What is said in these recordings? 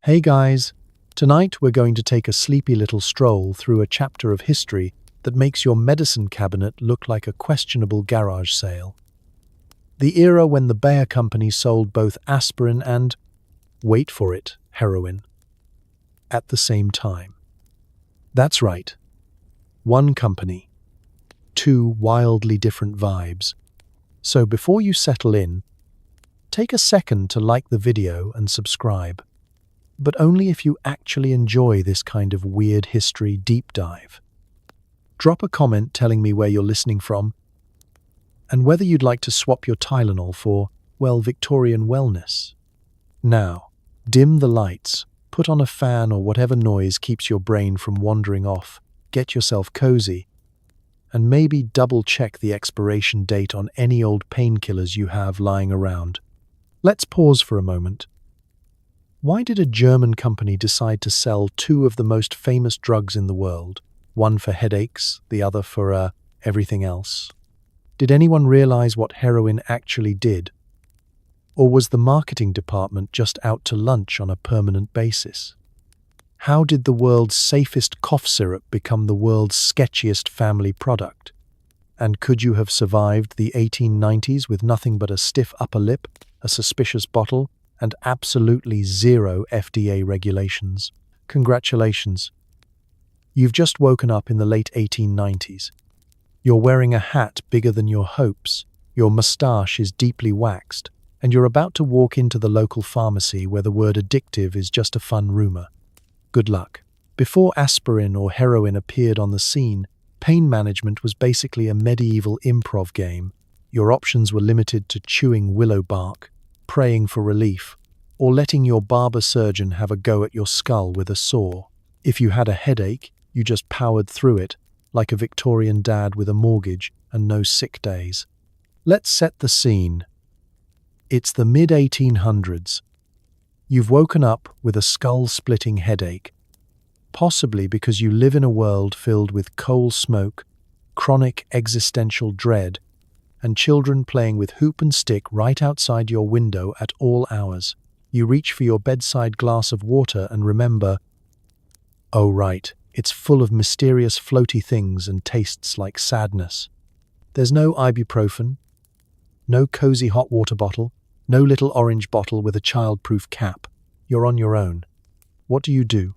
Hey guys, tonight we're going to take a sleepy little stroll through a chapter of history that makes your medicine cabinet look like a questionable garage sale. The era when the Bayer Company sold both aspirin and, wait for it, heroin, at the same time. That's right. One company, two wildly different vibes. So before you settle in, take a second to like the video and subscribe. But only if you actually enjoy this kind of weird history deep dive. Drop a comment telling me where you're listening from and whether you'd like to swap your Tylenol for, well, Victorian wellness. Now, dim the lights, put on a fan or whatever noise keeps your brain from wandering off, get yourself cozy, and maybe double-check the expiration date on any old painkillers you have lying around. Let's pause for a moment. Why did a German company decide to sell two of the most famous drugs in the world, one for headaches, the other for everything else? Did anyone realize what heroin actually did? Or was the marketing department just out to lunch on a permanent basis? How did the world's safest cough syrup become the world's sketchiest family product? And could you have survived the 1890s with nothing but a stiff upper lip, a suspicious bottle, and absolutely zero FDA regulations? Congratulations. You've just woken up in the late 1890s. You're wearing a hat bigger than your hopes, your moustache is deeply waxed, and you're about to walk into the local pharmacy where the word addictive is just a fun rumor. Good luck. Before aspirin or heroin appeared on the scene, pain management was basically a medieval improv game. Your options were limited to chewing willow bark, praying for relief, or letting your barber surgeon have a go at your skull with a saw. If you had a headache, you just powered through it, like a Victorian dad with a mortgage and no sick days. Let's set the scene. It's the mid-1800s. You've woken up with a skull-splitting headache, possibly because you live in a world filled with coal smoke, chronic existential dread, and children playing with hoop and stick right outside your window at all hours. You reach for your bedside glass of water and remember, oh right, it's full of mysterious floaty things and tastes like sadness. There's no ibuprofen, no cozy hot water bottle, no little orange bottle with a child-proof cap. You're on your own. What do?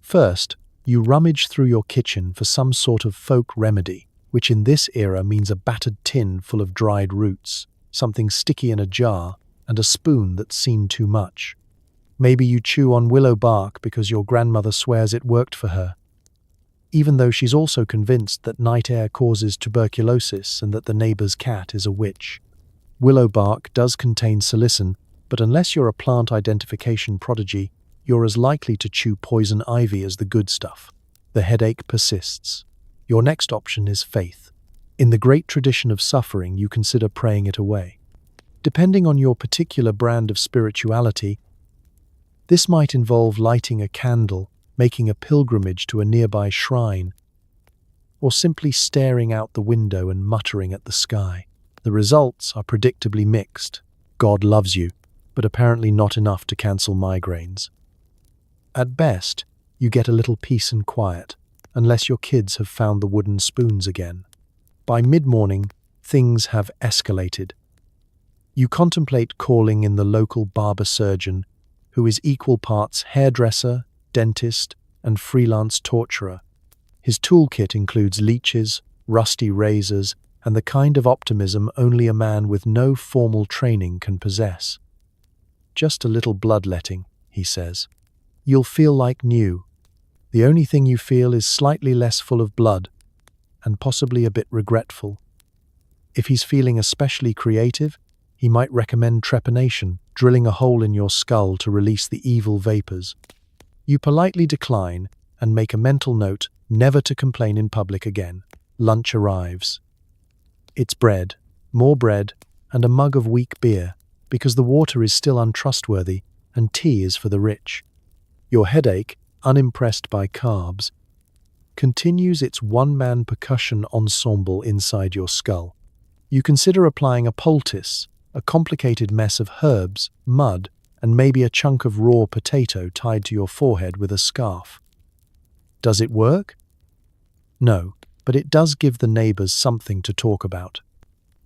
First, you rummage through your kitchen for some sort of folk remedy, which in this era means a battered tin full of dried roots, something sticky in a jar, and a spoon that's seen too much. Maybe you chew on willow bark because your grandmother swears it worked for her, even though she's also convinced that night air causes tuberculosis and that the neighbor's cat is a witch. Willow bark does contain salicin, but unless you're a plant identification prodigy, you're as likely to chew poison ivy as the good stuff. The headache persists. Your next option is faith. In the great tradition of suffering, you consider praying it away. Depending on your particular brand of spirituality, this might involve lighting a candle, making a pilgrimage to a nearby shrine, or simply staring out the window and muttering at the sky. The results are predictably mixed. God loves you, but apparently not enough to cancel migraines. At best, you get a little peace and quiet, unless your kids have found the wooden spoons again. By mid-morning, things have escalated. You contemplate calling in the local barber surgeon, who is equal parts hairdresser, dentist, and freelance torturer. His toolkit includes leeches, rusty razors, and the kind of optimism only a man with no formal training can possess. Just a little bloodletting, he says. You'll feel like new. The only thing you feel is slightly less full of blood, and possibly a bit regretful. If he's feeling especially creative, he might recommend trepanation, drilling a hole in your skull to release the evil vapors. You politely decline and make a mental note never to complain in public again. Lunch arrives. It's bread, more bread, and a mug of weak beer, because the water is still untrustworthy and tea is for the rich. Your headache, unimpressed by carbs, continues its one-man percussion ensemble inside your skull. You consider applying a poultice, a complicated mess of herbs, mud, and maybe a chunk of raw potato tied to your forehead with a scarf. Does it work? No, but it does give the neighbors something to talk about.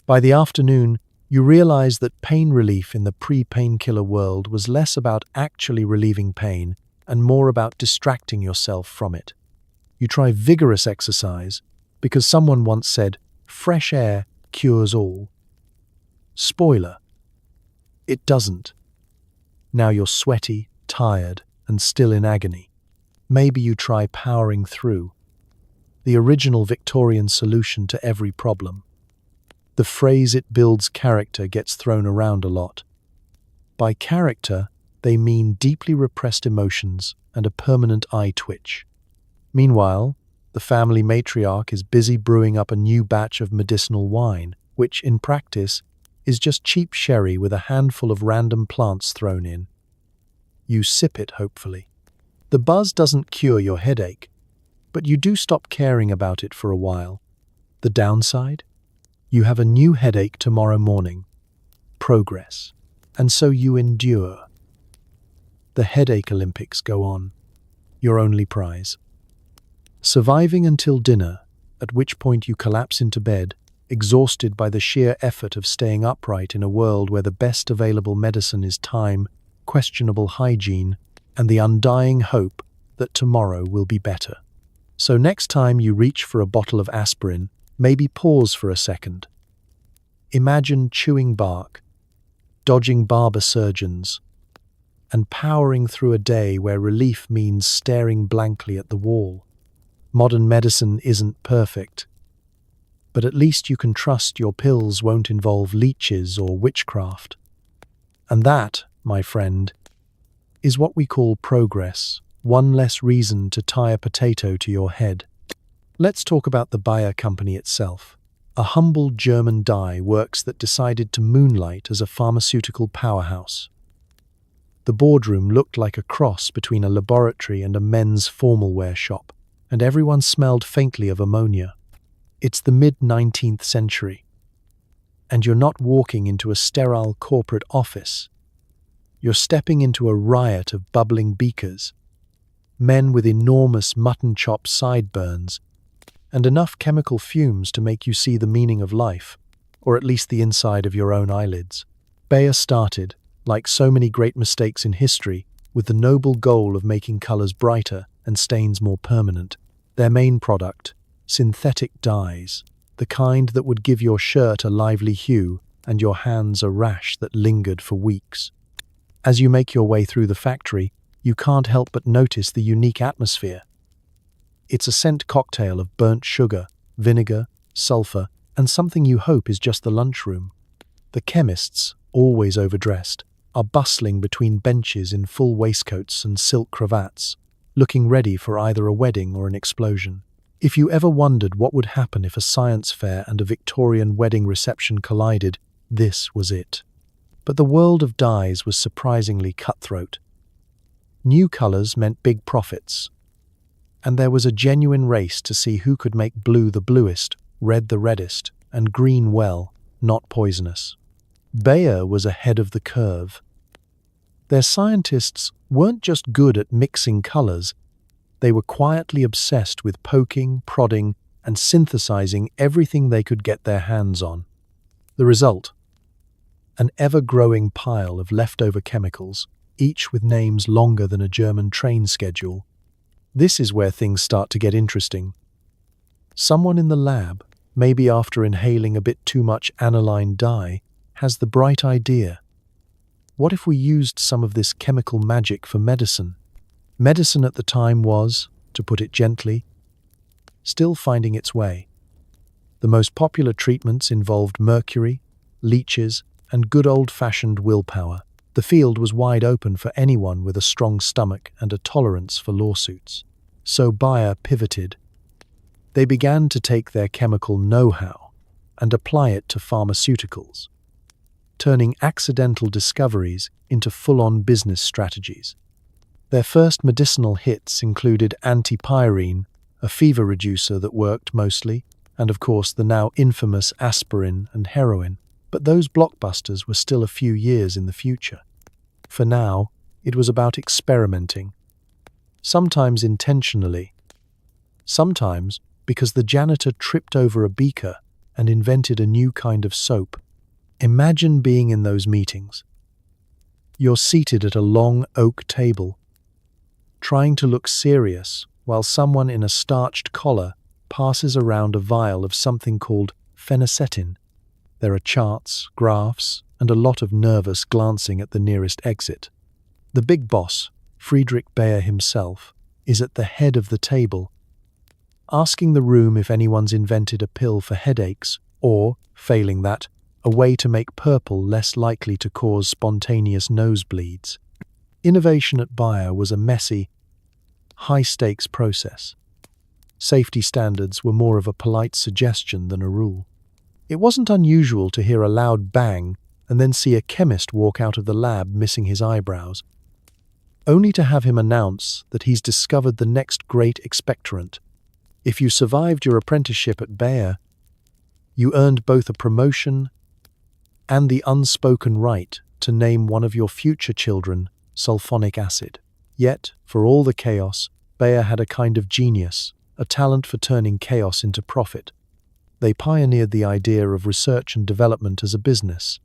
By the afternoon, you realize that pain relief in the pre-painkiller world was less about actually relieving pain and more about distracting yourself from it. You try vigorous exercise because someone once said, fresh air cures all. Spoiler, it doesn't. Now you're sweaty, tired, and still in agony. Maybe you try powering through. The original Victorian solution to every problem. The phrase "it builds character" gets thrown around a lot. By character, they mean deeply repressed emotions and a permanent eye twitch. Meanwhile, the family matriarch is busy brewing up a new batch of medicinal wine, which, in practice, is just cheap sherry with a handful of random plants thrown in. You sip it, hopefully. The buzz doesn't cure your headache, but you do stop caring about it for a while. The downside? You have a new headache tomorrow morning. Progress. And so you endure. The headache Olympics go on. Your only prize. Surviving until dinner, at which point you collapse into bed, exhausted by the sheer effort of staying upright in a world where the best available medicine is time, questionable hygiene, and the undying hope that tomorrow will be better. So next time you reach for a bottle of aspirin, maybe pause for a second. Imagine chewing bark, dodging barber surgeons, and powering through a day where relief means staring blankly at the wall. Modern medicine isn't perfect, but at least you can trust your pills won't involve leeches or witchcraft. And that, my friend, is what we call progress, one less reason to tie a potato to your head. Let's talk about the Bayer company itself. A humble German dye works that decided to moonlight as a pharmaceutical powerhouse. The boardroom looked like a cross between a laboratory and a men's formal wear shop, and everyone smelled faintly of ammonia. It's the mid-19th century, and you're not walking into a sterile corporate office. You're stepping into a riot of bubbling beakers, men with enormous mutton chop sideburns, and enough chemical fumes to make you see the meaning of life, or at least the inside of your own eyelids. Bayer started, like so many great mistakes in history, with the noble goal of making colors brighter and stains more permanent. Their main product, synthetic dyes, the kind that would give your shirt a lively hue and your hands a rash that lingered for weeks. As you make your way through the factory, you can't help but notice the unique atmosphere. It's a scent cocktail of burnt sugar, vinegar, sulfur, and something you hope is just the lunchroom. The chemists, always overdressed, are bustling between benches in full waistcoats and silk cravats, looking ready for either a wedding or an explosion. If you ever wondered what would happen if a science fair and a Victorian wedding reception collided, this was it. But the world of dyes was surprisingly cutthroat. New colors meant big profits, and there was a genuine race to see who could make blue the bluest, red the reddest, and green well, not poisonous. Bayer was ahead of the curve. Their scientists weren't just good at mixing colors, they were quietly obsessed with poking, prodding, and synthesizing everything they could get their hands on. The result? An ever-growing pile of leftover chemicals, each with names longer than a German train schedule. This is where things start to get interesting. Someone in the lab, maybe after inhaling a bit too much aniline dye, has the bright idea. What if we used some of this chemical magic for medicine? Medicine at the time was, to put it gently, still finding its way. The most popular treatments involved mercury, leeches, and good old-fashioned willpower. The field was wide open for anyone with a strong stomach and a tolerance for lawsuits. So Bayer pivoted. They began to take their chemical know-how and apply it to pharmaceuticals, turning accidental discoveries into full-on business strategies. Their first medicinal hits included antipyrine, a fever reducer that worked mostly, and of course the now infamous aspirin and heroin, but those blockbusters were still a few years in the future. For now, it was about experimenting, sometimes intentionally, sometimes because the janitor tripped over a beaker and invented a new kind of soap. Imagine being in those meetings. You're seated at a long oak table, trying to look serious while someone in a starched collar passes around a vial of something called phenacetin. There are charts, graphs, and a lot of nervous glancing at the nearest exit. The big boss, Friedrich Bayer himself, is at the head of the table, asking the room if anyone's invented a pill for headaches or, failing that, a way to make purple less likely to cause spontaneous nosebleeds. Innovation at Bayer was a messy, high-stakes process. Safety standards were more of a polite suggestion than a rule. It wasn't unusual to hear a loud bang and then see a chemist walk out of the lab missing his eyebrows, only to have him announce that he's discovered the next great expectorant. If you survived your apprenticeship at Bayer, you earned both a promotion and the unspoken right to name one of your future children sulfonic acid. Yet, for all the chaos, Bayer had a kind of genius, a talent for turning chaos into profit. They pioneered the idea of research and development as a business,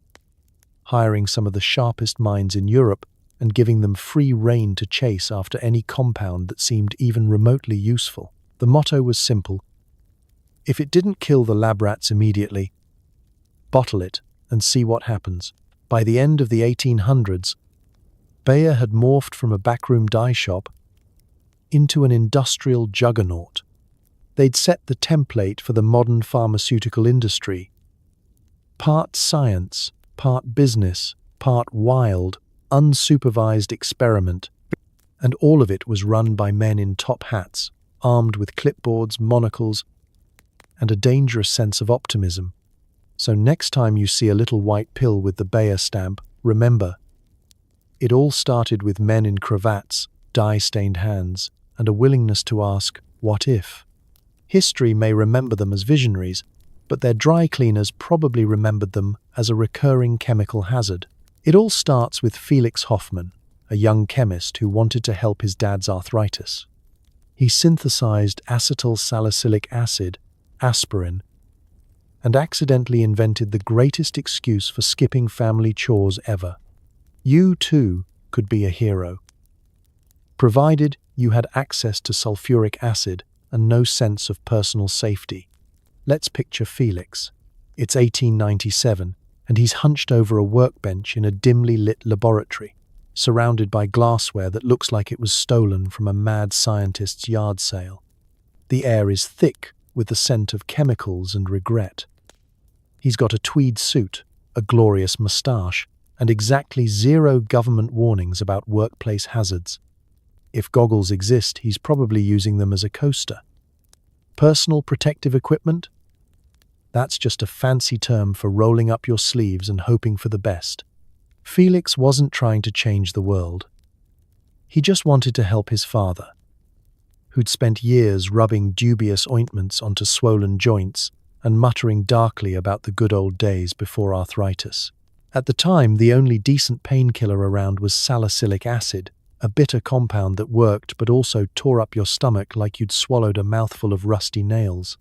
hiring some of the sharpest minds in Europe and giving them free rein to chase after any compound that seemed even remotely useful. The motto was simple: if it didn't kill the lab rats immediately, bottle it and see what happens. By the end of the 1800s, Bayer had morphed from a backroom dye shop into an industrial juggernaut. They'd set the template for the modern pharmaceutical industry. Part science, part business, part wild, unsupervised experiment, and all of it was run by men in top hats, armed with clipboards, monocles, and a dangerous sense of optimism. So next time you see a little white pill with the Bayer stamp, remember, it all started with men in cravats, dye-stained hands, and a willingness to ask, what if? History may remember them as visionaries, but their dry cleaners probably remembered them as a recurring chemical hazard. It all starts with Felix Hoffmann, a young chemist who wanted to help his dad's arthritis. He synthesized acetyl salicylic acid, aspirin, and accidentally invented the greatest excuse for skipping family chores ever. You, too, could be a hero, provided you had access to sulfuric acid and no sense of personal safety. Let's picture Felix. It's 1897, and he's hunched over a workbench in a dimly lit laboratory, surrounded by glassware that looks like it was stolen from a mad scientist's yard sale. The air is thick with the scent of chemicals and regret. He's got a tweed suit, a glorious moustache, and exactly 0 government warnings about workplace hazards. If goggles exist, he's probably using them as a coaster. Personal protective equipment? That's just a fancy term for rolling up your sleeves and hoping for the best. Felix wasn't trying to change the world. He just wanted to help his father, who'd spent years rubbing dubious ointments onto swollen joints and muttering darkly about the good old days before arthritis. At the time, the only decent painkiller around was salicylic acid, a bitter compound that worked but also tore up your stomach like you'd swallowed a mouthful of rusty nails.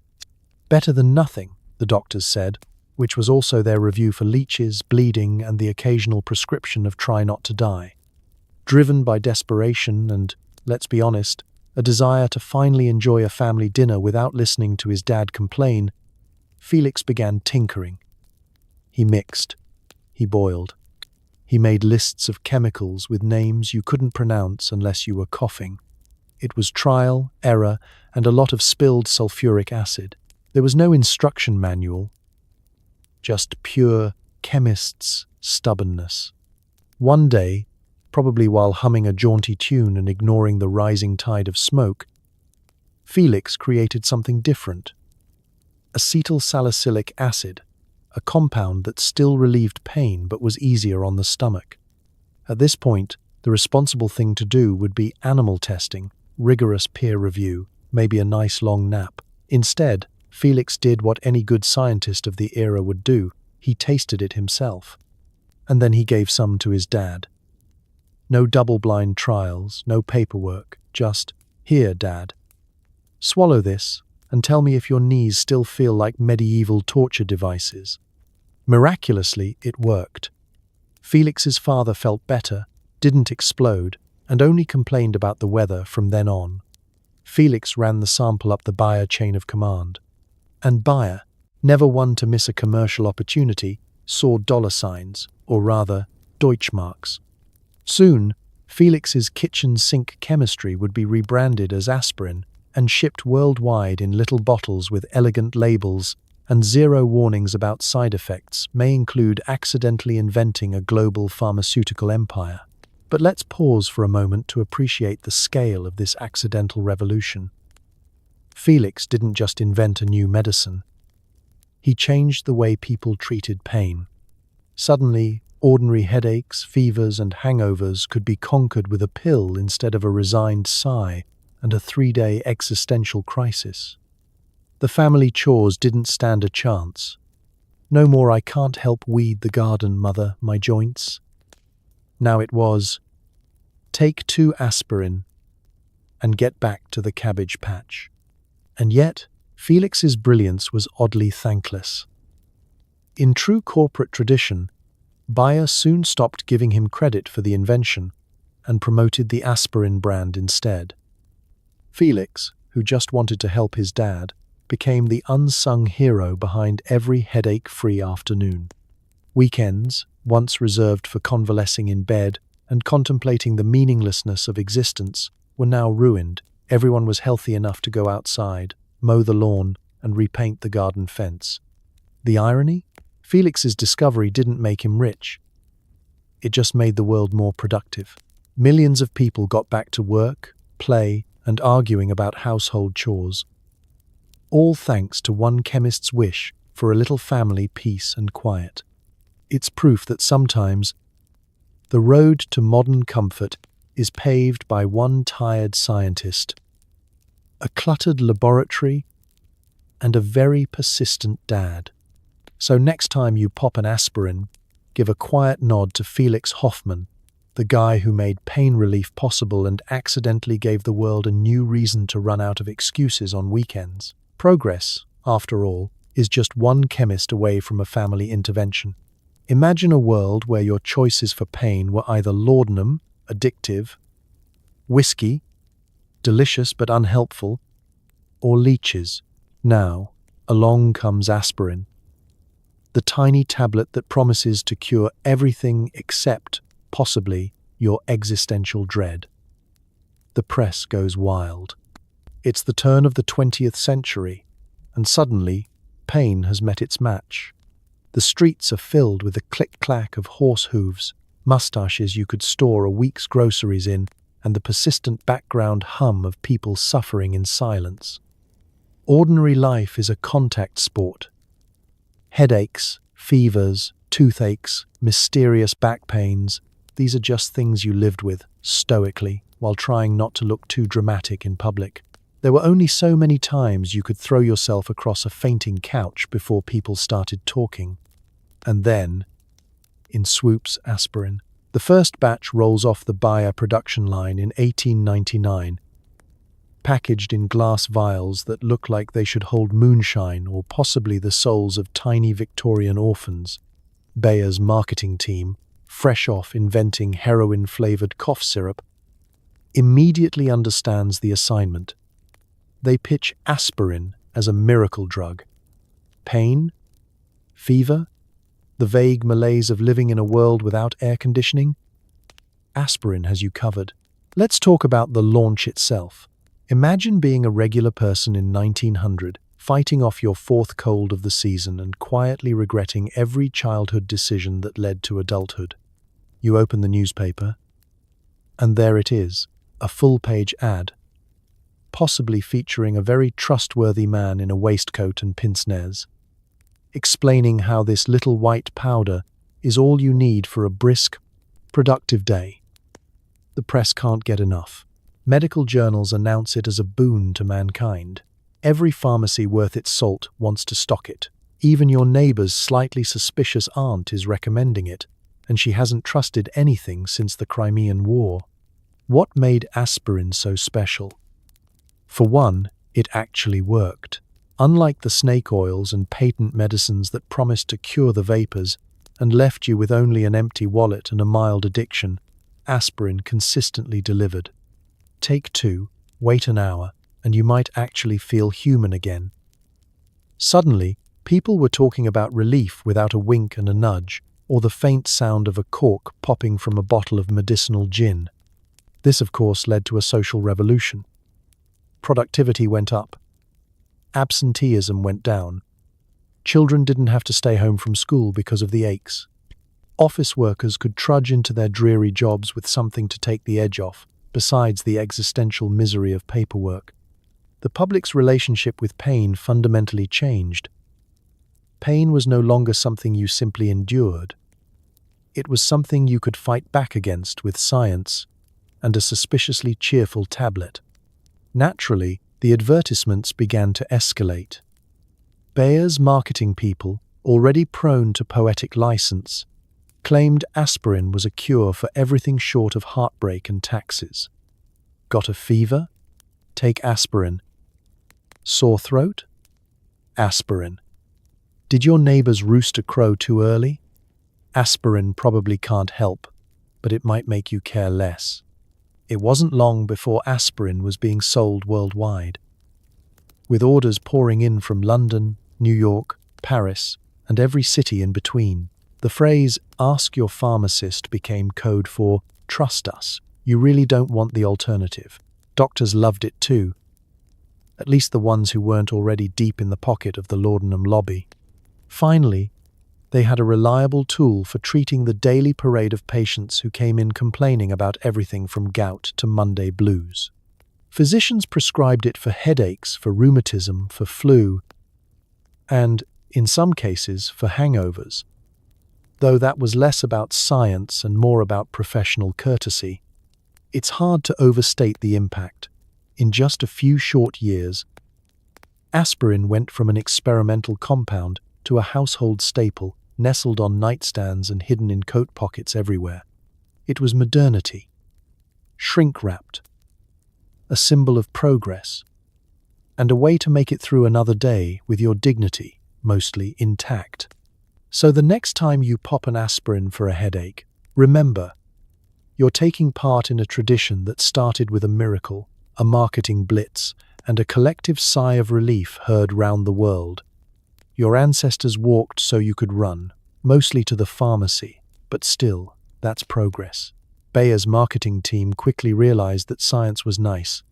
Better than nothing, the doctors said, which was also their review for leeches, bleeding, and the occasional prescription of try not to die. Driven by desperation and, let's be honest, a desire to finally enjoy a family dinner without listening to his dad complain, Felix began tinkering. He mixed. He boiled. He made lists of chemicals with names you couldn't pronounce unless you were coughing. It was trial, error, and a lot of spilled sulfuric acid. There was no instruction manual, just pure chemist's stubbornness. One day, probably while humming a jaunty tune and ignoring the rising tide of smoke, Felix created something different. Acetyl salicylic acid, a compound that still relieved pain but was easier on the stomach. At this point, the responsible thing to do would be animal testing, rigorous peer review, maybe a nice long nap. Instead, Felix did what any good scientist of the era would do. He tasted it himself. And then he gave some to his dad. No double-blind trials, no paperwork, just, "Here, Dad. Swallow this, and tell me if your knees still feel like medieval torture devices." Miraculously, it worked. Felix's father felt better, didn't explode, and only complained about the weather from then on. Felix ran the sample up the Bayer chain of command. And Bayer, never one to miss a commercial opportunity, saw dollar signs, or rather, Deutschmarks. Soon, Felix's kitchen sink chemistry would be rebranded as Aspirin and shipped worldwide in little bottles with elegant labels and zero warnings about side effects, may include accidentally inventing a global pharmaceutical empire. But let's pause for a moment to appreciate the scale of this accidental revolution. Felix didn't just invent a new medicine. He changed the way people treated pain. Suddenly, ordinary headaches, fevers, and hangovers could be conquered with a pill instead of a resigned sigh and a 3-day existential crisis. The family chores didn't stand a chance. No more "I can't help weed the garden, mother, my joints." Now it was, "Take 2 aspirin and get back to the cabbage patch." And yet, Felix's brilliance was oddly thankless. In true corporate tradition, Bayer soon stopped giving him credit for the invention and promoted the Aspirin brand instead. Felix, who just wanted to help his dad, became the unsung hero behind every headache-free afternoon. Weekends, once reserved for convalescing in bed and contemplating the meaninglessness of existence, were now ruined. Everyone was healthy enough to go outside, mow the lawn, and repaint the garden fence. The irony? Felix's discovery didn't make him rich. It just made the world more productive. Millions of people got back to work, play, and arguing about household chores. All thanks to one chemist's wish for a little family peace and quiet. It's proof that sometimes the road to modern comfort is paved by one tired scientist, a cluttered laboratory, and a very persistent dad. So next time you pop an aspirin, give a quiet nod to Felix Hoffmann, the guy who made pain relief possible and accidentally gave the world a new reason to run out of excuses on weekends. Progress, after all, is just one chemist away from a family intervention. Imagine a world where your choices for pain were either laudanum, addictive, whiskey, delicious but unhelpful, or leeches. Now, along comes aspirin, the tiny tablet that promises to cure everything except, possibly, your existential dread. The press goes wild. It's the turn of the 20th century, and suddenly, pain has met its match. The streets are filled with the click-clack of horse hooves, mustaches you could store a week's groceries in, and the persistent background hum of people suffering in silence. Ordinary life is a contact sport. Headaches, fevers, toothaches, mysterious back pains, these are just things you lived with, stoically, while trying not to look too dramatic in public. There were only so many times you could throw yourself across a fainting couch before people started talking. And then, in swoops aspirin. The first batch rolls off the Bayer production line in 1899, packaged in glass vials that look like they should hold moonshine or possibly the souls of tiny Victorian orphans. Bayer's marketing team, fresh off inventing heroin-flavored cough syrup, immediately understands the assignment. They pitch aspirin as a miracle drug. Pain? Fever? The vague malaise of living in a world without air conditioning? Aspirin has you covered. Let's talk about the launch itself. Imagine being a regular person in 1900, fighting off your 4th cold of the season and quietly regretting every childhood decision that led to adulthood. You open the newspaper, and there it is, a full-page ad, possibly featuring a very trustworthy man in a waistcoat and pince-nez, explaining how this little white powder is all you need for a brisk, productive day. The press can't get enough. Medical journals announce it as a boon to mankind. Every pharmacy worth its salt wants to stock it. Even your neighbor's slightly suspicious aunt is recommending it. and she hasn't trusted anything since the Crimean War. What made aspirin so special? For one, it actually worked. Unlike the snake oils and patent medicines that promised to cure the vapors and left you with only an empty wallet and a mild addiction, aspirin consistently delivered. Take 2, wait an hour, and you might actually feel human again. Suddenly, people were talking about relief without a wink and a nudge, or the faint sound of a cork popping from a bottle of medicinal gin. This, of course, led to a social revolution. Productivity went up. Absenteeism went down. Children didn't have to stay home from school because of the aches. Office workers could trudge into their dreary jobs with something to take the edge off, besides the existential misery of paperwork. The public's relationship with pain fundamentally changed. Pain was no longer something you simply endured. It was something you could fight back against with science and a suspiciously cheerful tablet. Naturally, the advertisements began to escalate. Bayer's marketing people, already prone to poetic license, claimed aspirin was a cure for everything short of heartbreak and taxes. Got a fever? Take aspirin. Sore throat? Aspirin. Did your neighbor's rooster crow too early? Aspirin probably can't help, but it might make you care less. It wasn't long before aspirin was being sold worldwide. With orders pouring in from London, New York, Paris, and every city in between, the phrase, "ask your pharmacist," became code for, "trust us, you really don't want the alternative." Doctors loved it too, at least the ones who weren't already deep in the pocket of the laudanum lobby. Finally, they had a reliable tool for treating the daily parade of patients who came in complaining about everything from gout to Monday blues. Physicians prescribed it for headaches, for rheumatism, for flu, and, in some cases, for hangovers. Though that was less about science and more about professional courtesy. It's hard to overstate the impact. In just a few short years, aspirin went from an experimental compound to a household staple, nestled on nightstands and hidden in coat pockets everywhere. It was modernity, shrink-wrapped, a symbol of progress, and a way to make it through another day with your dignity mostly intact. So the next time you pop an aspirin for a headache, remember, you're taking part in a tradition that started with a miracle, a marketing blitz, and a collective sigh of relief heard round the world. Your ancestors walked so you could run, mostly to the pharmacy, but still, that's progress. Bayer's marketing team quickly realized that science was nice,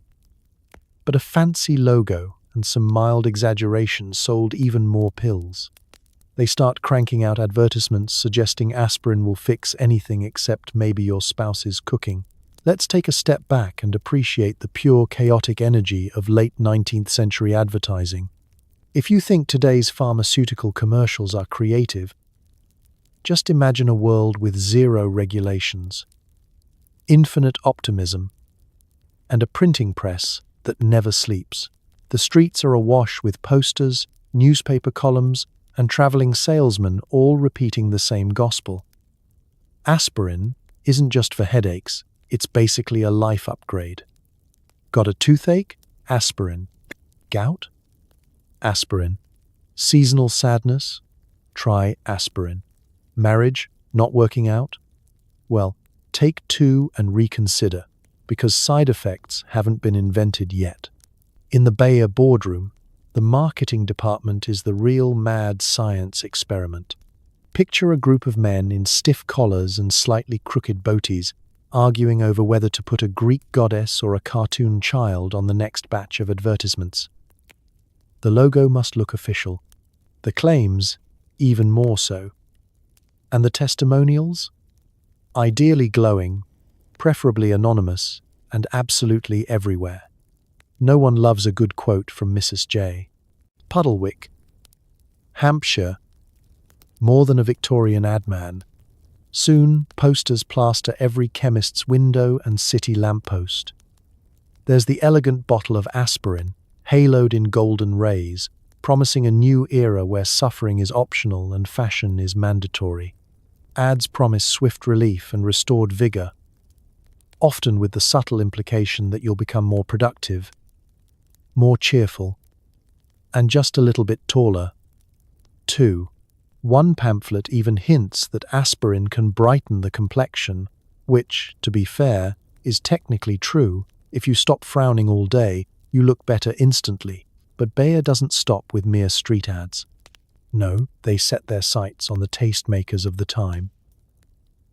but a fancy logo and some mild exaggeration sold even more pills. They start cranking out advertisements suggesting aspirin will fix anything except maybe your spouse's cooking. Let's take a step back and appreciate the pure chaotic energy of late 19th century advertising. If you think today's pharmaceutical commercials are creative, just imagine a world with zero regulations, infinite optimism, and a printing press that never sleeps. The streets are awash with posters, newspaper columns, and traveling salesmen all repeating the same gospel. Aspirin isn't just for headaches, it's basically a life upgrade. Got a toothache? Aspirin. Gout? Aspirin. Seasonal sadness? Try aspirin. Marriage? Not working out? Well, take 2 and reconsider, because side effects haven't been invented yet. In the Bayer boardroom, the marketing department is the real mad science experiment. Picture a group of men in stiff collars and slightly crooked boaties, arguing over whether to put a Greek goddess or a cartoon child on the next batch of advertisements. The logo must look official. The claims, even more so. And the testimonials? Ideally glowing, preferably anonymous, and absolutely everywhere. No one loves a good quote from Mrs. J. Puddlewick, Hampshire, more than a Victorian ad man. Soon, posters plaster every chemist's window and city lamppost. There's the elegant bottle of aspirin, haloed in golden rays, promising a new era where suffering is optional and fashion is mandatory. Ads promise swift relief and restored vigor, often with the subtle implication that you'll become more productive, more cheerful, and just a little bit taller. 2. One pamphlet even hints that aspirin can brighten the complexion, which, to be fair, is technically true. If you stop frowning all day, you look better instantly. But Bayer doesn't stop with mere street ads. No, they set their sights on the tastemakers of the time.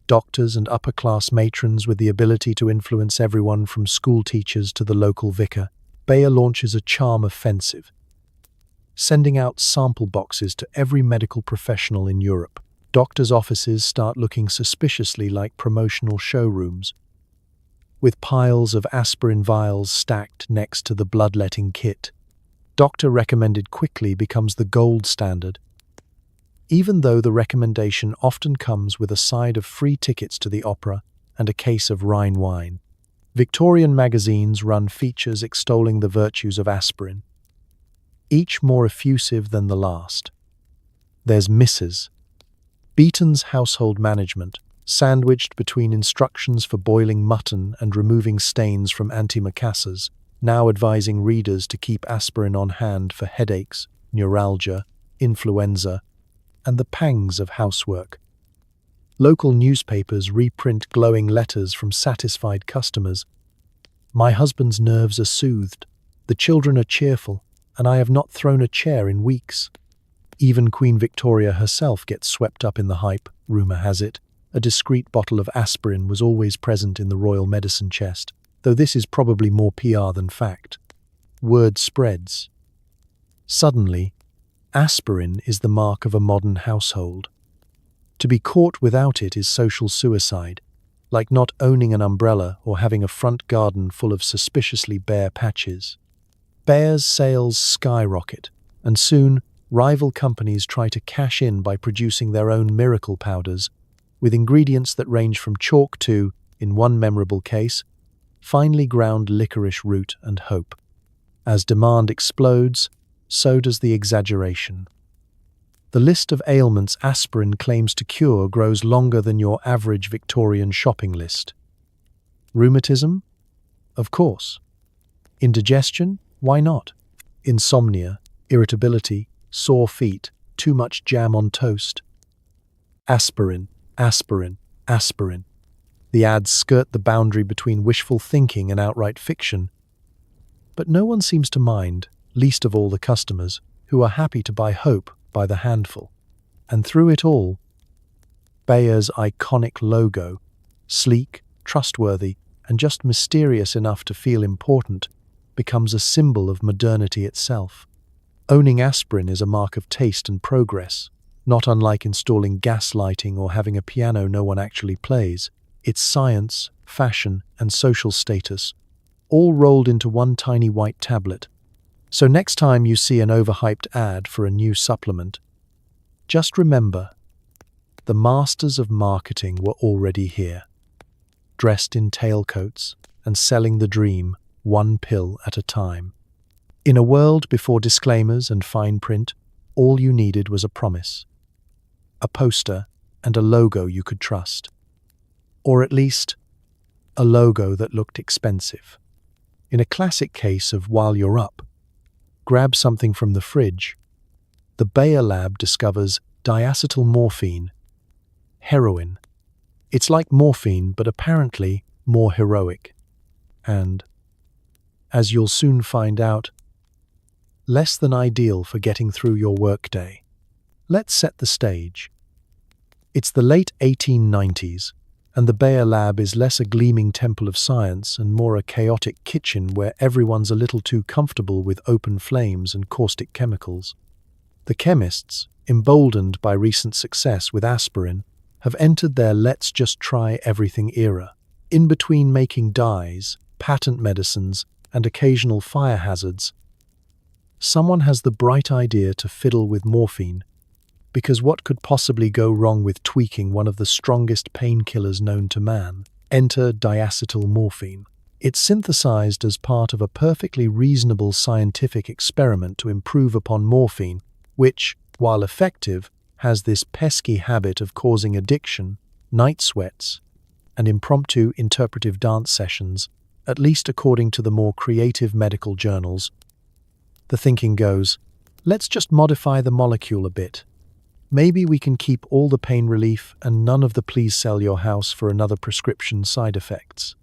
Doctors and upper-class matrons with the ability to influence everyone from school teachers to the local vicar. Bayer launches a charm offensive, sending out sample boxes to every medical professional in Europe. Doctors' offices start looking suspiciously like promotional showrooms, with piles of aspirin vials stacked next to the bloodletting kit. Doctor-recommended quickly becomes the gold standard, even though the recommendation often comes with a side of free tickets to the opera and a case of Rhine wine. Victorian magazines run features extolling the virtues of aspirin, each more effusive than the last. There's Mrs. Beeton's household management, sandwiched between instructions for boiling mutton and removing stains from antimacassars, now advising readers to keep aspirin on hand for headaches, neuralgia, influenza, and the pangs of housework. Local newspapers reprint glowing letters from satisfied customers. My husband's nerves are soothed, the children are cheerful, and I have not thrown a chair in weeks. Even Queen Victoria herself gets swept up in the hype, rumour has it. A discreet bottle of aspirin was always present in the royal medicine chest, though this is probably more PR than fact. Word spreads. Suddenly, aspirin is the mark of a modern household. To be caught without it is social suicide, like not owning an umbrella or having a front garden full of suspiciously bare patches. Bayer's sales skyrocket, and soon rival companies try to cash in by producing their own miracle powders, with ingredients that range from chalk to, in one memorable case, finely ground licorice root and hope. As demand explodes, so does the exaggeration. The list of ailments aspirin claims to cure grows longer than your average Victorian shopping list. Rheumatism? Of course. Indigestion? Why not? Insomnia, irritability, sore feet, too much jam on toast. Aspirin, aspirin, aspirin. The ads skirt the boundary between wishful thinking and outright fiction. But no one seems to mind, least of all the customers, who are happy to buy hope by the handful. And through it all, Bayer's iconic logo, sleek, trustworthy, and just mysterious enough to feel important, becomes a symbol of modernity itself. Owning aspirin is a mark of taste and progress, not unlike installing gas lighting or having a piano no one actually plays. It's science, fashion, and social status, all rolled into one tiny white tablet. So next time you see an overhyped ad for a new supplement, just remember, the masters of marketing were already here, dressed in tailcoats and selling the dream, one pill at a time. In a world before disclaimers and fine print, all you needed was a promise, a poster, and a logo you could trust. Or at least, a logo that looked expensive. In a classic case of while you're up, grab something from the fridge, the Bayer lab discovers diacetyl morphine, heroin. It's like morphine, but apparently more heroic. And, as you'll soon find out, less than ideal for getting through your workday. Let's set the stage. It's the late 1890s, and the Bayer lab is less a gleaming temple of science and more a chaotic kitchen where everyone's a little too comfortable with open flames and caustic chemicals. The chemists, emboldened by recent success with aspirin, have entered their let's just try everything era. In between making dyes, patent medicines, and occasional fire hazards, someone has the bright idea to fiddle with morphine, because what could possibly go wrong with tweaking one of the strongest painkillers known to man? Enter diacetyl morphine. It's synthesized as part of a perfectly reasonable scientific experiment to improve upon morphine, which, while effective, has this pesky habit of causing addiction, night sweats, and impromptu interpretive dance sessions, at least according to the more creative medical journals. The thinking goes, let's just modify the molecule a bit. Maybe we can keep all the pain relief and none of the please sell your house for another prescription side effects.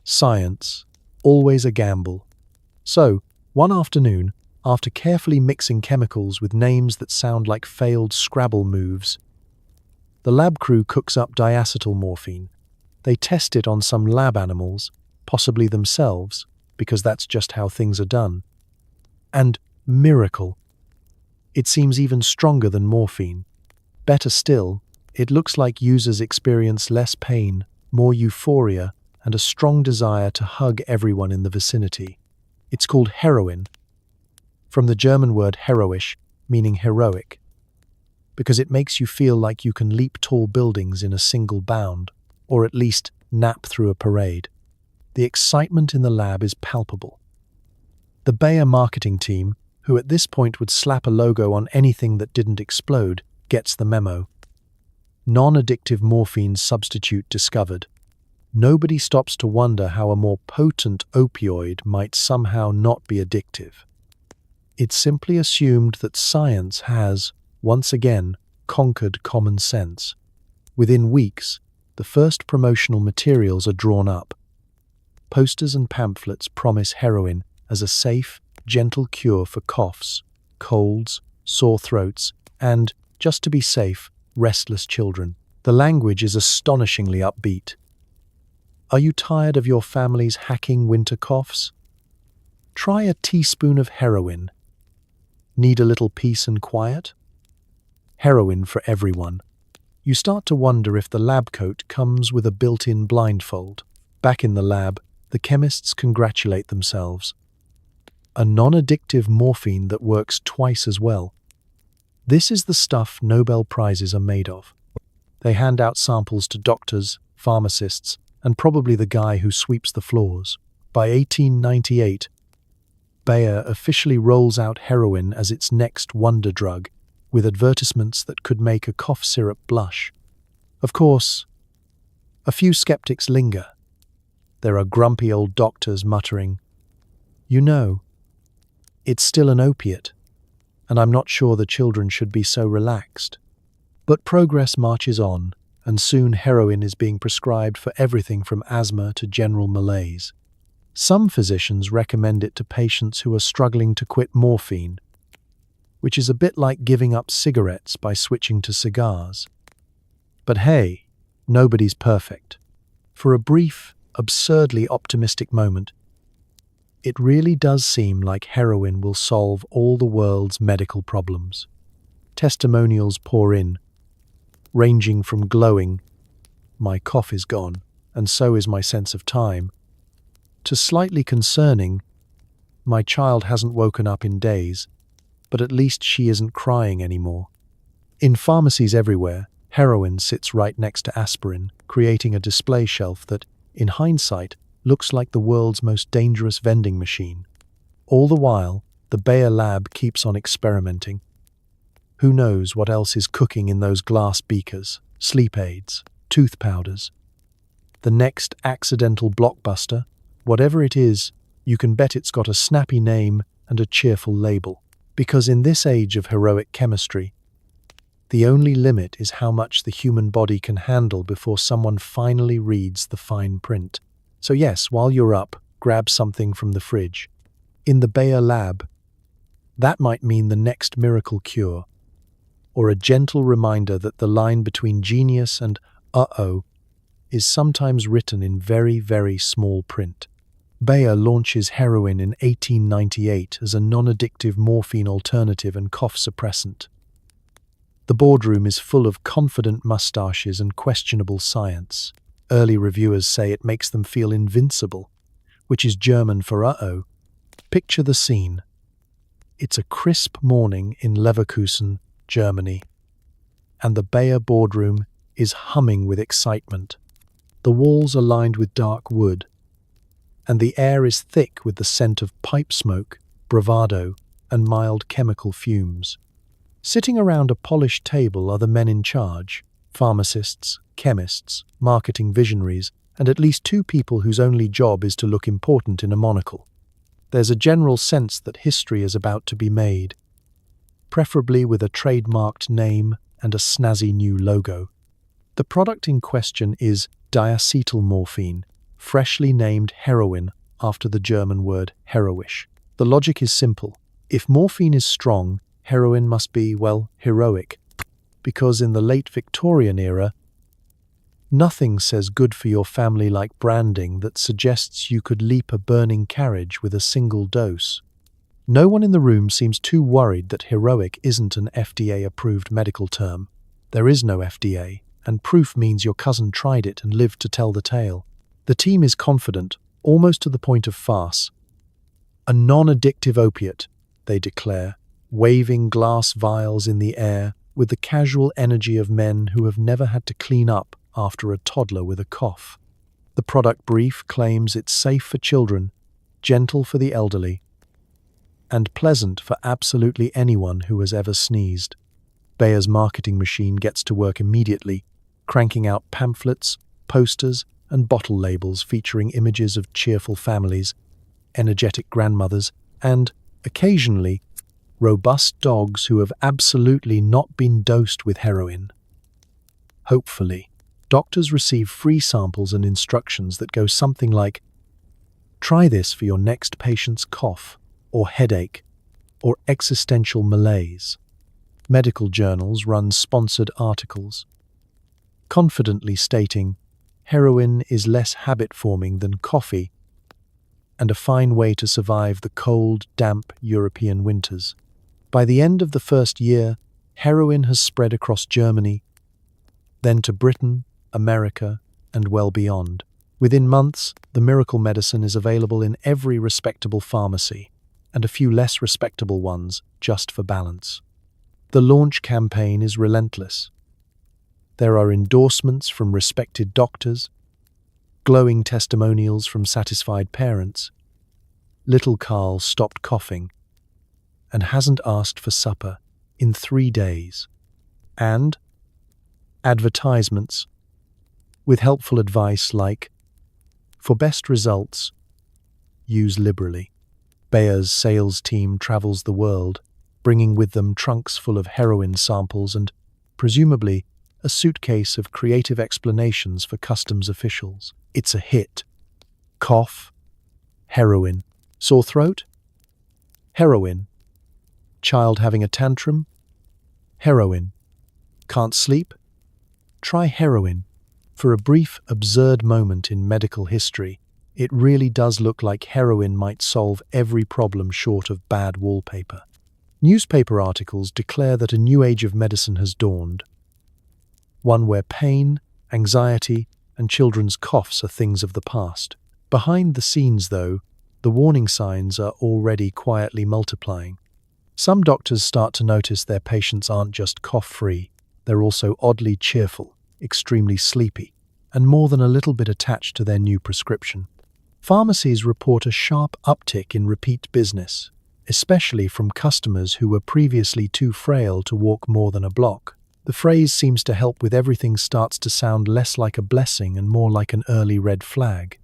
Science, always a gamble. So, one afternoon, after carefully mixing chemicals with names that sound like failed Scrabble moves, the lab crew cooks up diacetyl morphine. They test it on some lab animals, possibly themselves, because that's just how things are done. And miracle! It seems even stronger than morphine. Better still, it looks like users experience less pain, more euphoria, and a strong desire to hug everyone in the vicinity. It's called Heroin, from the German word heroisch, meaning heroic, because it makes you feel like you can leap tall buildings in a single bound, or at least nap through a parade. The excitement in the lab is palpable. The Bayer marketing team, who at this point would slap a logo on anything that didn't explode, gets the memo. Non-addictive morphine substitute discovered. Nobody stops to wonder how a more potent opioid might somehow not be addictive. It's simply assumed that science has, once again, conquered common sense. Within weeks, the first promotional materials are drawn up. Posters and pamphlets promise heroin as a safe, gentle cure for coughs, colds, sore throats, and, just to be safe, restless children. The language is astonishingly upbeat. Are you tired of your family's hacking winter coughs? Try a teaspoon of heroin. Need a little peace and quiet? Heroin for everyone. You start to wonder if the lab coat comes with a built-in blindfold. Back in the lab, the chemists congratulate themselves. A non-addictive morphine that works twice as well. This is the stuff Nobel Prizes are made of. They hand out samples to doctors, pharmacists, and probably the guy who sweeps the floors. By 1898, Bayer officially rolls out heroin as its next wonder drug, with advertisements that could make a cough syrup blush. Of course, a few skeptics linger. There are grumpy old doctors muttering, "You know, it's still an opiate, and I'm not sure the children should be so relaxed." But progress marches on, and soon heroin is being prescribed for everything from asthma to general malaise. Some physicians recommend it to patients who are struggling to quit morphine, which is a bit like giving up cigarettes by switching to cigars. But hey, nobody's perfect. For a brief, absurdly optimistic moment, it really does seem like heroin will solve all the world's medical problems. Testimonials pour in, ranging from glowing, "My cough is gone, and so is my sense of time," to slightly concerning, "My child hasn't woken up in days, but at least she isn't crying anymore." In pharmacies everywhere, heroin sits right next to aspirin, creating a display shelf that, in hindsight, looks like the world's most dangerous vending machine. All the while, the Bayer lab keeps on experimenting. Who knows what else is cooking in those glass beakers, sleep aids, tooth powders. The next accidental blockbuster, whatever it is, you can bet it's got a snappy name and a cheerful label. Because in this age of heroic chemistry, the only limit is how much the human body can handle before someone finally reads the fine print. So yes, while you're up, grab something from the fridge. In the Bayer lab, that might mean the next miracle cure, or a gentle reminder that the line between genius and uh-oh is sometimes written in very, very small print. Bayer launches heroin in 1898 as a non-addictive morphine alternative and cough suppressant. The boardroom is full of confident mustaches and questionable science. Early reviewers say it makes them feel invincible, which is German for uh-oh. Picture the scene. It's a crisp morning in Leverkusen, Germany, and the Bayer boardroom is humming with excitement. The walls are lined with dark wood, and the air is thick with the scent of pipe smoke, bravado, and mild chemical fumes. Sitting around a polished table are the men in charge: pharmacists, chemists, marketing visionaries, and at least two people whose only job is to look important in a monocle. There's a general sense that history is about to be made, preferably with a trademarked name and a snazzy new logo. The product in question is diacetyl morphine, freshly named Heroin after the German word heroisch. The logic is simple. If morphine is strong, heroin must be, well, heroic, because in the late Victorian era, nothing says good for your family like branding that suggests you could leap a burning carriage with a single dose. No one in the room seems too worried that heroic isn't an FDA-approved medical term. There is no FDA, and proof means your cousin tried it and lived to tell the tale. The team is confident, almost to the point of farce. A non-addictive opiate, they declare, waving glass vials in the air with the casual energy of men who have never had to clean up after a toddler with a cough. The product brief claims it's safe for children, gentle for the elderly, and pleasant for absolutely anyone who has ever sneezed. Bayer's marketing machine gets to work immediately, cranking out pamphlets, posters, and bottle labels featuring images of cheerful families, energetic grandmothers, and, occasionally, robust dogs who have absolutely not been dosed with heroin. Hopefully, doctors receive free samples and instructions that go something like, "Try this for your next patient's cough, or headache, or existential malaise." Medical journals run sponsored articles, confidently stating, "Heroin is less habit-forming than coffee, and a fine way to survive the cold, damp European winters." By the end of the first year, heroin has spread across Germany, then to Britain, America, and well beyond. Within months, the miracle medicine is available in every respectable pharmacy, and a few less respectable ones, just for balance. The launch campaign is relentless. There are endorsements from respected doctors, glowing testimonials from satisfied parents. Little Carl stopped coughing and hasn't asked for supper in 3 days. And advertisements with helpful advice like, "For best results, use liberally." Bayer's sales team travels the world, bringing with them trunks full of heroin samples and, presumably, a suitcase of creative explanations for customs officials. It's a hit. Cough? Heroin. Sore throat? Heroin. Child having a tantrum? Heroin. Can't sleep? Try heroin. For a brief, absurd moment in medical history, it really does look like heroin might solve every problem short of bad wallpaper. Newspaper articles declare that a new age of medicine has dawned, one where pain, anxiety, and children's coughs are things of the past. Behind the scenes, though, the warning signs are already quietly multiplying. Some doctors start to notice their patients aren't just cough-free, they're also oddly cheerful, extremely sleepy, and more than a little bit attached to their new prescription. Pharmacies report a sharp uptick in repeat business, especially from customers who were previously too frail to walk more than a block. The phrase seems to help with everything starts to sound less like a blessing and more like an early red flag.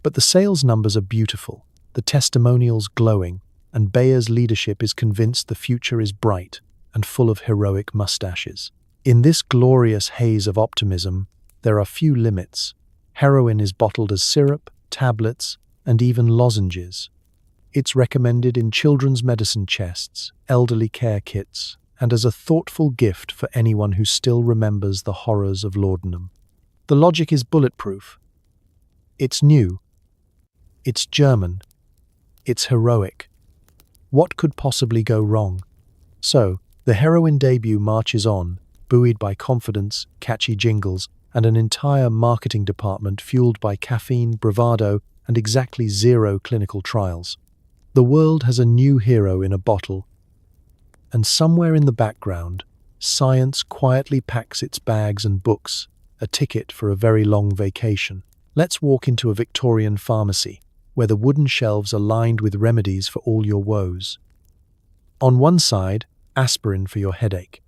But the sales numbers are beautiful, the testimonials glowing, and Bayer's leadership is convinced the future is bright and full of heroic mustaches. In this glorious haze of optimism, there are few limits. Heroin is bottled as syrup, tablets, and even lozenges. It's recommended in children's medicine chests, elderly care kits, and as a thoughtful gift for anyone who still remembers the horrors of laudanum. The logic is bulletproof. It's new. It's German. It's heroic. What could possibly go wrong? So, the Heroin debut marches on, buoyed by confidence, catchy jingles, and an entire marketing department fueled by caffeine, bravado, and exactly 0 clinical trials. The world has a new hero in a bottle, and somewhere in the background, science quietly packs its bags and books, a ticket for a very long vacation. Let's walk into a Victorian pharmacy, where the wooden shelves are lined with remedies for all your woes. On one side, aspirin for your headache.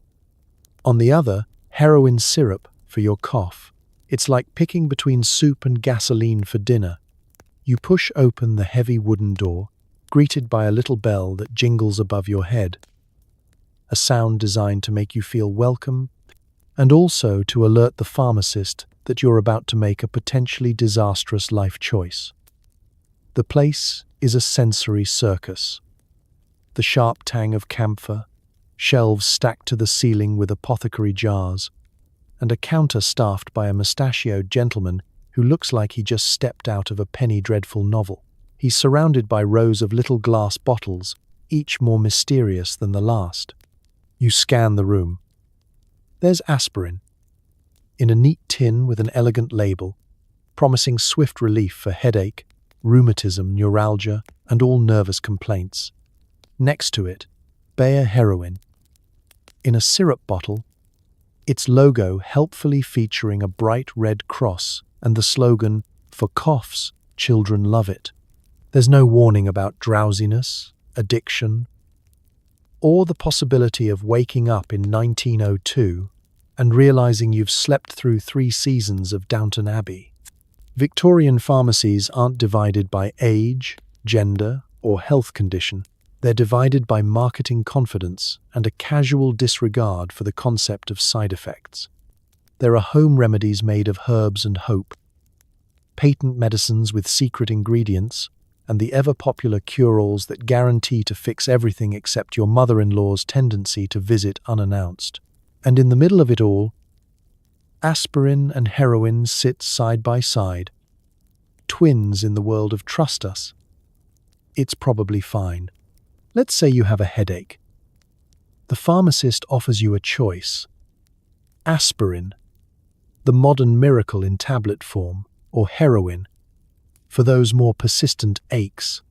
On the other, heroin syrup for your cough. It's like picking between soup and gasoline for dinner. You push open the heavy wooden door, greeted by a little bell that jingles above your head, a sound designed to make you feel welcome and also to alert the pharmacist that you're about to make a potentially disastrous life choice. The place is a sensory circus. The sharp tang of camphor, shelves stacked to the ceiling with apothecary jars, and a counter staffed by a mustachioed gentleman who looks like he just stepped out of a penny dreadful novel. He's surrounded by rows of little glass bottles, each more mysterious than the last. You scan the room. There's aspirin, in a neat tin with an elegant label, promising swift relief for headache, rheumatism, neuralgia, and all nervous complaints. Next to it, Her0in, in a syrup bottle, its logo helpfully featuring a bright red cross and the slogan, "For coughs, children love it." There's no warning about drowsiness, addiction, or the possibility of waking up in 1902 and realizing you've slept through 3 seasons of Downton Abbey. Victorian pharmacies aren't divided by age, gender, or health condition. They're divided by marketing confidence and a casual disregard for the concept of side effects. There are home remedies made of herbs and hope, patent medicines with secret ingredients, and the ever-popular cure-alls that guarantee to fix everything except your mother-in-law's tendency to visit unannounced. And in the middle of it all, aspirin and heroin sit side by side, twins in the world of trust us. It's probably fine. Let's say you have a headache. The pharmacist offers you a choice. Aspirin, the modern miracle in tablet form, or heroin, for those more persistent aches.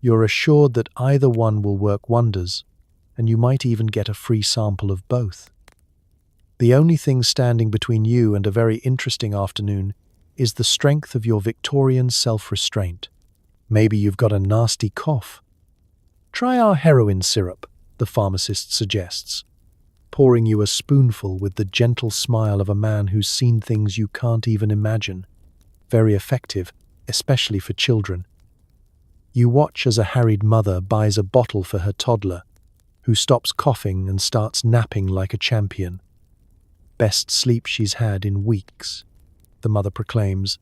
You're assured that either one will work wonders, and you might even get a free sample of both. The only thing standing between you and a very interesting afternoon is the strength of your Victorian self-restraint. Maybe you've got a nasty cough. Try our heroin syrup, the pharmacist suggests, pouring you a spoonful with the gentle smile of a man who's seen things you can't even imagine. Very effective, especially for children. You watch as a harried mother buys a bottle for her toddler, who stops coughing and starts napping like a champion. Best sleep she's had in weeks, the mother proclaims,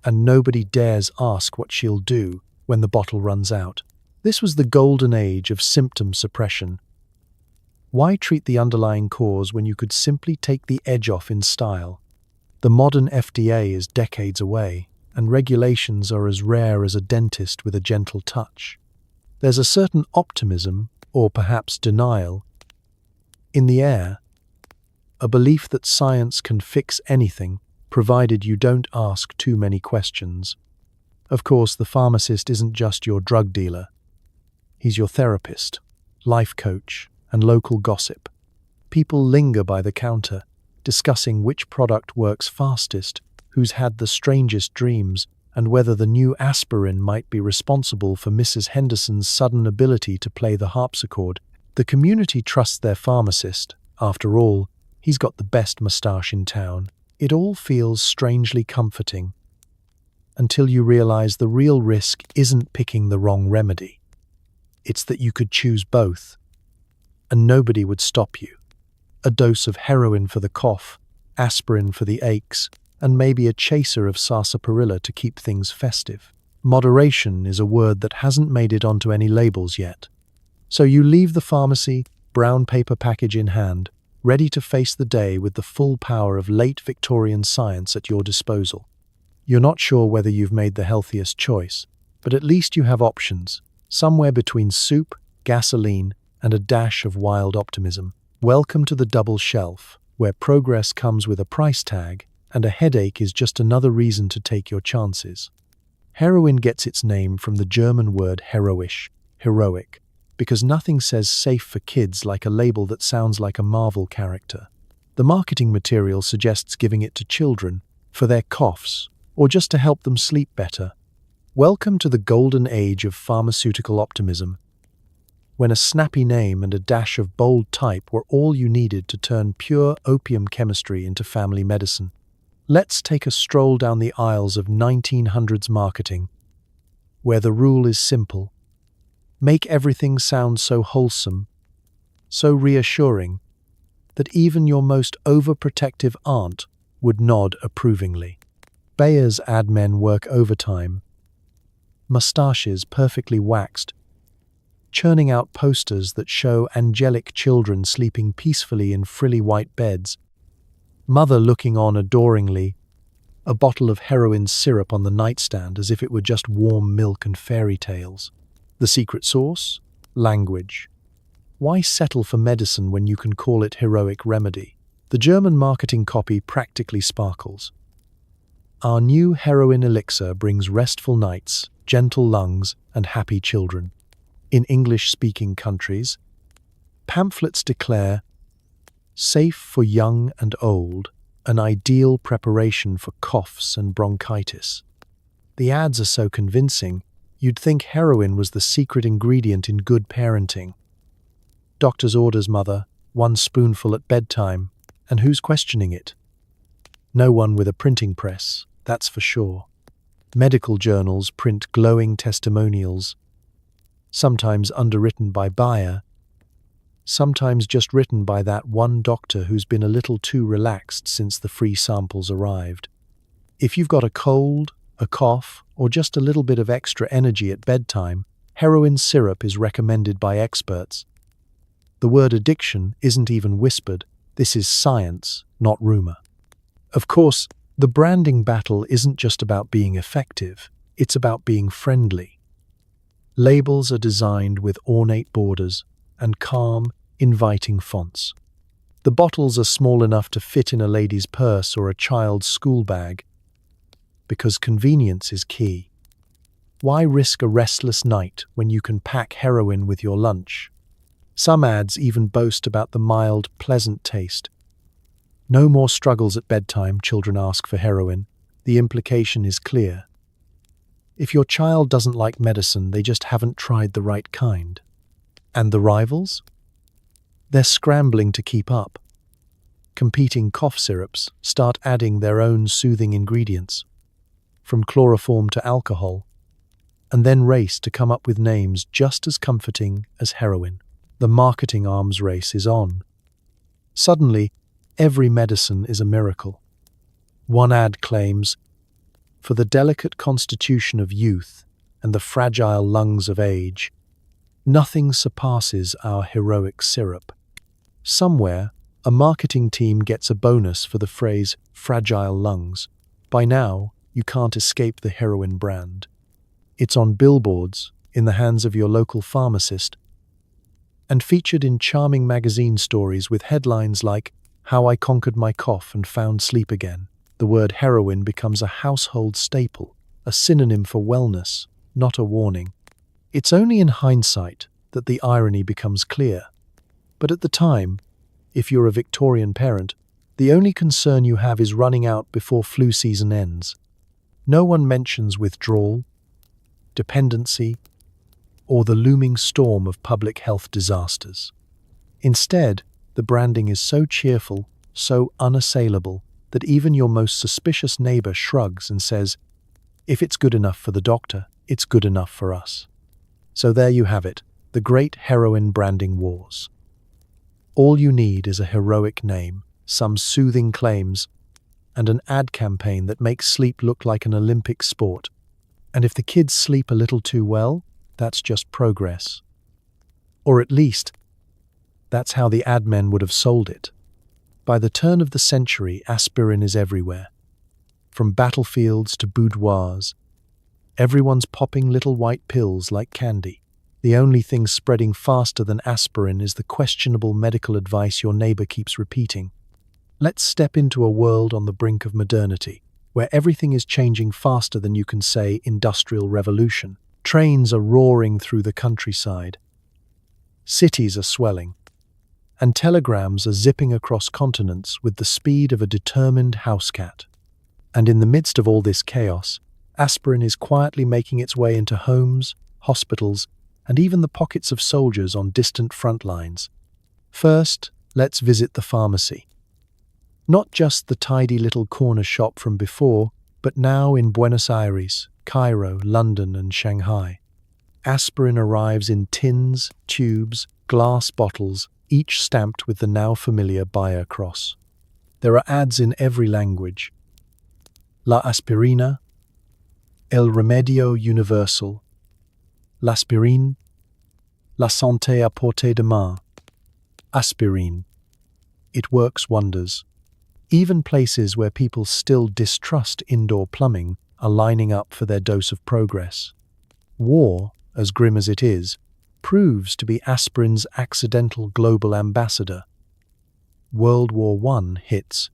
and nobody dares ask what she'll do when the bottle runs out. This was the golden age of symptom suppression. Why treat the underlying cause when you could simply take the edge off in style? The modern FDA is decades away, and regulations are as rare as a dentist with a gentle touch. There's a certain optimism, or perhaps denial, in the air, a belief that science can fix anything, provided you don't ask too many questions. Of course, the pharmacist isn't just your drug dealer. He's your therapist, life coach, and local gossip. People linger by the counter, discussing which product works fastest, who's had the strangest dreams, and whether the new aspirin might be responsible for Mrs. Henderson's sudden ability to play the harpsichord. The community trusts their pharmacist. After all, he's got the best moustache in town. It all feels strangely comforting, until you realize the real risk isn't picking the wrong remedy. It's that you could choose both, and nobody would stop you. A dose of heroin for the cough, aspirin for the aches, and maybe a chaser of sarsaparilla to keep things festive. Moderation is a word that hasn't made it onto any labels yet. So you leave the pharmacy, brown paper package in hand, ready to face the day with the full power of late Victorian science at your disposal. You're not sure whether you've made the healthiest choice, but at least you have options, somewhere between soup, gasoline, and a dash of wild optimism. Welcome to the double shelf, where progress comes with a price tag, and a headache is just another reason to take your chances. Heroin gets its name from the German word heroisch, heroic, because nothing says safe for kids like a label that sounds like a Marvel character. The marketing material suggests giving it to children, for their coughs, or just to help them sleep better. Welcome to the golden age of pharmaceutical optimism. when a snappy name and a dash of bold type were all you needed to turn pure opium chemistry into family medicine. Let's take a stroll down the aisles of 1900s marketing, where the rule is simple. Make everything sound so wholesome, so reassuring, that even your most overprotective aunt would nod approvingly. Bayer's ad men work overtime, mustaches perfectly waxed, churning out posters that show angelic children sleeping peacefully in frilly white beds, mother looking on adoringly, a bottle of Her0in syrup on the nightstand as if it were just warm milk and fairy tales. The secret sauce? Language. Why settle for medicine when you can call it heroic remedy? The German marketing copy practically sparkles. Our new Her0in elixir brings restful nights, gentle lungs, and happy children. In English-speaking countries, pamphlets declare, safe for young and old, an ideal preparation for coughs and bronchitis. The ads are so convincing, you'd think Her0in was the secret ingredient in good parenting. Doctor's orders, mother, 1 spoonful at bedtime, and who's questioning it? No one with a printing press, that's for sure. Medical journals print glowing testimonials, sometimes underwritten by Bayer, sometimes just written by that one doctor who's been a little too relaxed since the free samples arrived. If you've got a cold, a cough, or just a little bit of extra energy at bedtime, Her0in syrup is recommended by experts. The word addiction isn't even whispered. This is science, not rumor. Of course, the branding battle isn't just about being effective, it's about being friendly. Labels are designed with ornate borders and calm, inviting fonts. The bottles are small enough to fit in a lady's purse or a child's school bag, because convenience is key. Why risk a restless night when you can pack Her0in with your lunch? Some ads even boast about the mild, pleasant taste. No more struggles at bedtime, children ask for Her0in. The implication is clear. If your child doesn't like medicine, they just haven't tried the right kind. And the rivals? They're scrambling to keep up. Competing cough syrups start adding their own soothing ingredients, from chloroform to alcohol, and then race to come up with names just as comforting as Her0in. The marketing arms race is on. Suddenly, every medicine is a miracle. One ad claims, for the delicate constitution of youth and the fragile lungs of age, nothing surpasses our heroic syrup. Somewhere, a marketing team gets a bonus for the phrase fragile lungs. By now, you can't escape the Her0in brand. It's on billboards, in the hands of your local pharmacist, and featured in charming magazine stories with headlines like, How I Conquered My Cough and Found Sleep Again. The word Her0in becomes a household staple, a synonym for wellness, not a warning. It's only in hindsight that the irony becomes clear. But at the time, if you're a Victorian parent, the only concern you have is running out before flu season ends. No one mentions withdrawal, dependency, or the looming storm of public health disasters. Instead, the branding is so cheerful, so unassailable, that even your most suspicious neighbor shrugs and says, if it's good enough for the doctor, it's good enough for us. So there you have it, the great Her0in branding wars. All you need is a heroic name, some soothing claims, and an ad campaign that makes sleep look like an Olympic sport. And if the kids sleep a little too well, that's just progress. Or at least, that's how the ad men would have sold it. By the turn of the century, aspirin is everywhere. From battlefields to boudoirs, everyone's popping little white pills like candy. The only thing spreading faster than aspirin is the questionable medical advice your neighbor keeps repeating. Let's step into a world on the brink of modernity, where everything is changing faster than you can say industrial revolution. Trains are roaring through the countryside. Cities are swelling. And telegrams are zipping across continents with the speed of a determined house cat. And in the midst of all this chaos, aspirin is quietly making its way into homes, hospitals, and even the pockets of soldiers on distant front lines. First, let's visit the pharmacy. Not just the tidy little corner shop from before, but now in Buenos Aires, Cairo, London, and Shanghai. Aspirin arrives in tins, tubes, glass bottles, each stamped with the now familiar Bayer cross. There are ads in every language. La aspirina, el remedio universal, l'aspirine, la santé à portée de main, Aspirin. It works wonders. Even places where people still distrust indoor plumbing are lining up for their dose of progress. War, as grim as it is, proves to be aspirin's accidental global ambassador. World War I hits,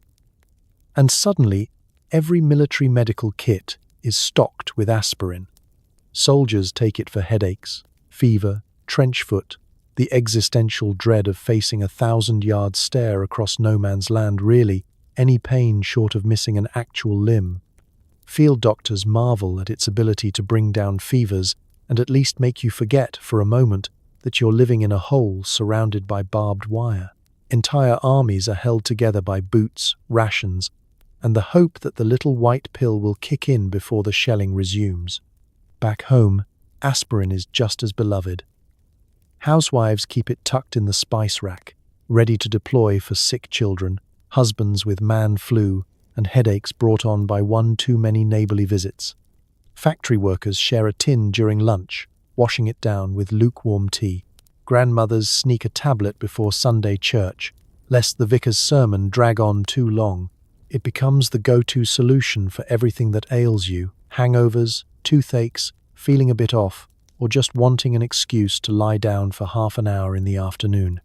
and suddenly every military medical kit is stocked with aspirin. Soldiers take it for headaches, fever, trench foot, the existential dread of facing a 1,000-yard stare across no man's land, really any pain short of missing an actual limb. Field doctors marvel at its ability to bring down fevers and at least make you forget for a moment that you're living in a hole surrounded by barbed wire. Entire armies are held together by boots, rations, and the hope that the little white pill will kick in before the shelling resumes. Back home, aspirin is just as beloved. Housewives keep it tucked in the spice rack, ready to deploy for sick children, husbands with man flu, and headaches brought on by one too many neighborly visits. Factory workers share a tin during lunch, washing it down with lukewarm tea. Grandmothers sneak a tablet before Sunday church, lest the vicar's sermon drag on too long. It becomes the go-to solution for everything that ails you: hangovers, toothaches, feeling a bit off, or just wanting an excuse to lie down for half an hour in the afternoon.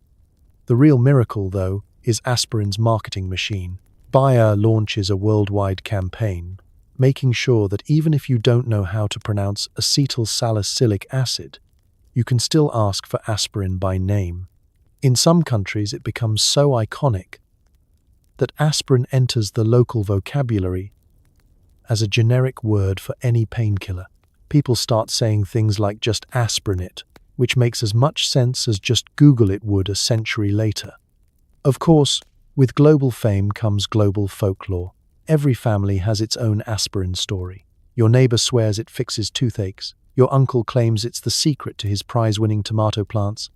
The real miracle, though, is aspirin's marketing machine. Bayer launches a worldwide campaign, making sure that even if you don't know how to pronounce acetyl salicylic acid, you can still ask for aspirin by name. In some countries, it becomes so iconic that aspirin enters the local vocabulary as a generic word for any painkiller. People start saying things like just aspirin it, which makes as much sense as just Google it would a century later. Of course, with global fame comes global folklore. Every family has its own aspirin story. Your neighbor swears it fixes toothaches, your uncle claims it's the secret to his prize-winning tomato plants,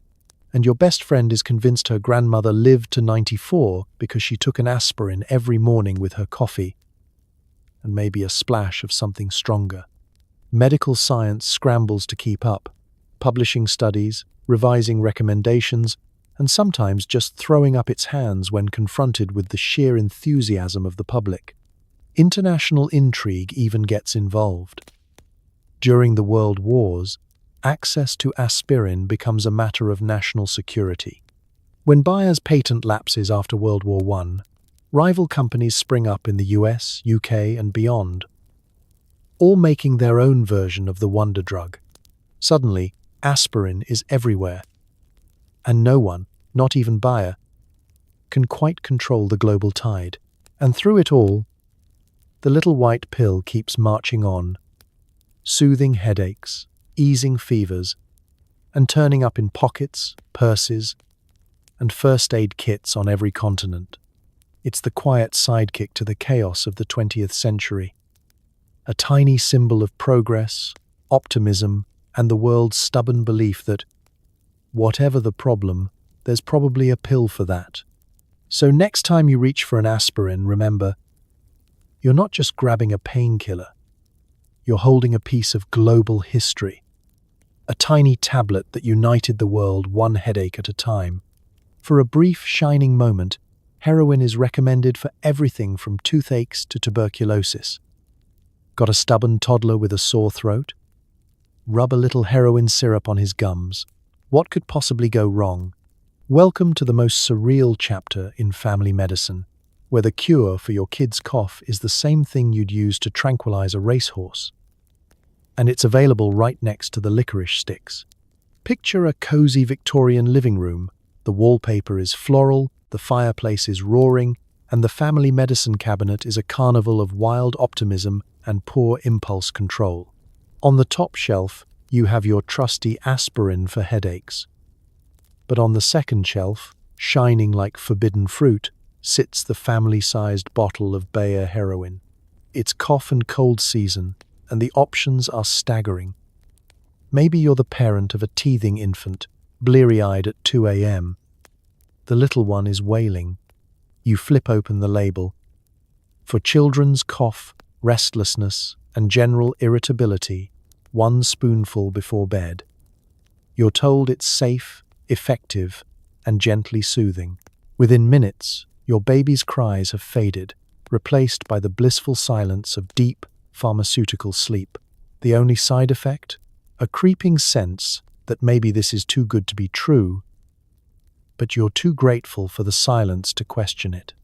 and your best friend is convinced her grandmother lived to 94 because she took an aspirin every morning with her coffee, and maybe a splash of something stronger. Medical science scrambles to keep up, publishing studies, revising recommendations, and sometimes just throwing up its hands when confronted with the sheer enthusiasm of the public. International intrigue even gets involved. During the World Wars, access to aspirin becomes a matter of national security. When Bayer's patent lapses after World War I, rival companies spring up in the US, UK, and beyond, all making their own version of the wonder drug. Suddenly, aspirin is everywhere, and no one, not even Bayer, can quite control the global tide. And through it all, the little white pill keeps marching on, soothing headaches, easing fevers, and turning up in pockets, purses, and first aid kits on every continent. It's the quiet sidekick to the chaos of the 20th century. A tiny symbol of progress, optimism, and the world's stubborn belief that, whatever the problem, there's probably a pill for that. So next time you reach for an aspirin, remember, you're not just grabbing a painkiller. You're holding a piece of global history. A tiny tablet that united the world one headache at a time. For a brief, shining moment, Heroin is recommended for everything from toothaches to tuberculosis. Got a stubborn toddler with a sore throat? Rub a little Heroin syrup on his gums. What could possibly go wrong? Welcome to the most surreal chapter in family medicine, where the cure for your kid's cough is the same thing you'd use to tranquilize a racehorse. And it's available right next to the licorice sticks. Picture a cozy Victorian living room. The wallpaper is floral, the fireplace is roaring, and the family medicine cabinet is a carnival of wild optimism and poor impulse control. On the top shelf, you have your trusty aspirin for headaches. But on the second shelf, shining like forbidden fruit, sits the family-sized bottle of Bayer Heroin. It's cough and cold season, and the options are staggering. Maybe you're the parent of a teething infant, bleary-eyed at 2 a.m. The little one is wailing. You flip open the label. For children's cough, restlessness, and general irritability, 1 spoonful before bed. You're told it's safe, effective, and gently soothing. Within minutes, your baby's cries have faded, replaced by the blissful silence of deep, pharmaceutical sleep. The only side effect? A creeping sense that maybe this is too good to be true, but you're too grateful for the silence to question it.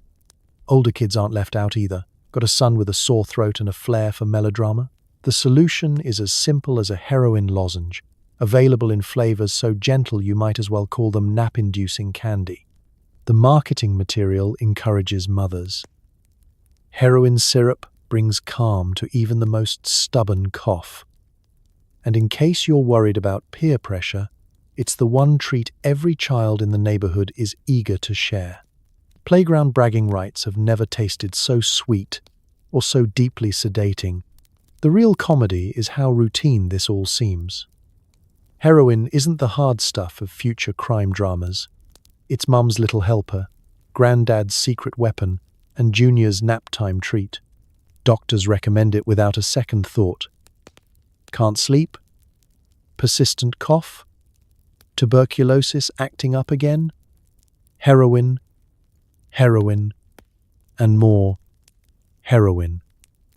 Older kids aren't left out either. Got a son with a sore throat and a flair for melodrama? The solution is as simple as a heroin lozenge, available in flavors so gentle you might as well call them nap-inducing candy. The marketing material encourages mothers. Heroin syrup brings calm to even the most stubborn cough. And in case you're worried about peer pressure, it's the one treat every child in the neighborhood is eager to share. Playground bragging rights have never tasted so sweet or so deeply sedating. The real comedy is how routine this all seems. Heroin isn't the hard stuff of future crime dramas. It's mum's little helper, granddad's secret weapon, and Junior's nap-time treat. Doctors recommend it without a second thought. Can't sleep? Persistent cough? Tuberculosis acting up again? Heroin, and more heroin.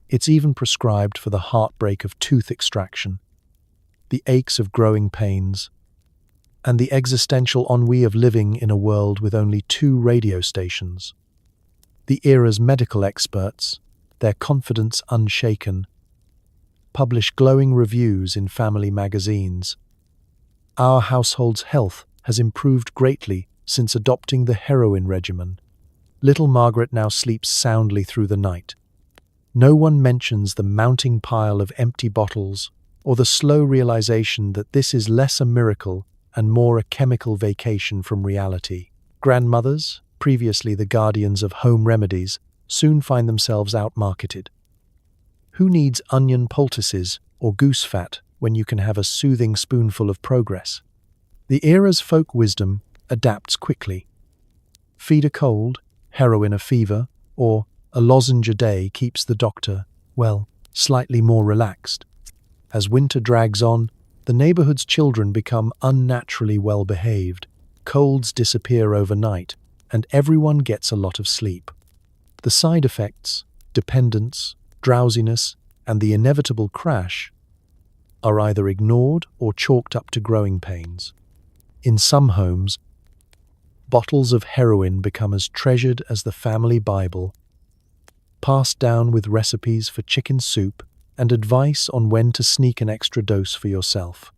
It's even prescribed for the heartbreak of tooth extraction, the aches of growing pains, and the existential ennui of living in a world with only 2 radio stations. The era's medical experts, their confidence unshaken, publish glowing reviews in family magazines. Our household's health has improved greatly since adopting the heroin regimen. Little Margaret now sleeps soundly through the night. No one mentions the mounting pile of empty bottles or the slow realization that this is less a miracle and more a chemical vacation from reality. Grandmothers, previously the guardians of home remedies, soon find themselves outmarketed. Who needs onion poultices or goose fat when you can have a soothing spoonful of progress? The era's folk wisdom adapts quickly. Feed a cold, heroin a fever, or a lozenge a day keeps the doctor, well, slightly more relaxed. As winter drags on, the neighborhood's children become unnaturally well-behaved, colds disappear overnight, and everyone gets a lot of sleep. The side effects, dependence, drowsiness, and the inevitable crash are either ignored or chalked up to growing pains. In some homes, bottles of heroin become as treasured as the family Bible, passed down with recipes for chicken soup and advice on when to sneak an extra dose for yourself.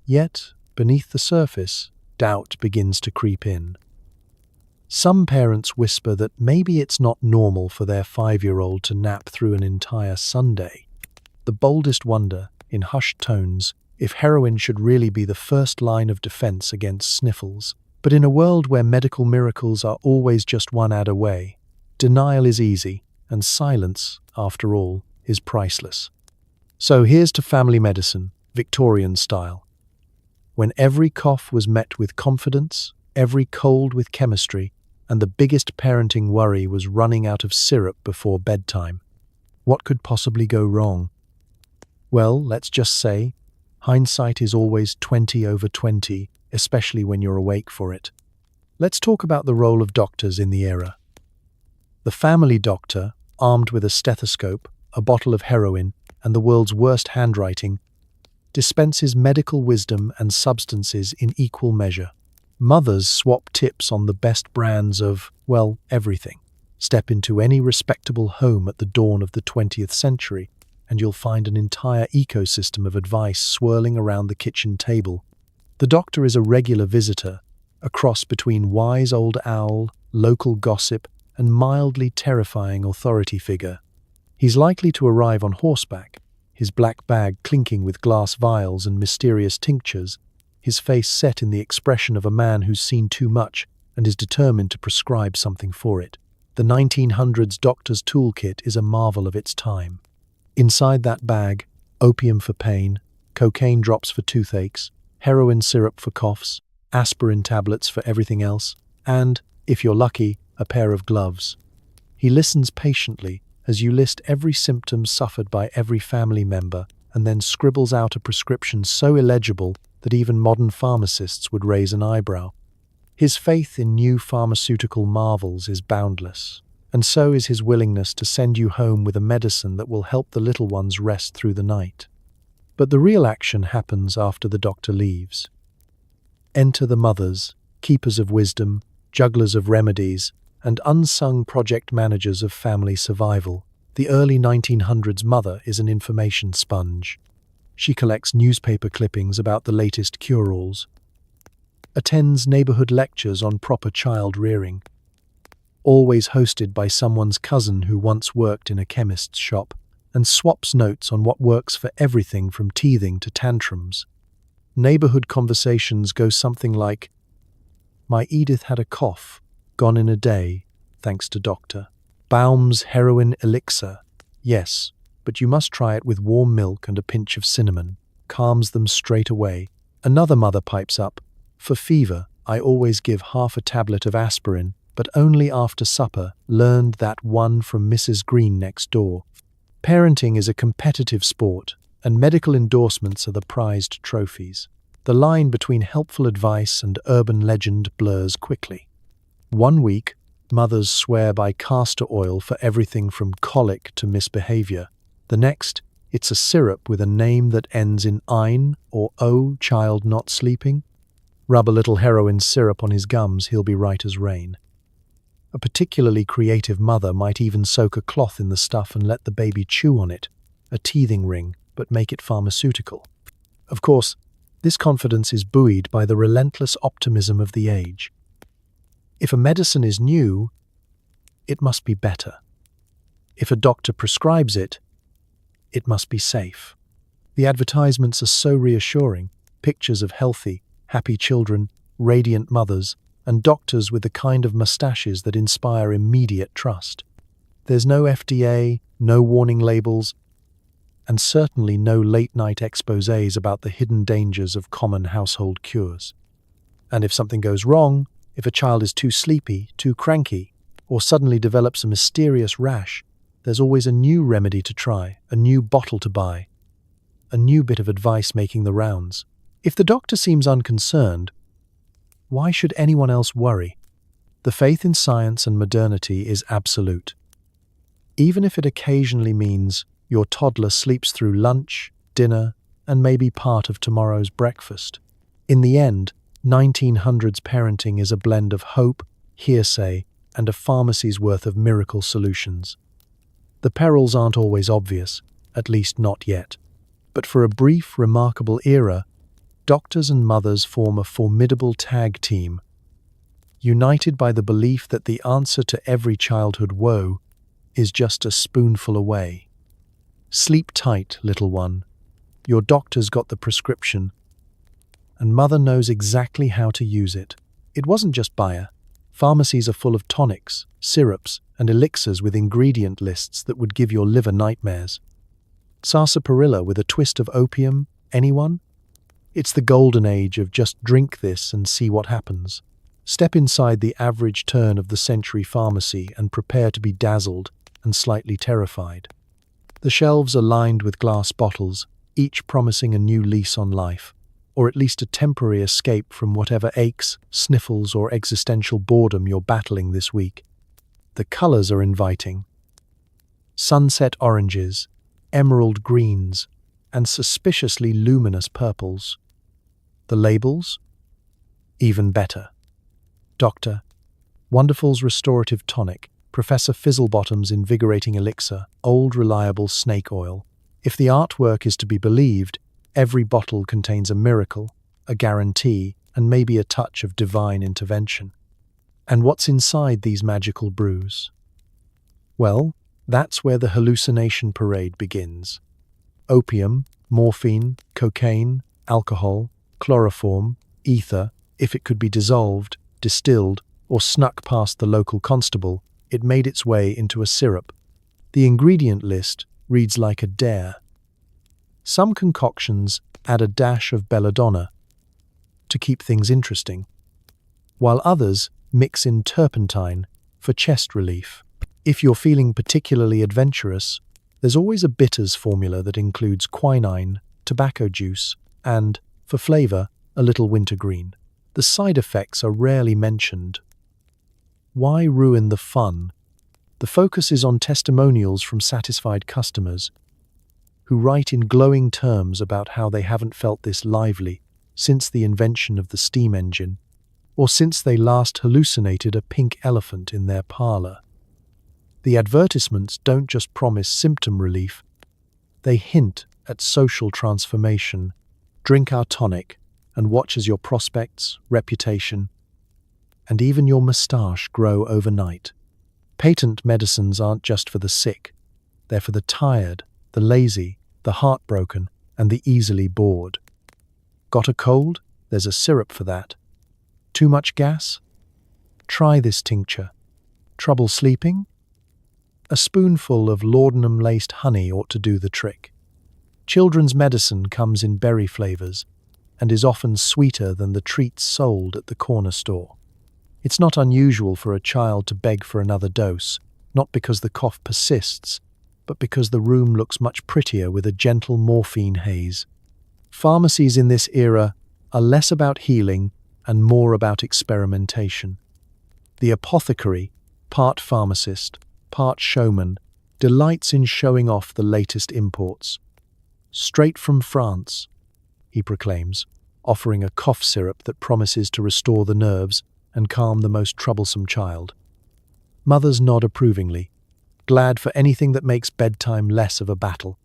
Yet, beneath the surface, doubt begins to creep in. Some parents whisper that maybe it's not normal for their 5-year-old to nap through an entire Sunday. The boldest wonder, in hushed tones, if heroin should really be the first line of defense against sniffles. But in a world where medical miracles are always just one ad away, denial is easy, and silence, after all, is priceless. So here's to family medicine, Victorian style. When every cough was met with confidence, every cold with chemistry, and the biggest parenting worry was running out of syrup before bedtime. What could possibly go wrong? Well, let's just say, hindsight is always 20/20, especially when you're awake for it. Let's talk about the role of doctors in the era. The family doctor, armed with a stethoscope, a bottle of heroin, and the world's worst handwriting, dispenses medical wisdom and substances in equal measure. Mothers swap tips on the best brands of, well, everything. Step into any respectable home at the dawn of the 20th century, and you'll find an entire ecosystem of advice swirling around the kitchen table. The doctor is a regular visitor, a cross between wise old owl, local gossip, and mildly terrifying authority figure. He's likely to arrive on horseback, his black bag clinking with glass vials and mysterious tinctures, his face set in the expression of a man who's seen too much and is determined to prescribe something for it. The 1900s doctor's toolkit is a marvel of its time. Inside that bag, opium for pain, cocaine drops for toothaches, heroin syrup for coughs, aspirin tablets for everything else, and, if you're lucky, a pair of gloves. He listens patiently as you list every symptom suffered by every family member and then scribbles out a prescription so illegible that even modern pharmacists would raise an eyebrow. His faith in new pharmaceutical marvels is boundless, and so is his willingness to send you home with a medicine that will help the little ones rest through the night. But the real action happens after the doctor leaves. Enter the mothers, keepers of wisdom, jugglers of remedies, and unsung project managers of family survival. The early 1900s mother is an information sponge. She collects newspaper clippings about the latest cure-alls, attends neighborhood lectures on proper child rearing, always hosted by someone's cousin who once worked in a chemist's shop, and swaps notes on what works for everything from teething to tantrums. Neighborhood conversations go something like, "My Edith had a cough, gone in a day, thanks to doctor. Baum's Her0in elixir. Yes, but you must try it with warm milk and a pinch of cinnamon. Calms them straight away." Another mother pipes up, "For fever, I always give half a tablet of aspirin, but only after supper. Learned that one from Mrs. Green next door." Parenting is a competitive sport, and medical endorsements are the prized trophies. The line between helpful advice and urban legend blurs quickly. One week, mothers swear by castor oil for everything from colic to misbehavior. The next, it's a syrup with a name that ends in "ein" or "oh, child not sleeping." Rub a little heroin syrup on his gums, he'll be right as rain. A particularly creative mother might even soak a cloth in the stuff and let the baby chew on it, a teething ring, but make it pharmaceutical. Of course, this confidence is buoyed by the relentless optimism of the age. If a medicine is new, it must be better. If a doctor prescribes it, it must be safe. The advertisements are so reassuring, pictures of healthy, happy children, radiant mothers, and doctors with the kind of mustaches that inspire immediate trust. There's no FDA, no warning labels, and certainly no late-night exposés about the hidden dangers of common household cures. And if something goes wrong, if a child is too sleepy, too cranky, or suddenly develops a mysterious rash, there's always a new remedy to try, a new bottle to buy, a new bit of advice making the rounds. If the doctor seems unconcerned, why should anyone else worry? The faith in science and modernity is absolute. Even if it occasionally means your toddler sleeps through lunch, dinner, and maybe part of tomorrow's breakfast. In the end, 1900s parenting is a blend of hope, hearsay, and a pharmacy's worth of miracle solutions. The perils aren't always obvious, at least not yet. But for a brief, remarkable era, doctors and mothers form a formidable tag team, united by the belief that the answer to every childhood woe is just a spoonful away. Sleep tight, little one. Your doctor's got the prescription, and mother knows exactly how to use it. It wasn't just Bayer. Pharmacies are full of tonics, syrups, and elixirs with ingredient lists that would give your liver nightmares. Sarsaparilla with a twist of opium, anyone? It's the golden age of just drink this and see what happens. Step inside the average turn of the century pharmacy and prepare to be dazzled and slightly terrified. The shelves are lined with glass bottles, each promising a new lease on life, or at least a temporary escape from whatever aches, sniffles, or existential boredom you're battling this week. The colors are inviting. Sunset oranges, emerald greens, and suspiciously luminous purples. The labels? Even better. Dr. Wonderful's restorative tonic, Professor Fizzlebottom's invigorating elixir, old reliable snake oil. If the artwork is to be believed, every bottle contains a miracle, a guarantee, and maybe a touch of divine intervention. And what's inside these magical brews? Well, that's where the hallucination parade begins. opium, morphine, cocaine, alcohol, chloroform, ether, if it could be dissolved, distilled, or snuck past the local constable, it made its way into a syrup. The ingredient list reads like a dare. Some concoctions add a dash of belladonna to keep things interesting, while others mix in turpentine for chest relief. If you're feeling particularly adventurous, there's always a bitters formula that includes quinine, tobacco juice, and, for flavor, a little wintergreen. The side effects are rarely mentioned. Why ruin the fun? The focus is on testimonials from satisfied customers who write in glowing terms about how they haven't felt this lively since the invention of the steam engine, or since they last hallucinated a pink elephant in their parlor. The advertisements don't just promise symptom relief, they hint at social transformation. Drink our tonic and watch as your prospects, reputation, and even your moustache grow overnight. Patent medicines aren't just for the sick. They're for the tired, the lazy, the heartbroken, and the easily bored. Got a cold? There's a syrup for that. Too much gas? Try this tincture. Trouble sleeping? A spoonful of laudanum-laced honey ought to do the trick. Children's medicine comes in berry flavors and is often sweeter than the treats sold at the corner store. It's not unusual for a child to beg for another dose, not because the cough persists, but because the room looks much prettier with a gentle morphine haze. Pharmacies in this era are less about healing and more about experimentation. The apothecary, part pharmacist, part showman, delights in showing off the latest imports. Straight from France, he proclaims, offering a cough syrup that promises to restore the nerves and calm the most troublesome child. Mothers nod approvingly, glad for anything that makes bedtime less of a battle.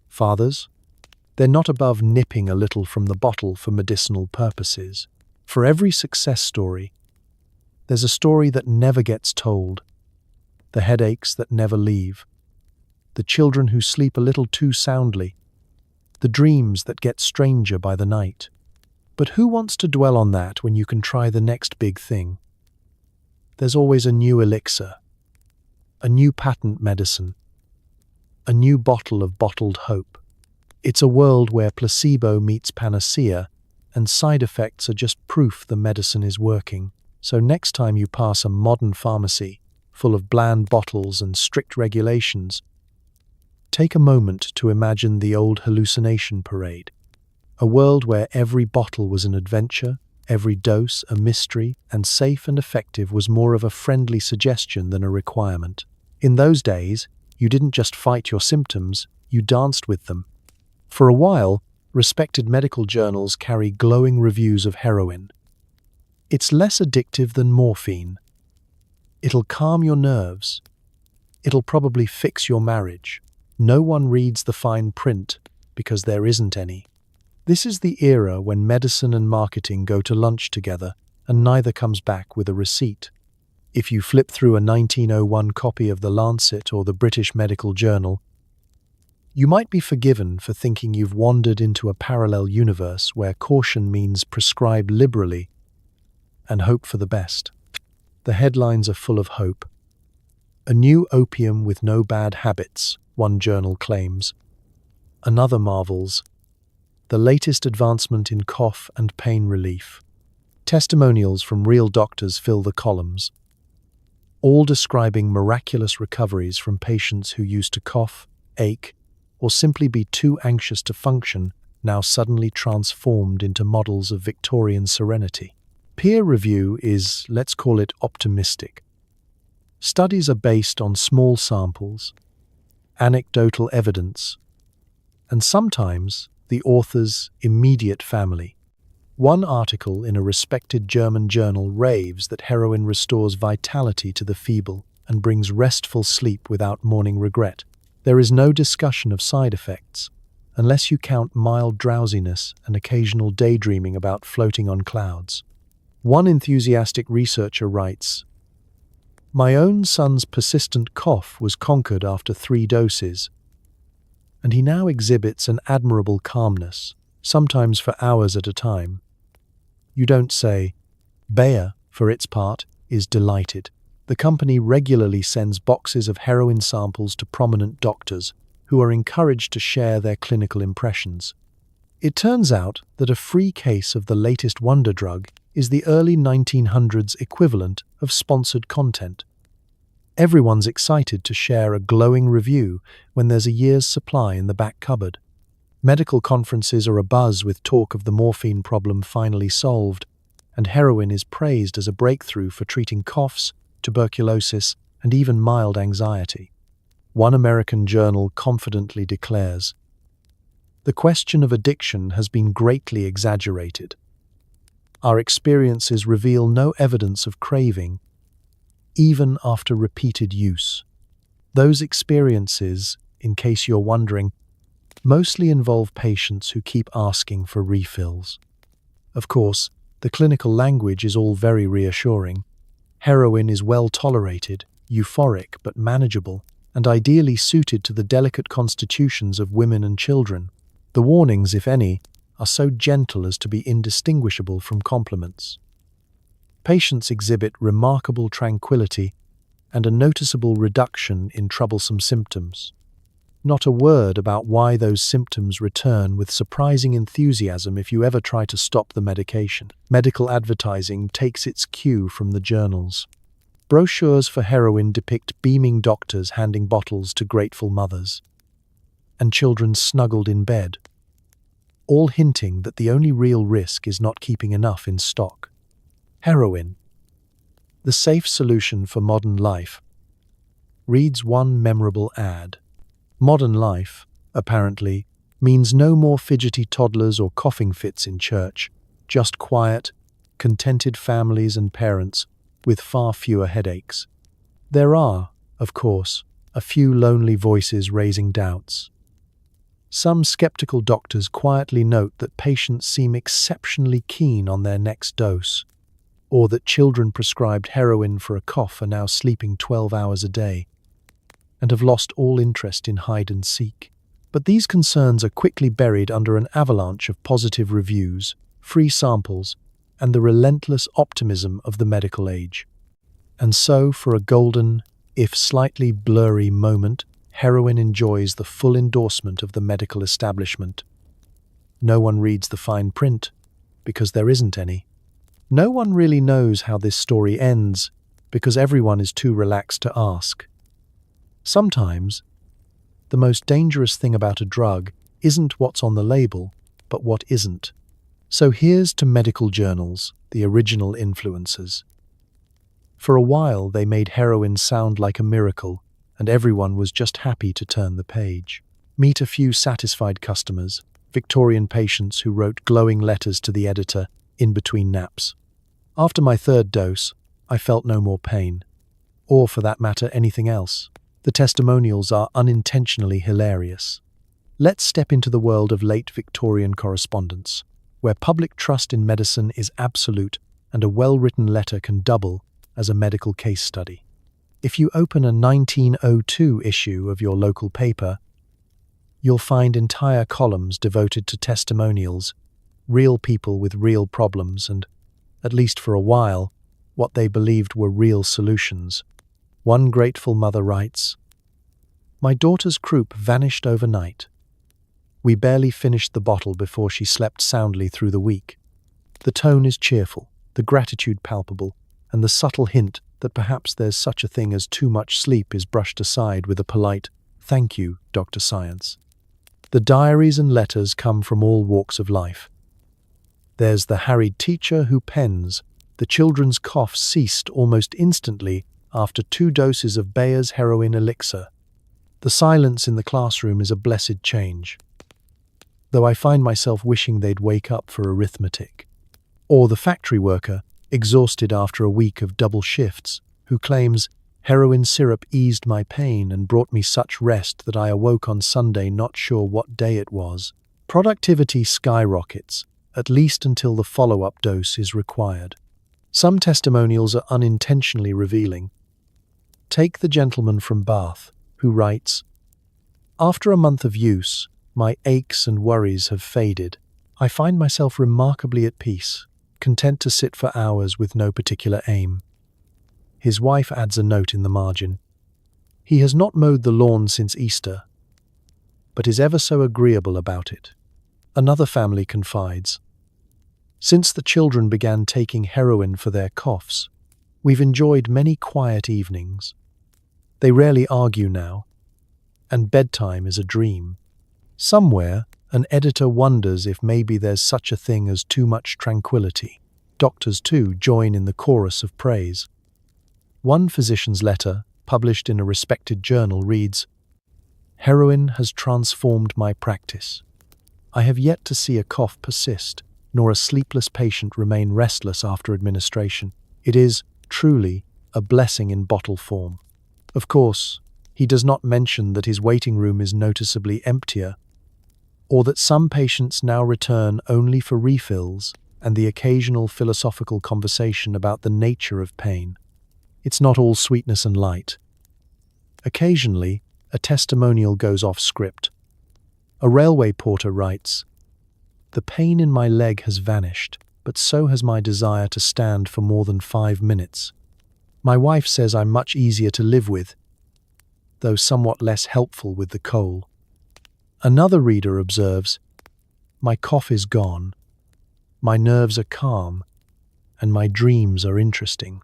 Fathers? They're not above nipping a little from the bottle for medicinal purposes. For every success story, there's a story that never gets told. The headaches that never leave. The children who sleep a little too soundly. The dreams that get stranger by the night. But who wants to dwell on that when you can try the next big thing? There's always a new elixir, a new patent medicine, a new bottle of bottled hope. It's a world where placebo meets panacea, and side effects are just proof the medicine is working. So next time you pass a modern pharmacy full of bland bottles and strict regulations, take a moment to imagine the old hallucination parade. A world where every bottle was an adventure, every dose a mystery, and safe and effective was more of a friendly suggestion than a requirement. In those days, you didn't just fight your symptoms, you danced with them. For a while, respected medical journals carry glowing reviews of heroin. It's less addictive than morphine. It'll calm your nerves. It'll probably fix your marriage. No one reads the fine print because there isn't any. This is the era when medicine and marketing go to lunch together, and neither comes back with a receipt. If you flip through a 1901 copy of The Lancet or the British Medical Journal, you might be forgiven for thinking you've wandered into a parallel universe where caution means prescribe liberally and hope for the best. The headlines are full of hope. A new opium with no bad habits, one journal claims. Another marvels. The latest advancement in cough and pain relief. Testimonials from real doctors fill the columns, all describing miraculous recoveries from patients who used to cough, ache, or simply be too anxious to function, now suddenly transformed into models of Victorian serenity. Peer review is, let's call it, optimistic. Studies are based on small samples, anecdotal evidence, and sometimes the author's immediate family. One article in a respected German journal raves that heroin restores vitality to the feeble and brings restful sleep without morning regret. There is no discussion of side effects, unless you count mild drowsiness and occasional daydreaming about floating on clouds. One enthusiastic researcher writes, "My own son's persistent cough was conquered after 3 doses, and he now exhibits an admirable calmness, sometimes for hours at a time. You don't say. Bayer, for its part, is delighted. The company regularly sends boxes of heroin samples to prominent doctors, who are encouraged to share their clinical impressions. It turns out that a free case of the latest wonder drug is the early 1900s equivalent of sponsored content. Everyone's excited to share a glowing review when there's a year's supply in the back cupboard. Medical conferences are abuzz with talk of the morphine problem finally solved, and heroin is praised as a breakthrough for treating coughs, tuberculosis, and even mild anxiety. One American journal confidently declares, "The question of addiction has been greatly exaggerated. Our experiences reveal no evidence of craving, even after repeated use. Those experiences, in case you're wondering, mostly involve patients who keep asking for refills." Of course, the clinical language is all very reassuring. Heroin is well tolerated, euphoric but manageable, and ideally suited to the delicate constitutions of women and children. The warnings, if any, are so gentle as to be indistinguishable from compliments. Patients exhibit remarkable tranquility and a noticeable reduction in troublesome symptoms. Not a word about why those symptoms return with surprising enthusiasm if you ever try to stop the medication. Medical advertising takes its cue from the journals. Brochures for heroin depict beaming doctors handing bottles to grateful mothers, and children snuggled in bed, all hinting that the only real risk is not keeping enough in stock. Her0in, the safe solution for modern life, reads one memorable ad. Modern life, apparently, means no more fidgety toddlers or coughing fits in church, just quiet, contented families and parents with far fewer headaches. There are, of course, a few lonely voices raising doubts. Some skeptical doctors quietly note that patients seem exceptionally keen on their next dose, or that children prescribed heroin for a cough are now sleeping 12 hours a day and have lost all interest in hide and seek. But these concerns are quickly buried under an avalanche of positive reviews, free samples, and the relentless optimism of the medical age. And so, for a golden, if slightly blurry moment, Her0in enjoys the full endorsement of the medical establishment. No one reads the fine print, because there isn't any. No one really knows how this story ends, because everyone is too relaxed to ask. Sometimes, the most dangerous thing about a drug isn't what's on the label, but what isn't. So here's to medical journals, the original influencers. For a while, they made heroin sound like a miracle, and everyone was just happy to turn the page. Meet a few satisfied customers, Victorian patients who wrote glowing letters to the editor in between naps. After my third dose, I felt no more pain, or for that matter, anything else. The testimonials are unintentionally hilarious. Let's step into the world of late Victorian correspondence, where public trust in medicine is absolute and a well-written letter can double as a medical case study. If you open a 1902 issue of your local paper, you'll find entire columns devoted to testimonials, real people with real problems and, at least for a while, what they believed were real solutions. One grateful mother writes, "My daughter's croup vanished overnight. We barely finished the bottle before she slept soundly through the week. The tone is cheerful, the gratitude palpable, and the subtle hint that perhaps there's such a thing as too much sleep is brushed aside with a polite, 'Thank you, Dr. Science.'" The diaries and letters come from all walks of life. There's the harried teacher who pens, "The children's cough ceased almost instantly after 2 doses of Bayer's heroin elixir. The silence in the classroom is a blessed change, though I find myself wishing they'd wake up for arithmetic." Or the factory worker, exhausted after a week of double shifts, who claims, "Heroin syrup eased my pain and brought me such rest that I awoke on Sunday not sure what day it was." Productivity skyrockets, at least until the follow-up dose is required. Some testimonials are unintentionally revealing. Take the gentleman from Bath, who writes, After a month of use, my aches and worries have faded. I find myself remarkably at peace, content to sit for hours with no particular aim. His wife adds a note in the margin. He has not mowed the lawn since Easter, but is ever so agreeable about it. Another family confides. Since the children began taking heroin for their coughs, we've enjoyed many quiet evenings. They rarely argue now, and bedtime is a dream. Somewhere, an editor wonders if maybe there's such a thing as too much tranquility. Doctors, too, join in the chorus of praise. One physician's letter, published in a respected journal, reads, "Heroin has transformed my practice. I have yet to see a cough persist, nor a sleepless patient remain restless after administration. It is, truly, a blessing in bottle form." Of course, he does not mention that his waiting room is noticeably emptier, or that some patients now return only for refills and the occasional philosophical conversation about the nature of pain. It's not all sweetness and light. Occasionally, a testimonial goes off script. A railway porter writes, "The pain in my leg has vanished, but so has my desire to stand for more than 5 minutes. My wife says I'm much easier to live with, though somewhat less helpful with the coal." Another reader observes, "My cough is gone, my nerves are calm, and my dreams are interesting."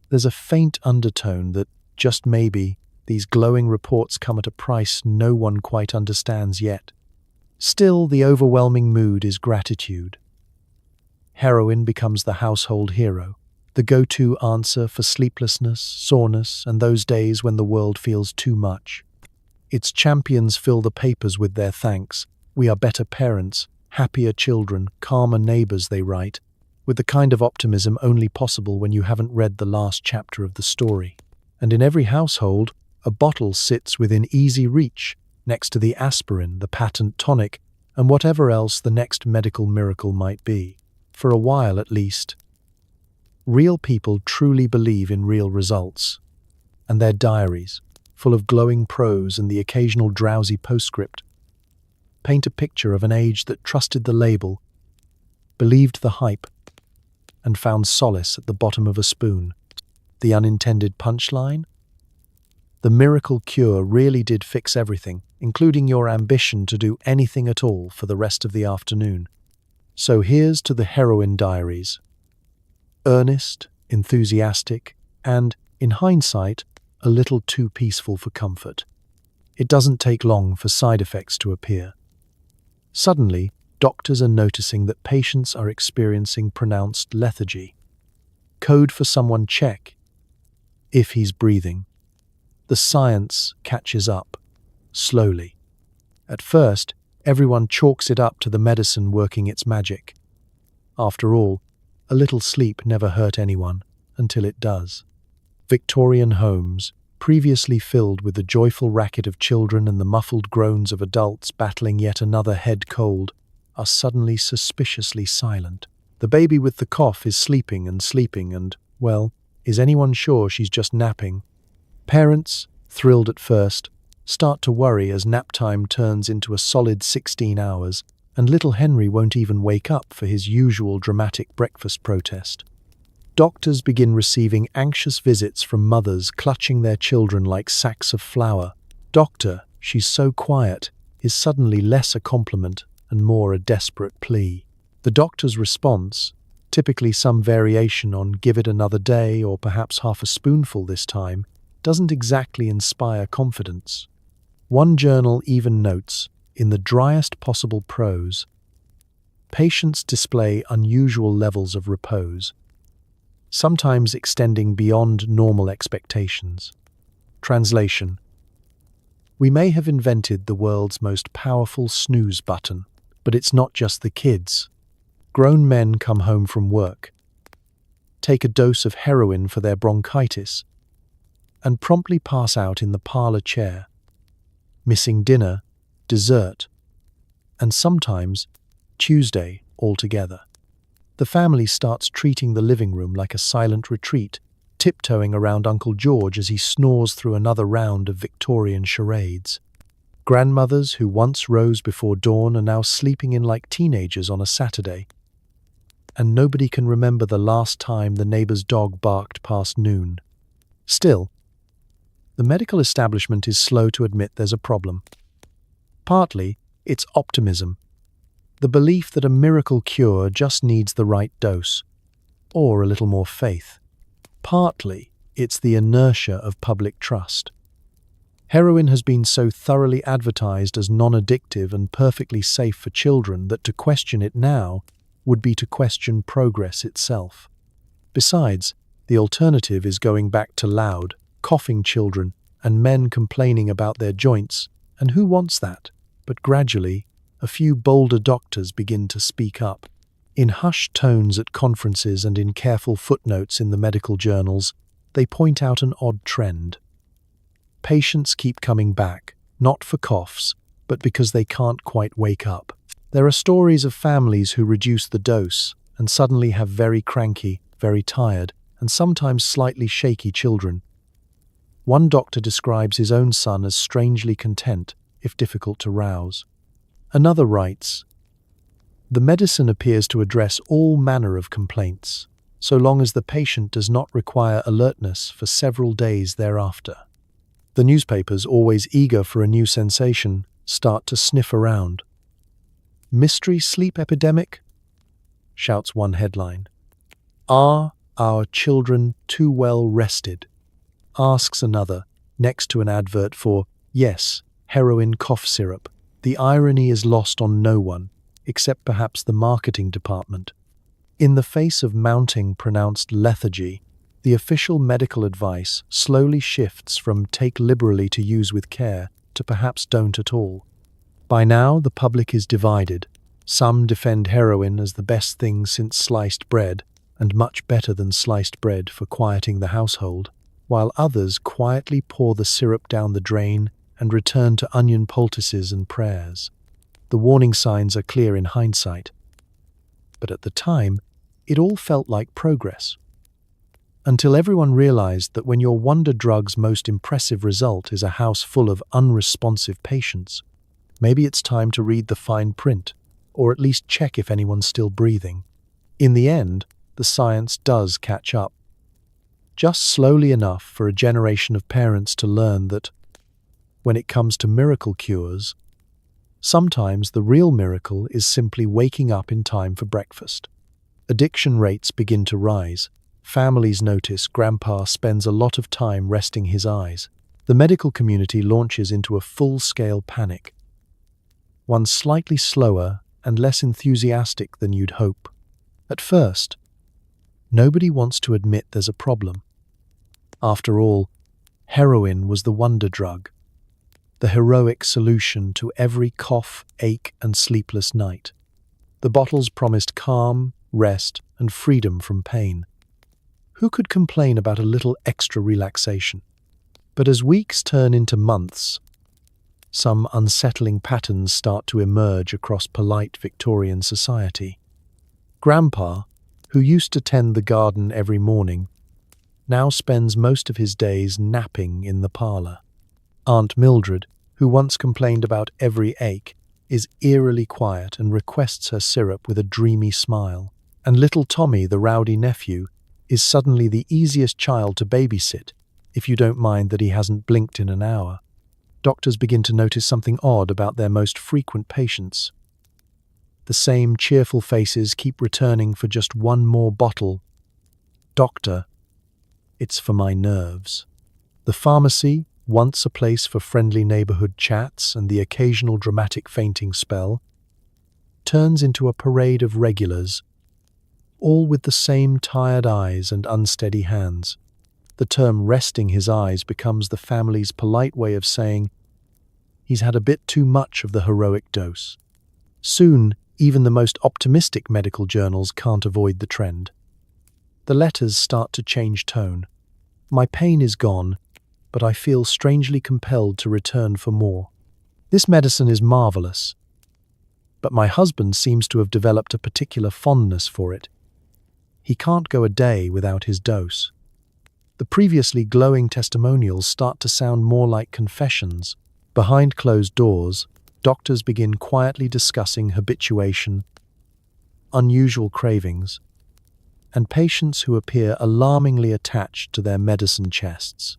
There's a faint undertone that, just maybe, these glowing reports come at a price no one quite understands yet. Still, the overwhelming mood is gratitude. Heroin becomes the household hero, the go-to answer for sleeplessness, soreness, and those days when the world feels too much. Its champions fill the papers with their thanks. "We are better parents, happier children, calmer neighbors," they write, with the kind of optimism only possible when you haven't read the last chapter of the story. And in every household, a bottle sits within easy reach, next to the aspirin, the patent tonic, and whatever else the next medical miracle might be. For a while at least. Real people truly believe in real results, and their diaries, full of glowing prose and the occasional drowsy postscript, paint a picture of an age that trusted the label, believed the hype, and found solace at the bottom of a spoon. The unintended punchline? The miracle cure really did fix everything, including your ambition to do anything at all for the rest of the afternoon. So here's to the Her0in diaries. Earnest, enthusiastic, and, in hindsight, a little too peaceful for comfort. It doesn't take long for side effects to appear. Suddenly, doctors are noticing that patients are experiencing pronounced lethargy. Code for someone check. If he's breathing. The science catches up, slowly. At first, everyone chalks it up to the medicine working its magic. After all, a little sleep never hurt anyone, until it does. Victorian homes, previously filled with the joyful racket of children and the muffled groans of adults battling yet another head cold, are suddenly suspiciously silent. The baby with the cough is sleeping and, well, is anyone sure she's just napping? Parents, thrilled at first, start to worry as nap time turns into a solid 16 hours, and little Henry won't even wake up for his usual dramatic breakfast protest. Doctors begin receiving anxious visits from mothers clutching their children like sacks of flour. "Doctor, she's so quiet," is suddenly less a compliment and more a desperate plea. The doctor's response, typically some variation on "give it another day" or perhaps half a spoonful this time, doesn't exactly inspire confidence. One journal even notes, in the driest possible prose, patients display unusual levels of repose, sometimes extending beyond normal expectations. Translation: we may have invented the world's most powerful snooze button, but it's not just the kids. Grown men come home from work, take a dose of heroin for their bronchitis, and promptly pass out in the parlor chair, missing dinner, dessert, and sometimes Tuesday altogether. The family starts treating the living room like a silent retreat, tiptoeing around Uncle George as he snores through another round of Victorian charades. Grandmothers who once rose before dawn are now sleeping in like teenagers on a Saturday. And nobody can remember the last time the neighbor's dog barked past noon. Still, the medical establishment is slow to admit there's a problem. Partly, it's optimism, the belief that a miracle cure just needs the right dose, or a little more faith. Partly, it's the inertia of public trust. Heroin has been so thoroughly advertised as non-addictive and perfectly safe for children that to question it now would be to question progress itself. Besides, the alternative is going back to loud, coughing children and men complaining about their joints, and who wants that? But gradually, a few bolder doctors begin to speak up. In hushed tones at conferences and in careful footnotes in the medical journals, they point out an odd trend. Patients keep coming back, not for coughs, but because they can't quite wake up. There are stories of families who reduce the dose and suddenly have very cranky, very tired, and sometimes slightly shaky children. One doctor describes his own son as strangely content, if difficult to rouse. Another writes, "The medicine appears to address all manner of complaints, so long as the patient does not require alertness for several days thereafter." The newspapers, always eager for a new sensation, start to sniff around. "Mystery sleep epidemic?" shouts one headline. "Are our children too well rested?" asks another, next to an advert for, yes, Her0in cough syrup. The irony is lost on no one, except perhaps the marketing department. In the face of mounting pronounced lethargy, the official medical advice slowly shifts from take liberally to use with care to perhaps don't at all. By now, the public is divided. Some defend Her0in as the best thing since sliced bread, and much better than sliced bread for quieting the household, while others quietly pour the syrup down the drain and return to onion poultices and prayers. The warning signs are clear in hindsight. But at the time, it all felt like progress. Until everyone realized that when your wonder drug's most impressive result is a house full of unresponsive patients, maybe it's time to read the fine print, or at least check if anyone's still breathing. In the end, the science does catch up. Just slowly enough for a generation of parents to learn that, when it comes to miracle cures, sometimes the real miracle is simply waking up in time for breakfast. Addiction rates begin to rise. Families notice Grandpa spends a lot of time resting his eyes. The medical community launches into a full-scale panic. One slightly slower and less enthusiastic than you'd hope. At first, nobody wants to admit there's a problem. After all, Her0in was the wonder drug, the heroic solution to every cough, ache, and sleepless night. The bottles promised calm, rest, and freedom from pain. Who could complain about a little extra relaxation? But as weeks turn into months, some unsettling patterns start to emerge across polite Victorian society. Grandpa, who used to tend the garden every morning, now spends most of his days napping in the parlor. Aunt Mildred, who once complained about every ache, is eerily quiet and requests her syrup with a dreamy smile. And little Tommy, the rowdy nephew, is suddenly the easiest child to babysit, if you don't mind that he hasn't blinked in an hour. Doctors begin to notice something odd about their most frequent patients. The same cheerful faces keep returning for just one more bottle. "Doctor, it's for my nerves." The pharmacy, once a place for friendly neighborhood chats and the occasional dramatic fainting spell, turns into a parade of regulars, all with the same tired eyes and unsteady hands. The term resting his eyes becomes the family's polite way of saying, he's had a bit too much of the heroic dose. Soon, even the most optimistic medical journals can't avoid the trend. The letters start to change tone. "My pain is gone, but I feel strangely compelled to return for more. This medicine is marvelous, but my husband seems to have developed a particular fondness for it. He can't go a day without his dose." The previously glowing testimonials start to sound more like confessions. Behind closed doors, doctors begin quietly discussing habituation, unusual cravings, and patients who appear alarmingly attached to their medicine chests.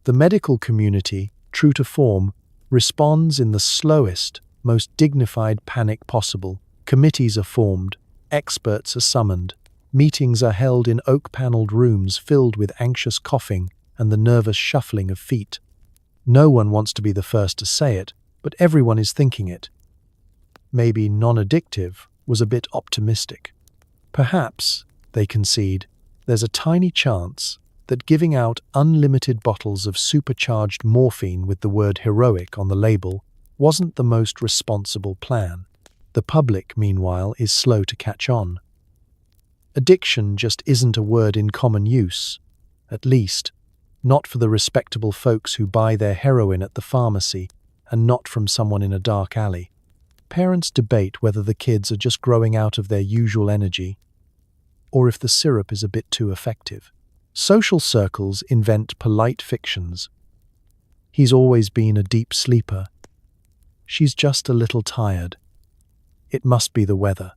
The medical community, true to form, responds in the slowest, most dignified panic possible. Committees are formed, experts are summoned, meetings are held in oak-paneled rooms filled with anxious coughing and the nervous shuffling of feet. No one wants to be the first to say it, but everyone is thinking it. Maybe non-addictive was a bit optimistic. Perhaps, they concede, there's a tiny chance that giving out unlimited bottles of supercharged morphine with the word heroic on the label wasn't the most responsible plan. The public, meanwhile, is slow to catch on. Addiction just isn't a word in common use, at least, not for the respectable folks who buy their heroin at the pharmacy and not from someone in a dark alley. Parents debate whether the kids are just growing out of their usual energy or if the syrup is a bit too effective. Social circles invent polite fictions. He's always been a deep sleeper. She's just a little tired. It must be the weather.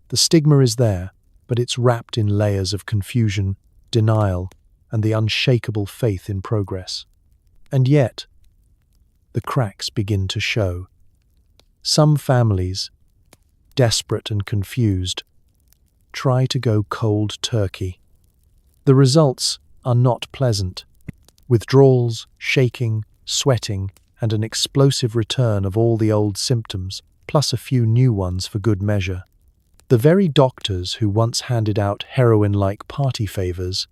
The stigma is there, but it's wrapped in layers of confusion, denial, and the unshakable faith in progress. And yet, the cracks begin to show. Some families, desperate and confused, try to go cold turkey. The results are not pleasant. Withdrawals, shaking, sweating, and an explosive return of all the old symptoms, plus a few new ones for good measure. The very doctors who once handed out heroin-like party favors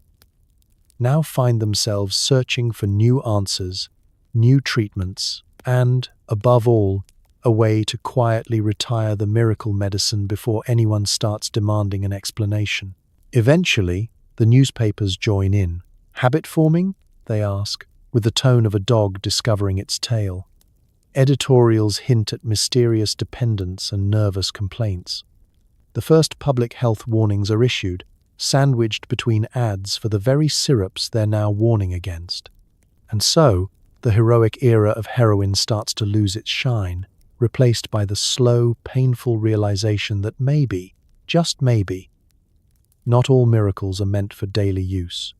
now find themselves searching for new answers, new treatments, and, above all, a way to quietly retire the miracle medicine before anyone starts demanding an explanation. Eventually, the newspapers join in. Habit forming? They ask, with the tone of a dog discovering its tail. Editorials hint at mysterious dependence and nervous complaints. The first public health warnings are issued, sandwiched between ads for the very syrups they're now warning against. And so, the heroic era of heroin starts to lose its shine, replaced by the slow, painful realization that maybe, just maybe, not all miracles are meant for daily use.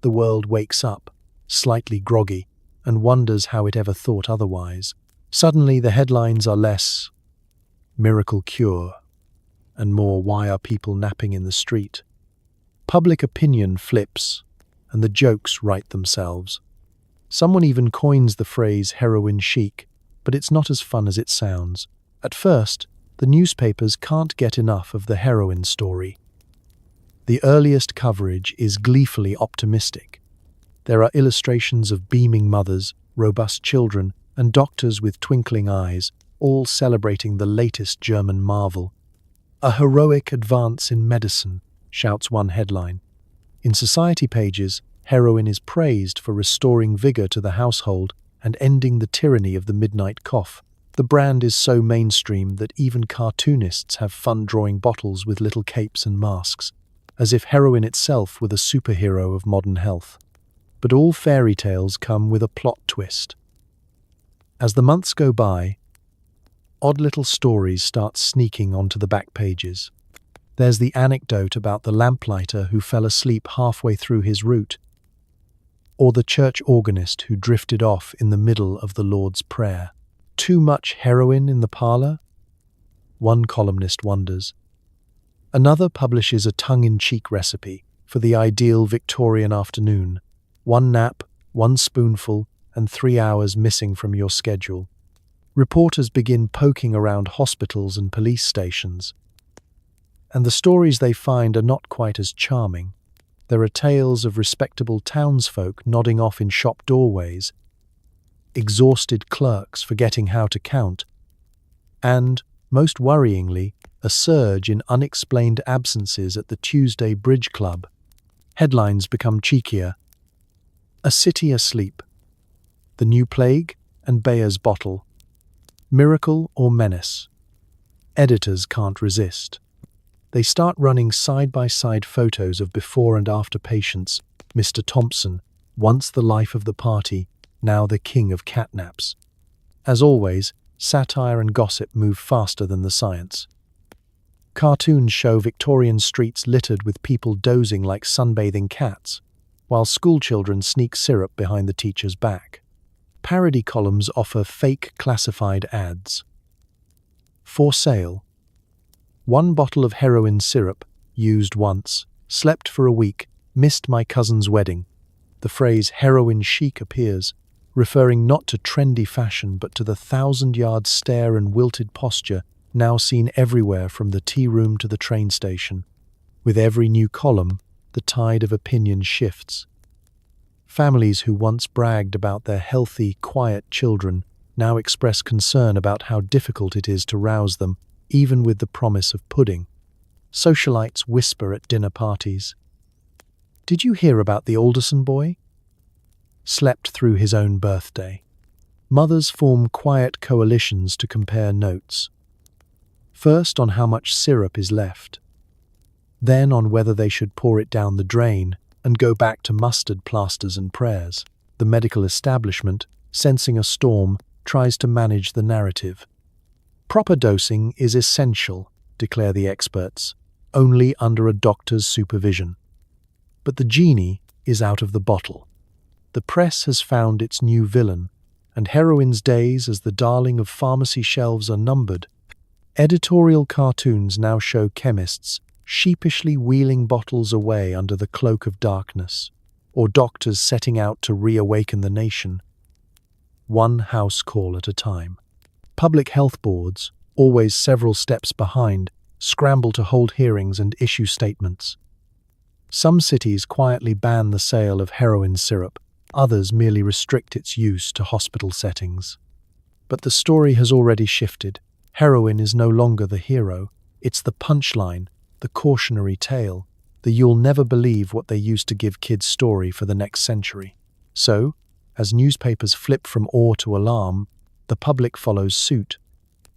The world wakes up, slightly groggy, and wonders how it ever thought otherwise. Suddenly, the headlines are less "miracle cure" and more "why are people napping in the street?" Public opinion flips, and the jokes write themselves. Someone even coins the phrase heroin chic, but it's not as fun as it sounds. At first, the newspapers can't get enough of the heroin story. The earliest coverage is gleefully optimistic. There are illustrations of beaming mothers, robust children, and doctors with twinkling eyes, all celebrating the latest German marvel. "A heroic advance in medicine," shouts one headline. In society pages, heroin is praised for restoring vigor to the household and ending the tyranny of the midnight cough. The brand is so mainstream that even cartoonists have fun drawing bottles with little capes and masks, as if heroin itself were the superhero of modern health. But all fairy tales come with a plot twist. As the months go by, odd little stories start sneaking onto the back pages. There's the anecdote about the lamplighter who fell asleep halfway through his route, or the church organist who drifted off in the middle of the Lord's Prayer. Too much heroin in the parlor? One columnist wonders. Another publishes a tongue-in-cheek recipe for the ideal Victorian afternoon. 1 nap, 1 spoonful, and 3 hours missing from your schedule. Reporters begin poking around hospitals and police stations, and the stories they find are not quite as charming. There are tales of respectable townsfolk nodding off in shop doorways, exhausted clerks forgetting how to count, and, most worryingly, a surge in unexplained absences at the Tuesday Bridge Club. Headlines become cheekier. "A city asleep," "The new plague," and "Bayer's bottle." Miracle or menace? Editors can't resist. They start running side-by-side photos of before and after patients. Mr. Thompson, once the life of the party, now the king of catnaps. As always, satire and gossip move faster than the science. Cartoons show Victorian streets littered with people dozing like sunbathing cats, while schoolchildren sneak syrup behind the teacher's back. Parody columns offer fake classified ads. For sale. 1 bottle of heroin syrup, used once, slept for a week, missed my cousin's wedding. The phrase heroin chic appears, referring not to trendy fashion but to the 1,000-yard stare and wilted posture now seen everywhere from the tea room to the train station. With every new column, the tide of opinion shifts. Families who once bragged about their healthy, quiet children now express concern about how difficult it is to rouse them, even with the promise of pudding. Socialites whisper at dinner parties. Did you hear about the Alderson boy? Slept through his own birthday. Mothers form quiet coalitions to compare notes. First on how much syrup is left. Then on whether they should pour it down the drain and go back to mustard plasters and prayers. The medical establishment, sensing a storm, tries to manage the narrative. Proper dosing is essential, declare the experts, only under a doctor's supervision. But the genie is out of the bottle. The press has found its new villain, and heroin's days as the darling of pharmacy shelves are numbered. Editorial cartoons now show chemists sheepishly wheeling bottles away under the cloak of darkness, or doctors setting out to reawaken the nation. One house call at a time. Public health boards, always several steps behind, scramble to hold hearings and issue statements. Some cities quietly ban the sale of heroin syrup, others merely restrict its use to hospital settings. But the story has already shifted. Heroin is no longer the hero, it's the punchline, the cautionary tale, the you'll never believe what they used to give kids story for the next century. So, as newspapers flip from awe to alarm, the public follows suit.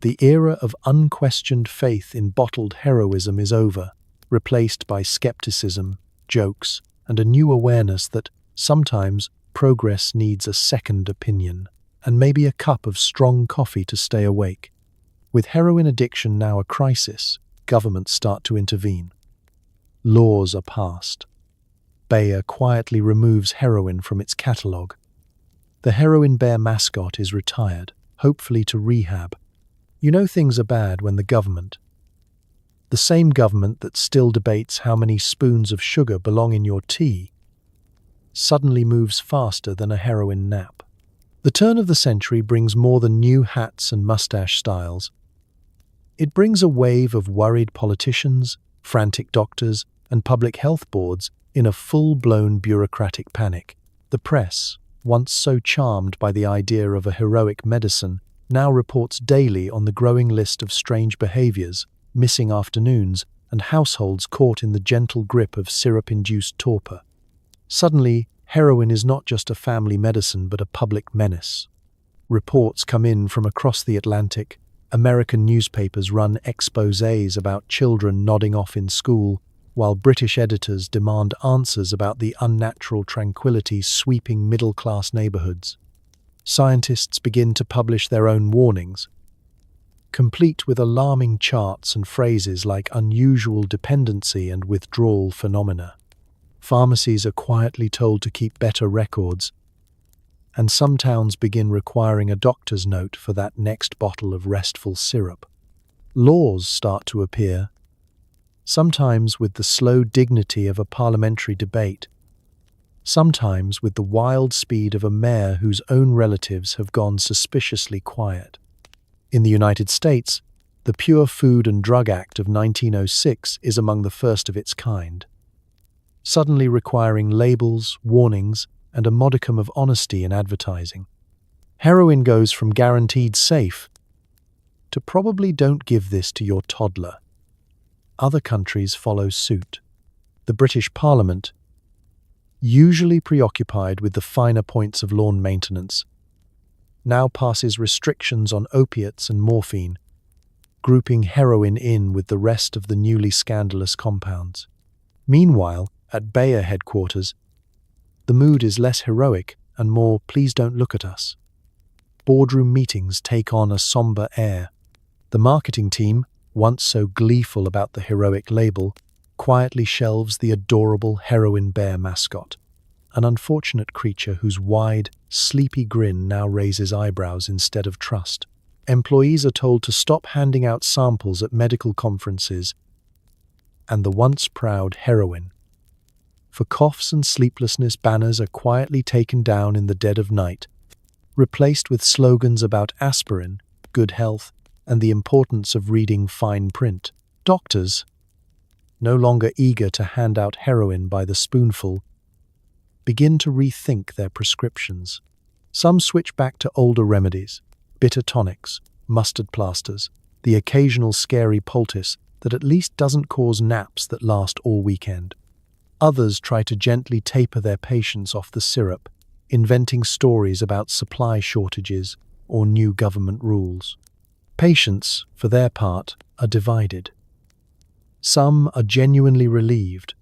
The era of unquestioned faith in bottled heroism is over, replaced by skepticism, jokes, and a new awareness that, sometimes, progress needs a second opinion, and maybe a cup of strong coffee to stay awake. With heroin addiction now a crisis, governments start to intervene. Laws are passed. Bayer quietly removes heroin from its catalogue. The Heroin Bear mascot is retired, hopefully to rehab. You know things are bad when the government, the same government that still debates how many spoons of sugar belong in your tea, suddenly moves faster than a heroin nap. The turn of the century brings more than new hats and mustache styles. It brings a wave of worried politicians, frantic doctors, and public health boards in a full-blown bureaucratic panic. The press, once so charmed by the idea of a heroic medicine, now reports daily on the growing list of strange behaviors, missing afternoons, and households caught in the gentle grip of syrup-induced torpor. Suddenly, heroin is not just a family medicine but a public menace. Reports come in from across the Atlantic. American newspapers run exposés about children nodding off in school, while British editors demand answers about the unnatural tranquility sweeping middle-class neighborhoods. Scientists begin to publish their own warnings, complete with alarming charts and phrases like unusual dependency and withdrawal phenomena. Pharmacies are quietly told to keep better records, and some towns begin requiring a doctor's note for that next bottle of restful syrup. Laws start to appear, sometimes with the slow dignity of a parliamentary debate, sometimes with the wild speed of a mayor whose own relatives have gone suspiciously quiet. In the United States, the Pure Food and Drug Act of 1906 is among the first of its kind, suddenly requiring labels, warnings, and a modicum of honesty in advertising. Heroin goes from guaranteed safe to probably don't give this to your toddler. Other countries follow suit. The British Parliament, usually preoccupied with the finer points of lawn maintenance, now passes restrictions on opiates and morphine, grouping heroin in with the rest of the newly scandalous compounds. Meanwhile, at Bayer headquarters, the mood is less heroic and more "please don't look at us." boardroom meetings take on a somber air. The marketing team, once so gleeful about the heroic label, quietly shelves the adorable Heroin bear mascot, an unfortunate creature whose wide, sleepy grin now raises eyebrows instead of trust. Employees are told to stop handing out samples at medical conferences, and the once proud Heroin. For coughs and sleeplessness, banners are quietly taken down in the dead of night, replaced with slogans about aspirin, good health, and the importance of reading fine print. Doctors, no longer eager to hand out heroin by the spoonful, begin to rethink their prescriptions. Some switch back to older remedies, bitter tonics, mustard plasters, the occasional scary poultice that at least doesn't cause naps that last all weekend. Others try to gently taper their patients off the syrup, inventing stories about supply shortages or new government rules. Patients, for their part, are divided. Some are genuinely relieved,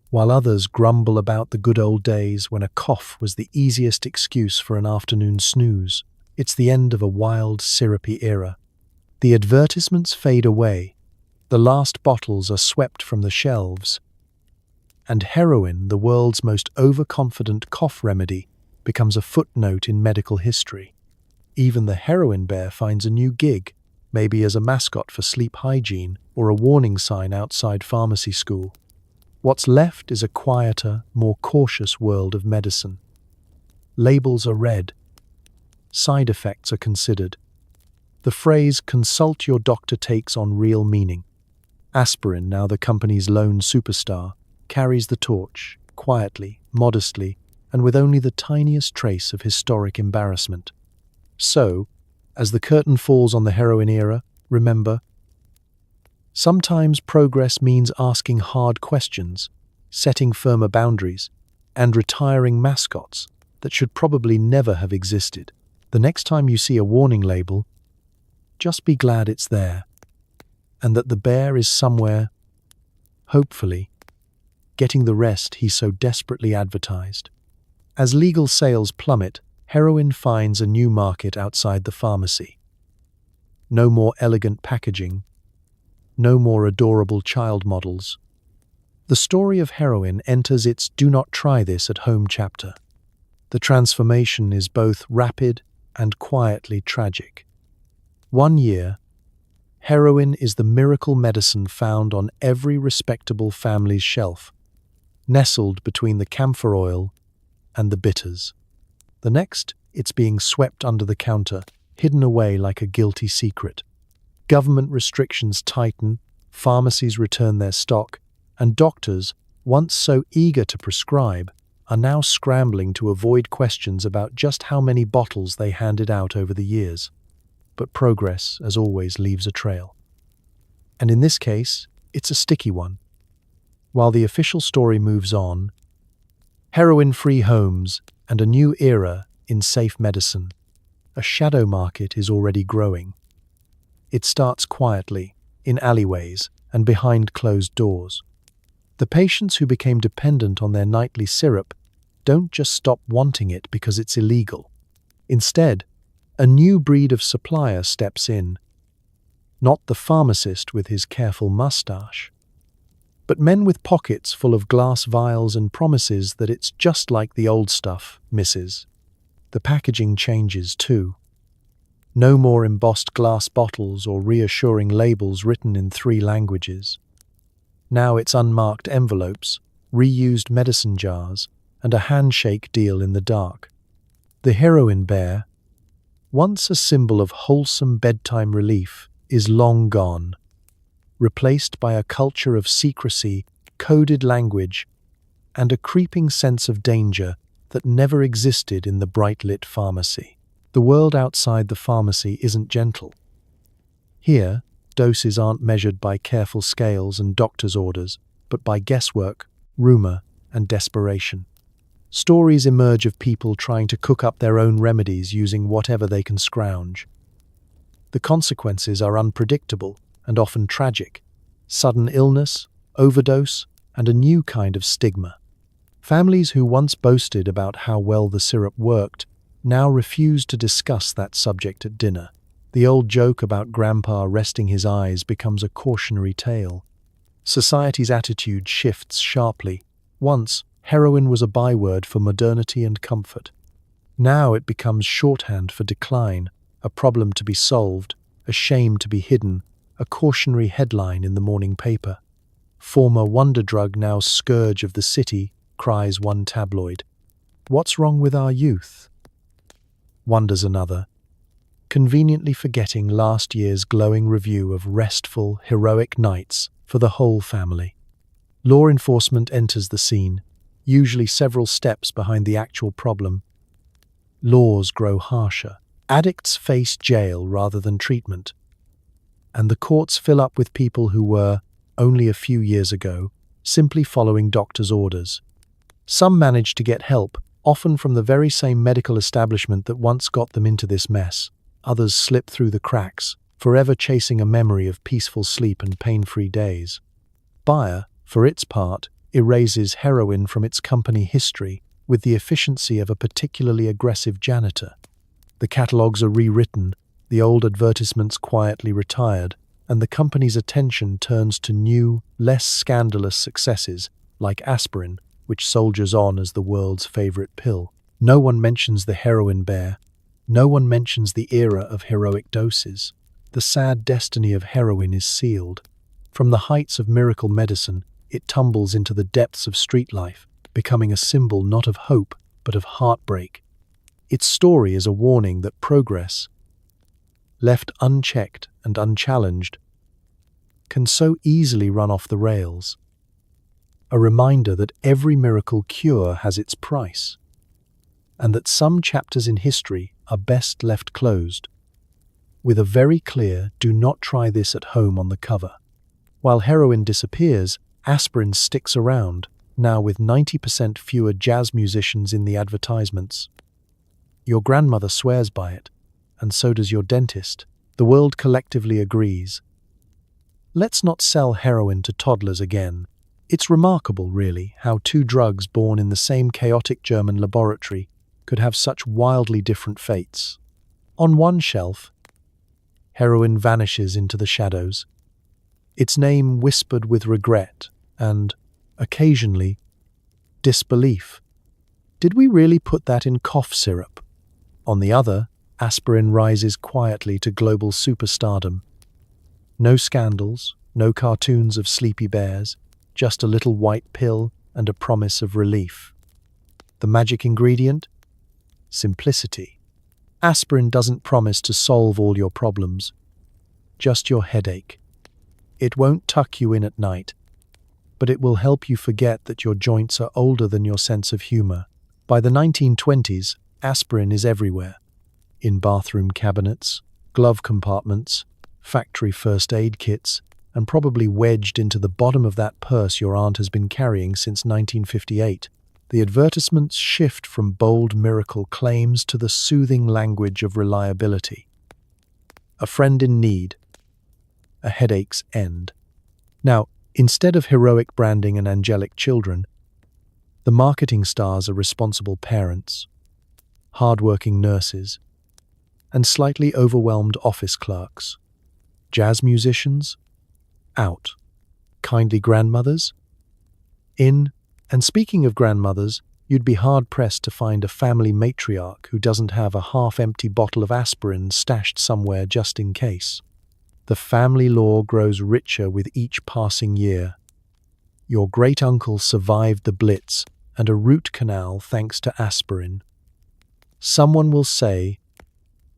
while others grumble about the good old days when a cough was the easiest excuse for an afternoon snooze. It's the end of a wild, syrupy era. The advertisements fade away, the last bottles are swept from the shelves, and Heroin, the world's most overconfident cough remedy, becomes a footnote in medical history. Even the Heroin bear finds a new gig, maybe as a mascot for sleep hygiene or a warning sign outside pharmacy school. What's left is a quieter, more cautious world of medicine. Labels are read. Side effects are considered. The phrase "consult your doctor" takes on real meaning. Aspirin, now the company's lone superstar, carries the torch, quietly, modestly, and with only the tiniest trace of historic embarrassment. So, as the curtain falls on the Heroin era, remember, sometimes progress means asking hard questions, setting firmer boundaries, and retiring mascots that should probably never have existed. The next time you see a warning label, just be glad it's there, and that the bear is somewhere, hopefully, getting the rest he so desperately advertised. As legal sales plummet, Heroin finds a new market outside the pharmacy. No more elegant packaging, no more adorable child models. The story of Heroin enters its "Do not try this at home" chapter. The transformation is both rapid and quietly tragic. One year, Heroin is the miracle medicine found on every respectable family's shelf, nestled between the camphor oil and the bitters. The next, it's being swept under the counter, hidden away like a guilty secret. Government restrictions tighten, pharmacies return their stock, and doctors, once so eager to prescribe, are now scrambling to avoid questions about just how many bottles they handed out over the years. But progress, as always, leaves a trail. And in this case, it's a sticky one. While the official story moves on, heroin-free homes and a new era in safe medicine, a shadow market is already growing. It starts quietly, in alleyways and behind closed doors. The patients who became dependent on their nightly syrup don't just stop wanting it because it's illegal. Instead, a new breed of supplier steps in. Not the pharmacist with his careful mustache, but men with pockets full of glass vials and promises that it's just like the old stuff, missus. The packaging changes too. No more embossed glass bottles or reassuring labels written in 3 languages. Now it's unmarked envelopes, reused medicine jars, and a handshake deal in the dark. The Heroin bear, once a symbol of wholesome bedtime relief, is long gone, replaced by a culture of secrecy, coded language, and a creeping sense of danger that never existed in the bright-lit pharmacy. The world outside the pharmacy isn't gentle. Here, doses aren't measured by careful scales and doctor's orders, but by guesswork, rumor, and desperation. Stories emerge of people trying to cook up their own remedies using whatever they can scrounge. The consequences are unpredictable and often tragic: sudden illness, overdose, and a new kind of stigma. Families who once boasted about how well the syrup worked now refuse to discuss that subject at dinner. The old joke about Grandpa resting his eyes becomes a cautionary tale. Society's attitude shifts sharply. Once, heroin was a byword for modernity and comfort. Now it becomes shorthand for decline, a problem to be solved, a shame to be hidden, a cautionary headline in the morning paper. Former wonder drug, now scourge of the city, cries one tabloid. What's wrong with our youth? Wonders another, conveniently forgetting last year's glowing review of restful, heroic nights for the whole family. Law enforcement enters the scene, usually several steps behind the actual problem. Laws grow harsher. Addicts face jail rather than treatment. And the courts fill up with people who were, only a few years ago, simply following doctors' orders. Some manage to get help, often from the very same medical establishment that once got them into this mess. Others slip through the cracks, forever chasing a memory of peaceful sleep and pain-free days. Bayer, for its part, erases heroin from its company history with the efficiency of a particularly aggressive janitor. The catalogs are rewritten, the old advertisements quietly retired, and the company's attention turns to new, less scandalous successes like Aspirin, which soldiers on as the world's favorite pill. No one mentions the heroin bear. No one mentions the era of heroic doses. The sad destiny of heroin is sealed. From the heights of miracle medicine, it tumbles into the depths of street life, becoming a symbol not of hope, but of heartbreak. Its story is a warning that progress, left unchecked and unchallenged, can so easily run off the rails. A reminder that every miracle cure has its price, and that some chapters in history are best left closed, with a very clear "do not try this at home" on the cover. While heroin disappears, aspirin sticks around, now with 90% fewer jazz musicians in the advertisements. Your grandmother swears by it, and so does your dentist. The world collectively agrees. Let's not sell heroin to toddlers again. It's remarkable, really, how two drugs born in the same chaotic German laboratory could have such wildly different fates. On one shelf, heroin vanishes into the shadows, its name whispered with regret and, occasionally, disbelief. Did we really put that in cough syrup? On the other, aspirin rises quietly to global superstardom. No scandals, no cartoons of sleepy bears, just a little white pill and a promise of relief. The magic ingredient? Simplicity. Aspirin doesn't promise to solve all your problems, just your headache. It won't tuck you in at night, but it will help you forget that your joints are older than your sense of humor. By the 1920s, aspirin is everywhere. In bathroom cabinets, glove compartments, factory first aid kits, and probably wedged into the bottom of that purse your aunt has been carrying since 1958. The advertisements shift from bold miracle claims to the soothing language of reliability. A friend in need, a headache's end. Now, instead of heroic branding and angelic children, the marketing stars are responsible parents, hard-working nurses, and slightly overwhelmed office clerks. Jazz musicians? Out. Kindly grandmothers? In. And speaking of grandmothers, you'd be hard-pressed to find a family matriarch who doesn't have a half-empty bottle of aspirin stashed somewhere just in case. The family lore grows richer with each passing year. Your great-uncle survived the Blitz and a root canal thanks to aspirin. Someone will say,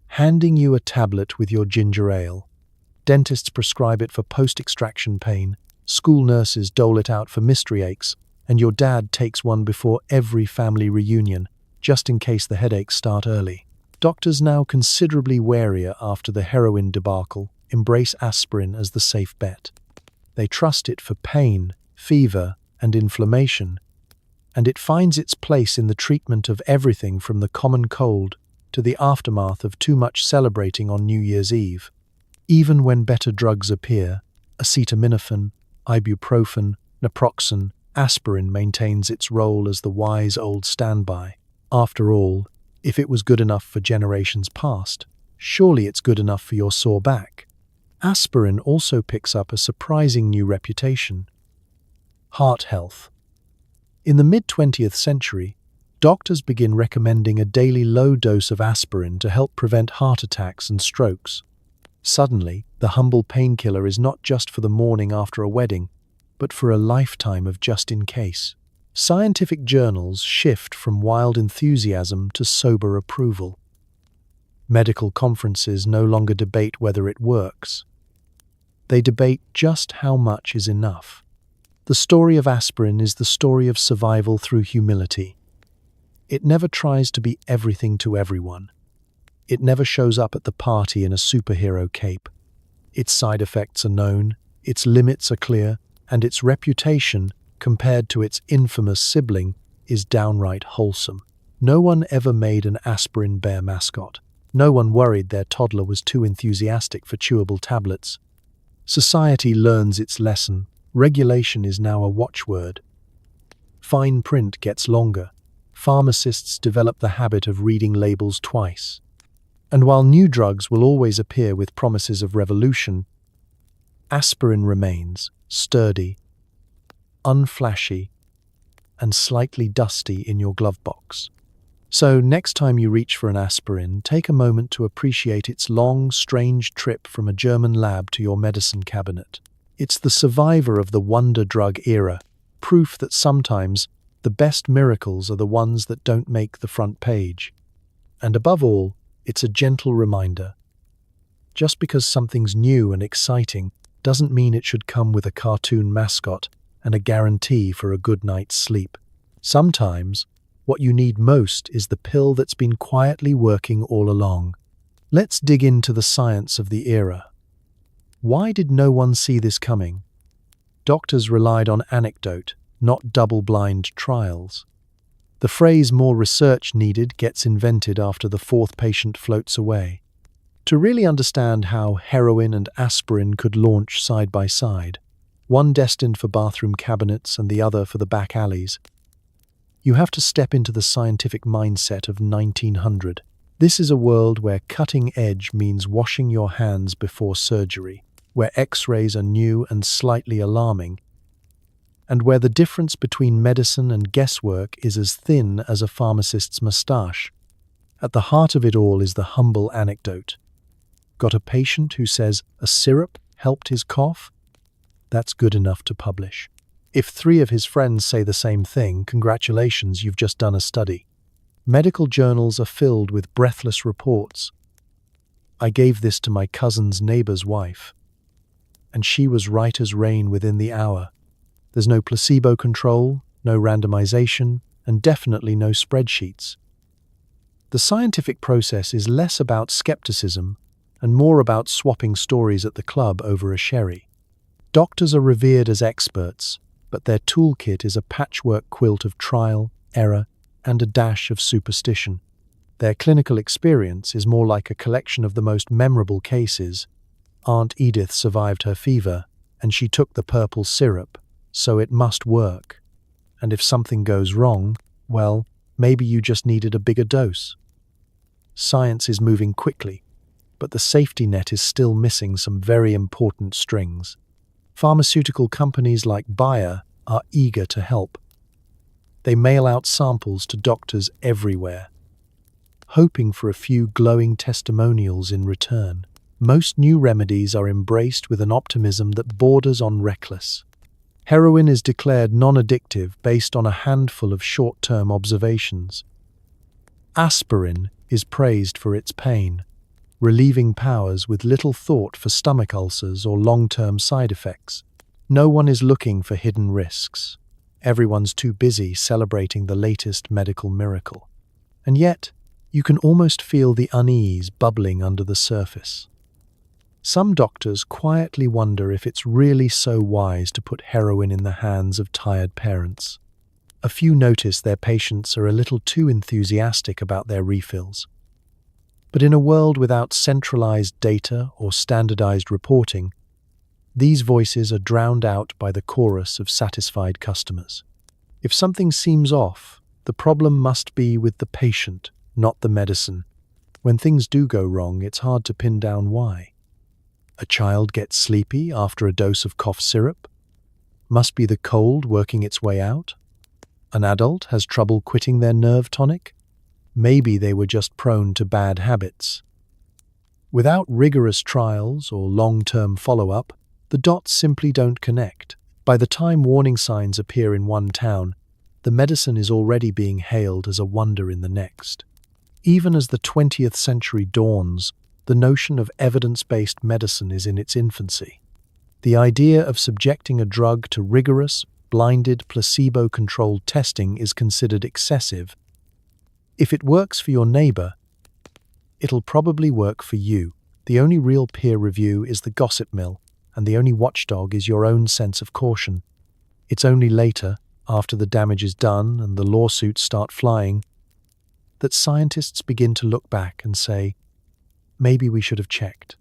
handing you a tablet with your ginger ale. Dentists prescribe it for post-extraction pain, school nurses dole it out for mystery aches, and your dad takes one before every family reunion, just in case the headaches start early. Doctors, now considerably warier after the heroin debacle, embrace aspirin as the safe bet. They trust it for pain, fever, and inflammation, and it finds its place in the treatment of everything from the common cold to the aftermath of too much celebrating on New Year's Eve. Even when better drugs appear, acetaminophen, ibuprofen, naproxen, aspirin maintains its role as the wise old standby. After all, If it was good enough for generations past, surely it's good enough for your sore back. Aspirin also picks up a surprising new reputation: heart health. In the mid-20th century, doctors begin recommending a daily low dose of aspirin to help prevent heart attacks and strokes. Suddenly, the humble painkiller is not just for the morning after a wedding, but for a lifetime of just in case. Scientific journals shift from wild enthusiasm to sober approval. Medical conferences no longer debate whether it works. They debate just how much is enough. The story of aspirin is the story of survival through humility. It never tries to be everything to everyone. It never shows up at the party in a superhero cape. Its side effects are known, its limits are clear, and its reputation, compared to its infamous sibling, is downright wholesome. No one ever made an aspirin bear mascot. No one worried their toddler was too enthusiastic for chewable tablets. Society learns its lesson. Regulation is now a watchword. Fine print gets longer. Pharmacists develop the habit of reading labels twice. And while new drugs will always appear with promises of revolution, aspirin remains sturdy, unflashy, and slightly dusty in your glove box. So next time you reach for an aspirin, take a moment to appreciate its long, strange trip from a German lab to your medicine cabinet. It's the survivor of the wonder drug era, proof that sometimes the best miracles are the ones that don't make the front page. And above all, it's a gentle reminder. Just because something's new and exciting doesn't mean it should come with a cartoon mascot and a guarantee for a good night's sleep. Sometimes, what you need most is the pill that's been quietly working all along. Let's dig into the science of the era. Why did no one see this coming? Doctors relied on anecdote, not double-blind trials. The phrase "more research needed" gets invented after the fourth patient floats away. To really understand how heroin and aspirin could launch side by side, one destined for bathroom cabinets and the other for the back alleys, you have to step into the scientific mindset of 1900. This is a world where cutting edge means washing your hands before surgery, where X-rays are new and slightly alarming, and where the difference between medicine and guesswork is as thin as a pharmacist's mustache. At the heart of it all is the humble anecdote. Got a patient who says a syrup helped his cough? That's good enough to publish. If 3 of his friends say the same thing, congratulations, you've just done a study. Medical journals are filled with breathless reports. I gave this to my cousin's neighbor's wife, and she was right as rain within the hour. There's no placebo control, no randomization, and definitely no spreadsheets. The scientific process is less about skepticism and more about swapping stories at the club over a sherry. Doctors are revered as experts, but their toolkit is a patchwork quilt of trial, error, and a dash of superstition. Their clinical experience is more like a collection of the most memorable cases. Aunt Edith survived her fever, and she took the purple syrup, so it must work. And if something goes wrong, well, maybe you just needed a bigger dose. Science is moving quickly, but the safety net is still missing some very important strings. Pharmaceutical companies like Bayer are eager to help. They mail out samples to doctors everywhere, hoping for a few glowing testimonials in return. Most new remedies are embraced with an optimism that borders on reckless. Heroin is declared non-addictive based on a handful of short-term observations. Aspirin is praised for its pain, relieving powers with little thought for stomach ulcers or long-term side effects. No one is looking for hidden risks. Everyone's too busy celebrating the latest medical miracle. And yet, you can almost feel the unease bubbling under the surface. Some doctors quietly wonder if it's really so wise to put heroin in the hands of tired parents. A few notice their patients are a little too enthusiastic about their refills. But in a world without centralized data or standardized reporting, these voices are drowned out by the chorus of satisfied customers. If something seems off, the problem must be with the patient, not the medicine. When things do go wrong, it's hard to pin down why. A child gets sleepy after a dose of cough syrup? Must be the cold working its way out? An adult has trouble quitting their nerve tonic? Maybe they were just prone to bad habits. Without rigorous trials or long-term follow-up, the dots simply don't connect. By the time warning signs appear in one town, the medicine is already being hailed as a wonder in the next. Even as the 20th century dawns, the notion of evidence-based medicine is in its infancy. The idea of subjecting a drug to rigorous, blinded, placebo-controlled testing is considered excessive. If it works for your neighbor, it'll probably work for you. The only real peer review is the gossip mill, and the only watchdog is your own sense of caution. It's only later, after the damage is done and the lawsuits start flying, that scientists begin to look back and say, maybe we should have checked.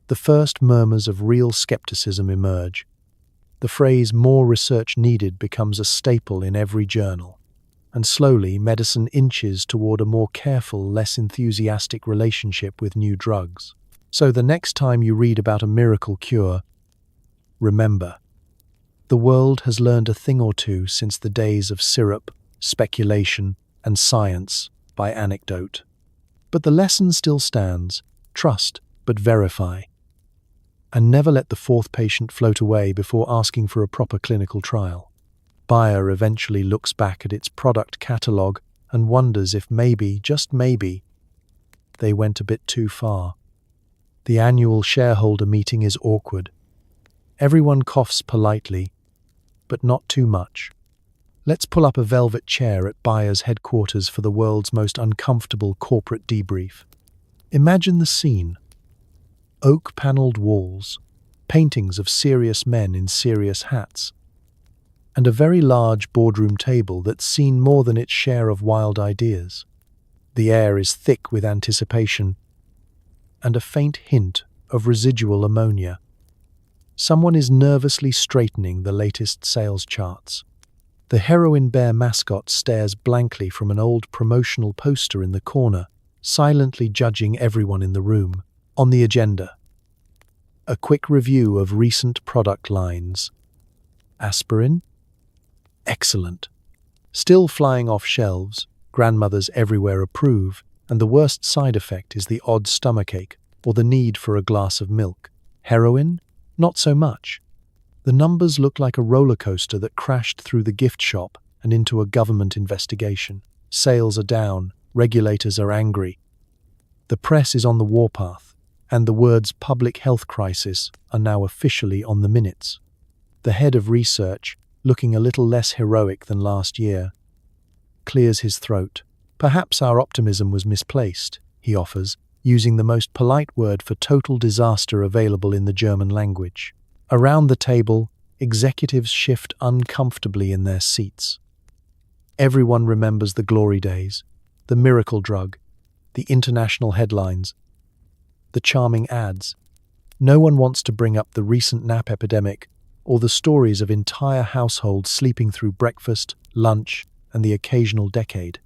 The first murmurs of real skepticism emerge. The phrase "more research needed" becomes a staple in every journal. And slowly, medicine inches toward a more careful, less enthusiastic relationship with new drugs. So the next time you read about a miracle cure, remember, the world has learned a thing or two since the days of syrup, speculation, and science by anecdote. But the lesson still stands: trust, but verify. And never let the fourth patient float away before asking for a proper clinical trial. Bayer eventually looks back at its product catalogue and wonders if maybe, just maybe, they went a bit too far. The annual shareholder meeting is awkward. Everyone coughs politely, but not too much. Let's pull up a velvet chair at Bayer's headquarters for the world's most uncomfortable corporate debrief. Imagine the scene. Oak-paneled walls, paintings of serious men in serious hats, and a very large boardroom table that's seen more than its share of wild ideas. The air is thick with anticipation and a faint hint of residual ammonia. Someone is nervously straightening the latest sales charts. The Heroin bear mascot stares blankly from an old promotional poster in the corner, silently judging everyone in the room. On the agenda, a quick review of recent product lines. Aspirin? Excellent. Still flying off shelves, grandmothers everywhere approve, and the worst side effect is the odd stomachache or the need for a glass of milk. Heroin? Not so much. The numbers look like a roller coaster that crashed through the gift shop and into a government investigation. Sales are down, regulators are angry. The press is on the warpath, and the words public health crisis are now officially on the minutes. The head of research, looking a little less heroic than last year, clears his throat. Perhaps our optimism was misplaced, he offers, using the most polite word for total disaster available in the German language. Around the table, executives shift uncomfortably in their seats. Everyone remembers the glory days, the miracle drug, the international headlines, the charming ads. No one wants to bring up the recent nap epidemic or the stories of entire households sleeping through breakfast, lunch, and the occasional decade.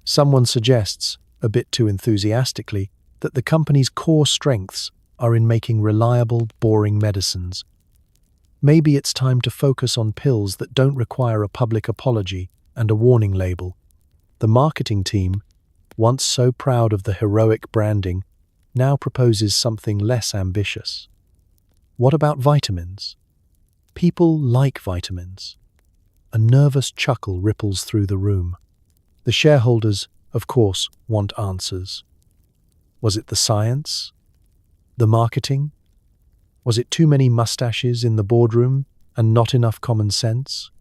Someone suggests, a bit too enthusiastically, that the company's core strengths are in making reliable, boring medicines. Maybe it's time to focus on pills that don't require a public apology and a warning label. The marketing team, once so proud of the heroic branding, now proposes something less ambitious. What about vitamins? People like vitamins. A nervous chuckle ripples through the room. The shareholders, of course, want answers. Was it the science? The marketing? Was it too many mustaches in the boardroom and not enough common sense?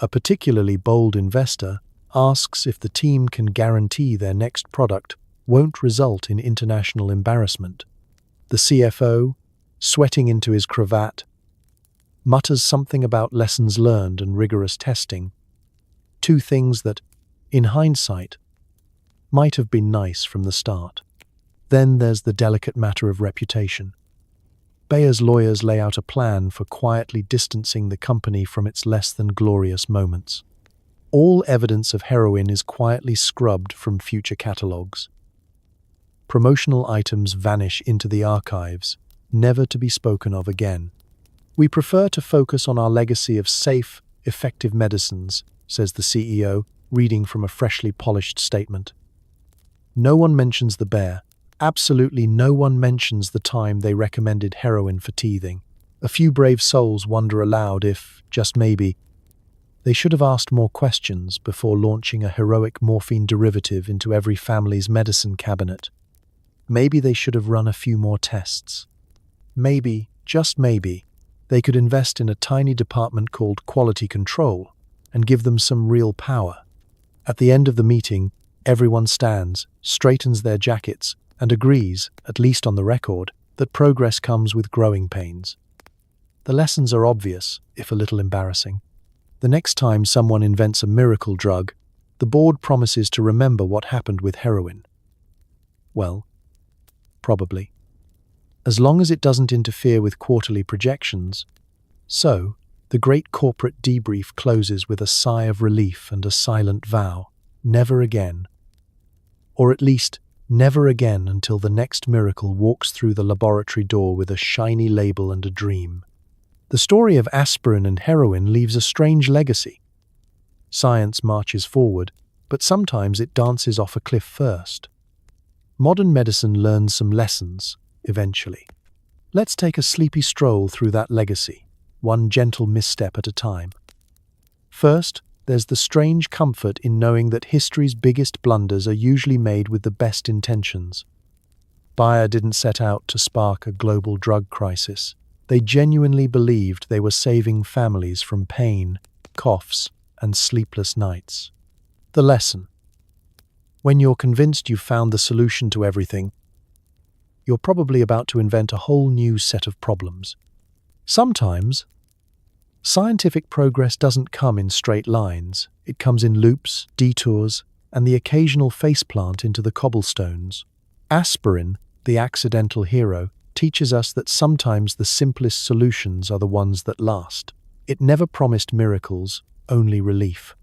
A particularly bold investor asks if the team can guarantee their next product won't result in international embarrassment. The CFO, sweating into his cravat, mutters something about lessons learned and rigorous testing. Two things that, in hindsight, might have been nice from the start. Then there's the delicate matter of reputation. Bayer's lawyers lay out a plan for quietly distancing the company from its less than glorious moments. All evidence of heroin is quietly scrubbed from future catalogues. Promotional items vanish into the archives, never to be spoken of again. We prefer to focus on our legacy of safe, effective medicines, says the CEO, reading from a freshly polished statement. No one mentions the bear. Absolutely no one mentions the time they recommended heroin for teething. A few brave souls wonder aloud if, just maybe, they should have asked more questions before launching a heroic morphine derivative into every family's medicine cabinet. Maybe they should have run a few more tests. Maybe, just maybe, they could invest in a tiny department called quality control and give them some real power. At the end of the meeting, everyone stands, straightens their jackets, and agrees, at least on the record, that progress comes with growing pains. The lessons are obvious, if a little embarrassing. The next time someone invents a miracle drug, the board promises to remember what happened with heroin. Well, probably. As long as it doesn't interfere with quarterly projections. So, the great corporate debrief closes with a sigh of relief and a silent vow. Never again. Or at least, never again until the next miracle walks through the laboratory door with a shiny label and a dream. The story of aspirin and heroin leaves a strange legacy. Science marches forward, but sometimes it dances off a cliff first. Modern medicine learns some lessons, eventually. Let's take a sleepy stroll through that legacy, one gentle misstep at a time. First, there's the strange comfort in knowing that history's biggest blunders are usually made with the best intentions. Bayer didn't set out to spark a global drug crisis. They genuinely believed they were saving families from pain, coughs, and sleepless nights. The lesson: when you're convinced you've found the solution to everything, you're probably about to invent a whole new set of problems. Sometimes, scientific progress doesn't come in straight lines. It comes in loops, detours, and the occasional faceplant into the cobblestones. Aspirin, the accidental hero, teaches us that sometimes the simplest solutions are the ones that last. It never promised miracles, only relief.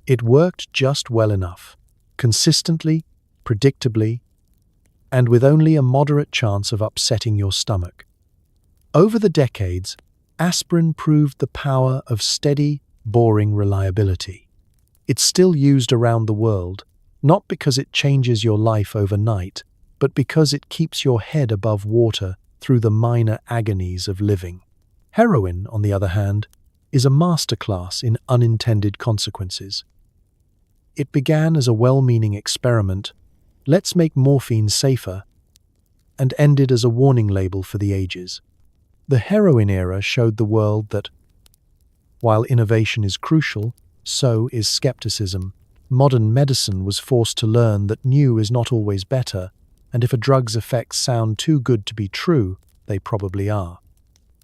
It worked just well enough, consistently, predictably, and with only a moderate chance of upsetting your stomach. Over the decades, aspirin proved the power of steady, boring reliability. It's still used around the world, not because it changes your life overnight, but because it keeps your head above water through the minor agonies of living. Heroin, on the other hand, is a masterclass in unintended consequences. It began as a well-meaning experiment, let's make morphine safer, and ended as a warning label for the ages. The heroin era showed the world that, while innovation is crucial, so is skepticism. Modern medicine was forced to learn that new is not always better, and if a drug's effects sound too good to be true, they probably are.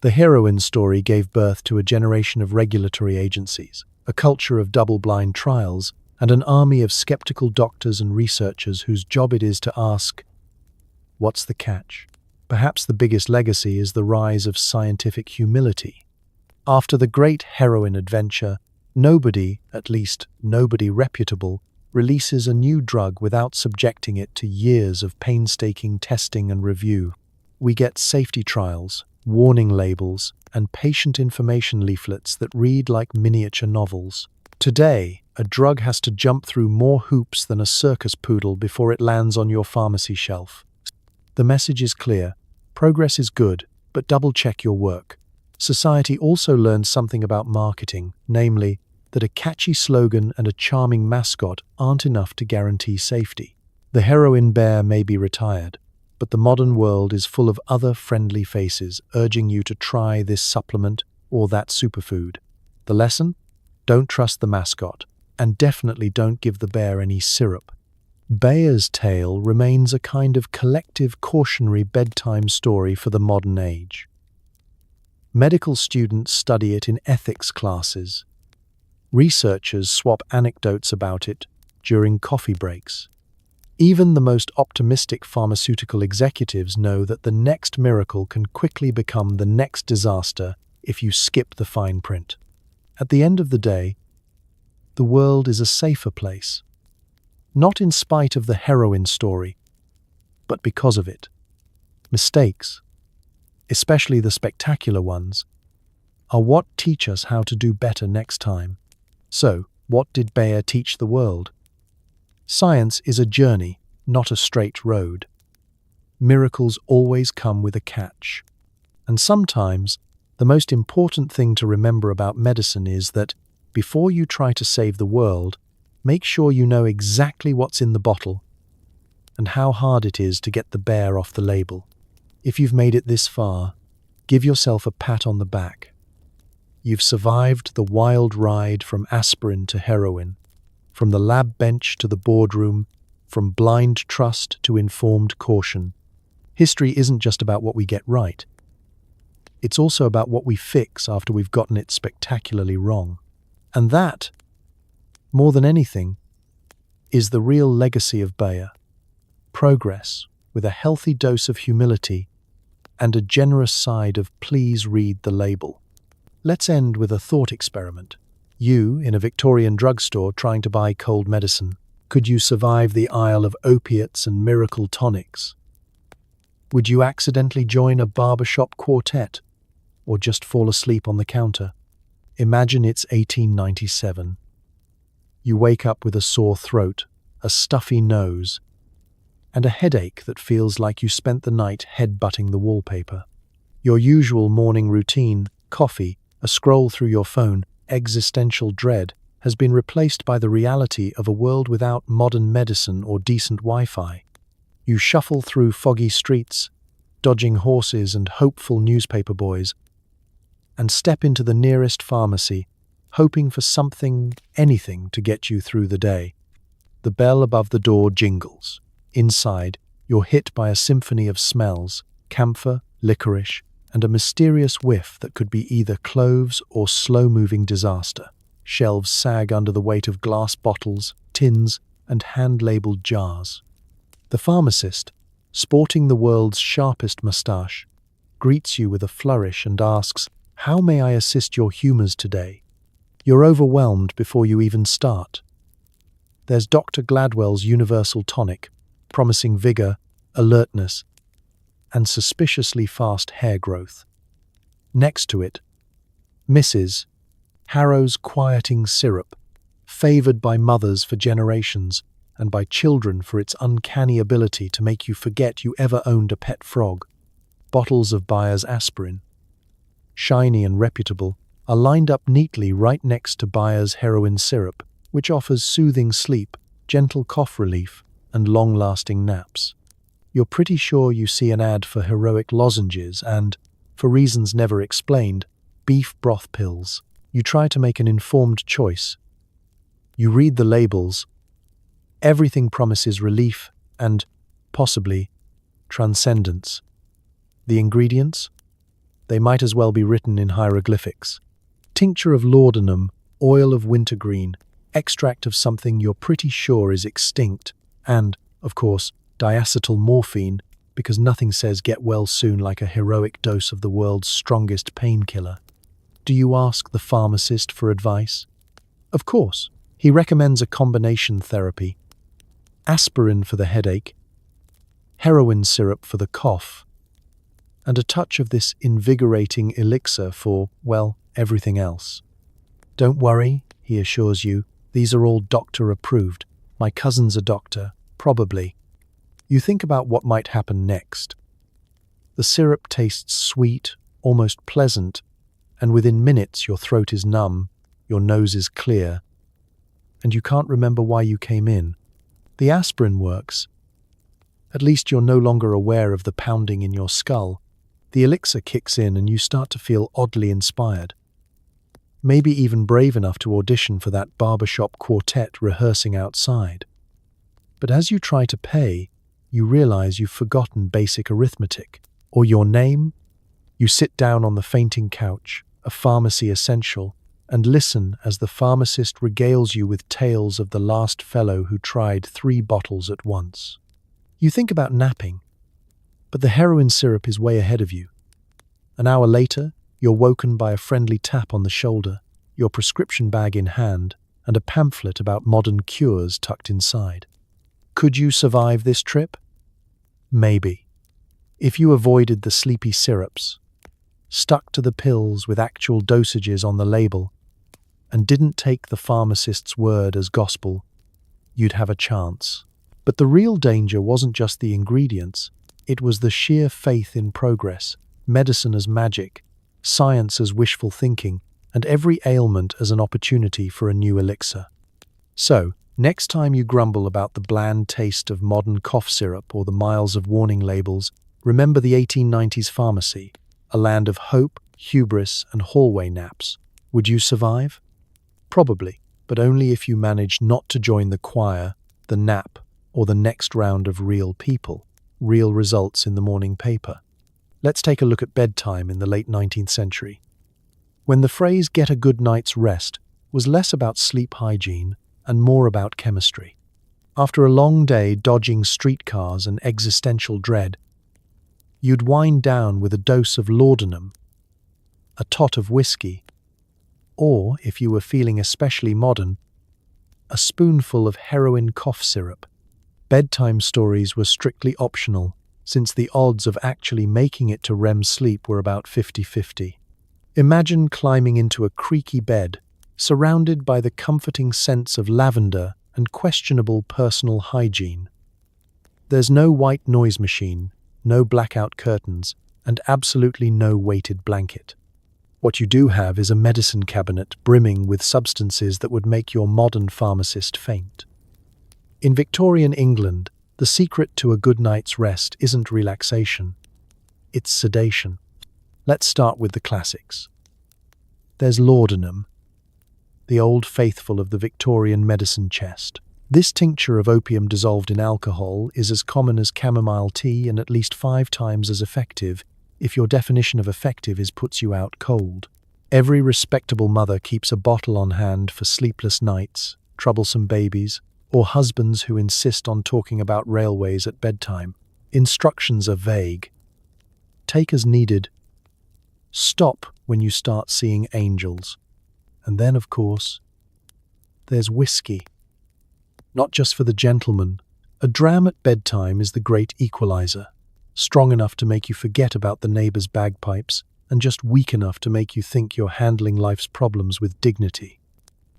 The Her0in story gave birth to a generation of regulatory agencies, a culture of double-blind trials, and an army of skeptical doctors and researchers whose job it is to ask, what's the catch? Perhaps the biggest legacy is the rise of scientific humility. After the great Her0in adventure, nobody, at least nobody reputable, releases a new drug without subjecting it to years of painstaking testing and review. We get safety trials, warning labels, and patient information leaflets that read like miniature novels. Today, a drug has to jump through more hoops than a circus poodle before it lands on your pharmacy shelf. The message is clear: progress is good, but double-check your work. Society also learned something about marketing, namely, that a catchy slogan and a charming mascot aren't enough to guarantee safety. The Her0in bear may be retired, but the modern world is full of other friendly faces urging you to try this supplement or that superfood. The lesson? Don't trust the mascot, and definitely don't give the bear any syrup. Bayer's tale remains a kind of collective cautionary bedtime story for the modern age. Medical students study it in ethics classes. Researchers swap anecdotes about it during coffee breaks. Even the most optimistic pharmaceutical executives know that the next miracle can quickly become the next disaster if you skip the fine print. At the end of the day, the world is a safer place. Not in spite of the heroin story, but because of it. Mistakes, especially the spectacular ones, are what teach us how to do better next time. So, what did Bayer teach the world? Science is a journey, not a straight road. Miracles always come with a catch. And sometimes, the most important thing to remember about medicine is that before you try to save the world, make sure you know exactly what's in the bottle and how hard it is to get the bear off the label. If you've made it this far, give yourself a pat on the back. You've survived the wild ride from aspirin to heroin, from the lab bench to the boardroom, from blind trust to informed caution. History isn't just about what we get right. It's also about what we fix after we've gotten it spectacularly wrong. And that, more than anything, is the real legacy of Bayer. Progress with a healthy dose of humility and a generous side of please read the label. Let's end with a thought experiment. You, in a Victorian drugstore trying to buy cold medicine, could you survive the aisle of opiates and miracle tonics? Would you accidentally join a barbershop quartet or just fall asleep on the counter? Imagine it's 1897. You wake up with a sore throat, a stuffy nose, and a headache that feels like you spent the night head-butting the wallpaper. Your usual morning routine, coffee, a scroll through your phone, existential dread, has been replaced by the reality of a world without modern medicine or decent Wi-Fi. You shuffle through foggy streets, dodging horses and hopeful newspaper boys, and step into the nearest pharmacy, hoping for something, anything to get you through the day. The bell above the door jingles. Inside, you're hit by a symphony of smells, camphor, licorice, and a mysterious whiff that could be either cloves or slow-moving disaster. Shelves sag under the weight of glass bottles, tins, and hand-labeled jars. The pharmacist, sporting the world's sharpest moustache, greets you with a flourish and asks, "How may I assist your humors today?" You're overwhelmed before you even start. There's Dr. Gladwell's Universal Tonic, promising vigor, alertness, and suspiciously fast hair growth. Next to it, Mrs. Harrow's Quieting Syrup, favored by mothers for generations and by children for its uncanny ability to make you forget you ever owned a pet frog. Bottles of Bayer's Aspirin, shiny and reputable, are lined up neatly right next to Bayer's Her0in syrup, which offers soothing sleep, gentle cough relief, and long-lasting naps. You're pretty sure you see an ad for heroic lozenges and, for reasons never explained, beef broth pills. You try to make an informed choice. You read the labels. Everything promises relief and, possibly, transcendence. The ingredients? They might as well be written in hieroglyphics. Tincture of laudanum, oil of wintergreen, extract of something you're pretty sure is extinct, and, of course, diacetyl morphine, because nothing says get well soon like a heroic dose of the world's strongest painkiller. Do you ask the pharmacist for advice? Of course, he recommends a combination therapy. Aspirin for the headache, Her0in syrup for the cough, and a touch of this invigorating elixir for, well, everything else. Don't worry, he assures you, these are all doctor-approved. My cousin's a doctor, probably. You think about what might happen next. The syrup tastes sweet, almost pleasant, and within minutes your throat is numb, your nose is clear, and you can't remember why you came in. The aspirin works. At least you're no longer aware of the pounding in your skull. The elixir kicks in and you start to feel oddly inspired. Maybe even brave enough to audition for that barbershop quartet rehearsing outside. But as you try to pay, you realize you've forgotten basic arithmetic. Or your name? You sit down on the fainting couch, a pharmacy essential, and listen as the pharmacist regales you with tales of the last fellow who tried 3 bottles at once. You think about napping, but the Her0in syrup is way ahead of you. An hour later, you're woken by a friendly tap on the shoulder, your prescription bag in hand, and a pamphlet about modern cures tucked inside. Could you survive this trip? Maybe. If you avoided the sleepy syrups, stuck to the pills with actual dosages on the label, and didn't take the pharmacist's word as gospel, you'd have a chance. But the real danger wasn't just the ingredients, it was the sheer faith in progress, medicine as magic, science as wishful thinking, and every ailment as an opportunity for a new elixir. So, next time you grumble about the bland taste of modern cough syrup or the miles of warning labels, remember the 1890s pharmacy, a land of hope, hubris, and hallway naps. Would you survive? Probably, but only if you managed not to join the choir, the nap, or the next round of real people, real results in the morning paper. Let's take a look at bedtime in the late 19th century, when the phrase "get a good night's rest" was less about sleep hygiene and more about chemistry. After a long day dodging streetcars and existential dread, you'd wind down with a dose of laudanum, a tot of whiskey, or, if you were feeling especially modern, a spoonful of Heroin cough syrup. Bedtime stories were strictly optional, since the odds of actually making it to REM sleep were about 50-50. Imagine climbing into a creaky bed, surrounded by the comforting scents of lavender and questionable personal hygiene. There's no white noise machine, no blackout curtains, and absolutely no weighted blanket. What you do have is a medicine cabinet brimming with substances that would make your modern pharmacist faint. In Victorian England, the secret to a good night's rest isn't relaxation, it's sedation. Let's start with the classics. There's laudanum, the old faithful of the Victorian medicine chest. This tincture of opium dissolved in alcohol is as common as chamomile tea and at least 5 times as effective if your definition of effective is puts you out cold. Every respectable mother keeps a bottle on hand for sleepless nights, troublesome babies, or husbands who insist on talking about railways at bedtime. Instructions are vague. Take as needed. Stop when you start seeing angels. And then, of course, there's whiskey. Not just for the gentleman. A dram at bedtime is the great equalizer, strong enough to make you forget about the neighbor's bagpipes and just weak enough to make you think you're handling life's problems with dignity.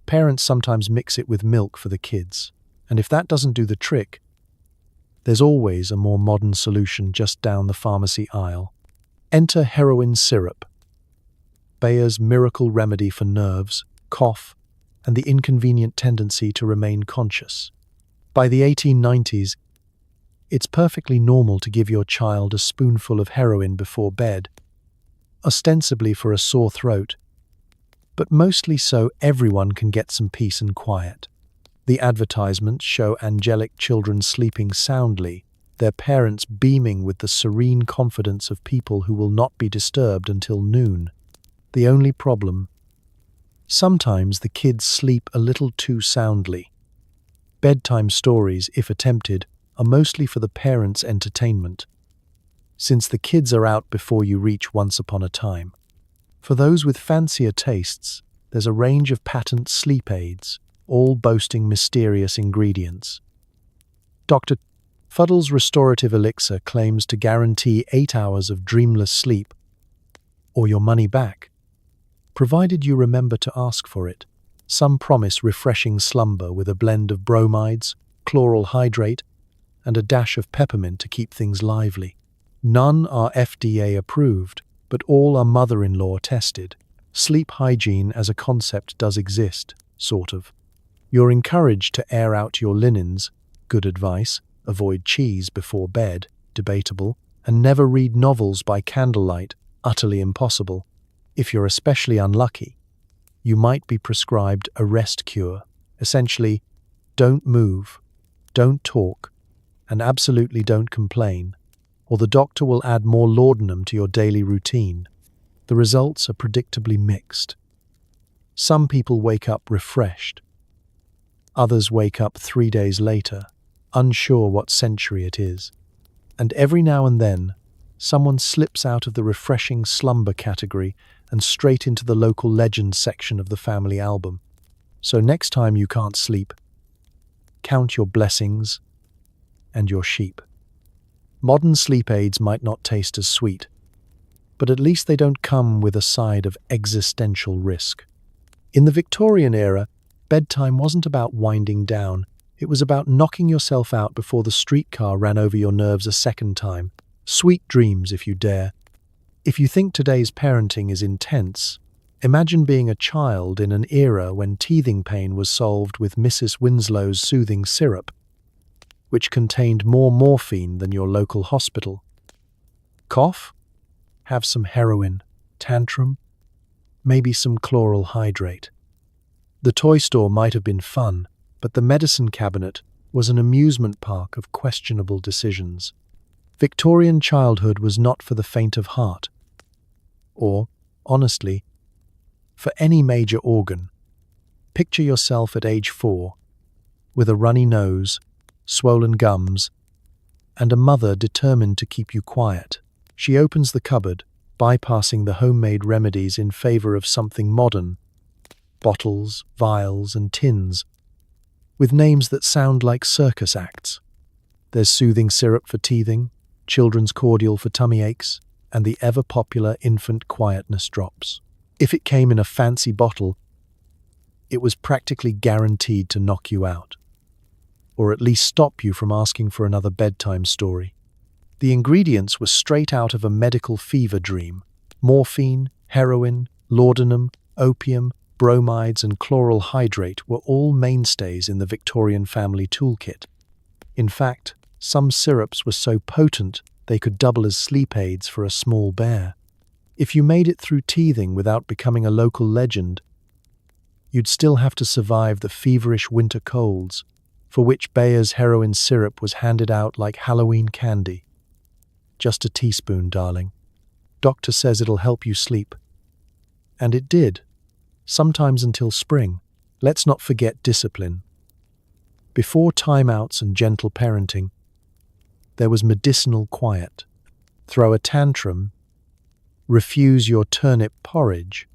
Parents sometimes mix it with milk for the kids, and if that doesn't do the trick, there's always a more modern solution just down the pharmacy aisle. Enter Heroin syrup, Bayer's miracle remedy for nerves, cough, and the inconvenient tendency to remain conscious. By the 1890s, it's perfectly normal to give your child a spoonful of heroin before bed, ostensibly for a sore throat, but mostly so everyone can get some peace and quiet. The advertisements show angelic children sleeping soundly, their parents beaming with the serene confidence of people who will not be disturbed until noon. The only problem: sometimes the kids sleep a little too soundly. Bedtime stories, if attempted, are mostly for the parents' entertainment, since the kids are out before you reach once upon a time. For those with fancier tastes, there's a range of patent sleep aids, all boasting mysterious ingredients. Dr. Fuddle's restorative elixir claims to guarantee 8 hours of dreamless sleep, or your money back, provided you remember to ask for it. Some promise refreshing slumber with a blend of bromides, chloral hydrate, and a dash of peppermint to keep things lively. None are FDA approved, but all are mother-in-law tested. Sleep hygiene as a concept does exist, sort of. You're encouraged to air out your linens, good advice, avoid cheese before bed, debatable, and never read novels by candlelight, utterly impossible. If you're especially unlucky, you might be prescribed a rest cure, essentially, don't move, don't talk, and absolutely don't complain, or the doctor will add more laudanum to your daily routine. The results are predictably mixed. Some people wake up refreshed. Others wake up 3 days later, unsure what century it is. And every now and then, someone slips out of the refreshing slumber category and straight into the local legend section of the family album. So next time you can't sleep, count your blessings and your sheep. Modern sleep aids might not taste as sweet, but at least they don't come with a side of existential risk. In the Victorian era, bedtime wasn't about winding down. It was about knocking yourself out before the streetcar ran over your nerves a second time. Sweet dreams, if you dare. If you think today's parenting is intense, imagine being a child in an era when teething pain was solved with Mrs. Winslow's soothing syrup, which contained more morphine than your local hospital. Cough? Have some heroin. Tantrum? Maybe some chloral hydrate. The toy store might have been fun, but the medicine cabinet was an amusement park of questionable decisions. Victorian childhood was not for the faint of heart. Or, honestly, for any major organ. Picture yourself at age 4, with a runny nose, swollen gums, and a mother determined to keep you quiet. She opens the cupboard, bypassing the homemade remedies in favor of something modern. Bottles, vials, and tins, with names that sound like circus acts. There's soothing syrup for teething, children's cordial for tummy aches, and the ever-popular infant quietness drops. If it came in a fancy bottle, it was practically guaranteed to knock you out, or at least stop you from asking for another bedtime story. The ingredients were straight out of a medical fever dream. Morphine, heroin, laudanum, opium, bromides, and chloral hydrate were all mainstays in the Victorian family toolkit. In fact, some syrups were so potent they could double as sleep aids for a small bear. If you made it through teething without becoming a local legend, you'd still have to survive the feverish winter colds, for which Bayer's Her0in syrup was handed out like Halloween candy. Just a teaspoon, darling. Doctor says it'll help you sleep. And it did. Sometimes until spring. Let's not forget discipline. Before timeouts and gentle parenting, there was medicinal quiet. Throw a tantrum, refuse your turnip porridge,